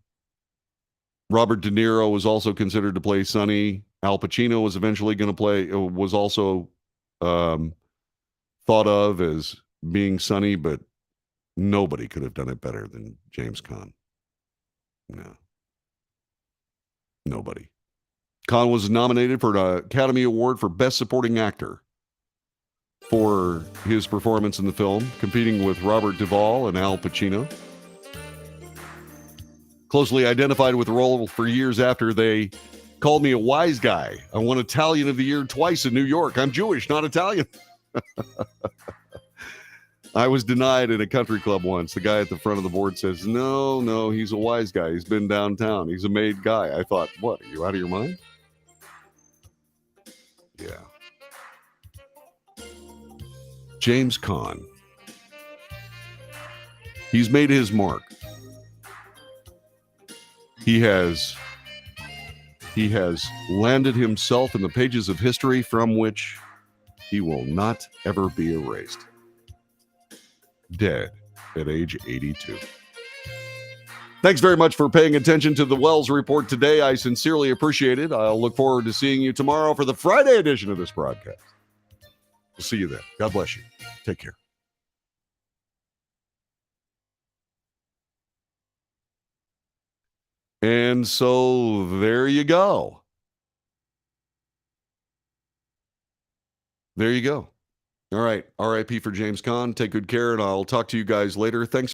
Robert De Niro was also considered to play Sonny. Al Pacino was eventually going to was also thought of as being Sonny, but nobody could have done it better than James Caan. No. Nobody. Caan was nominated for an Academy Award for Best Supporting Actor for his performance in the film, competing with Robert Duvall and Al Pacino. Closely identified with the role for years after, they called me a wise guy. I won Italian of the Year twice in New York. I'm Jewish, not Italian. I was denied at a country club once. The guy at the front of the board says, no, he's a wise guy. He's been downtown. He's a made guy. I thought, what, are you out of your mind? Yeah. James Caan. He's made his mark. He has landed himself in the pages of history from which he will not ever be erased. Dead at age 82. Thanks very much for paying attention to the Wells Report today. I sincerely appreciate it. I'll look forward to seeing you tomorrow for the Friday edition of this broadcast. We'll see you then. God bless you. Take care. And so there you go. There you go. All right. RIP for James Caan. Take good care, and I'll talk to you guys later. Thanks.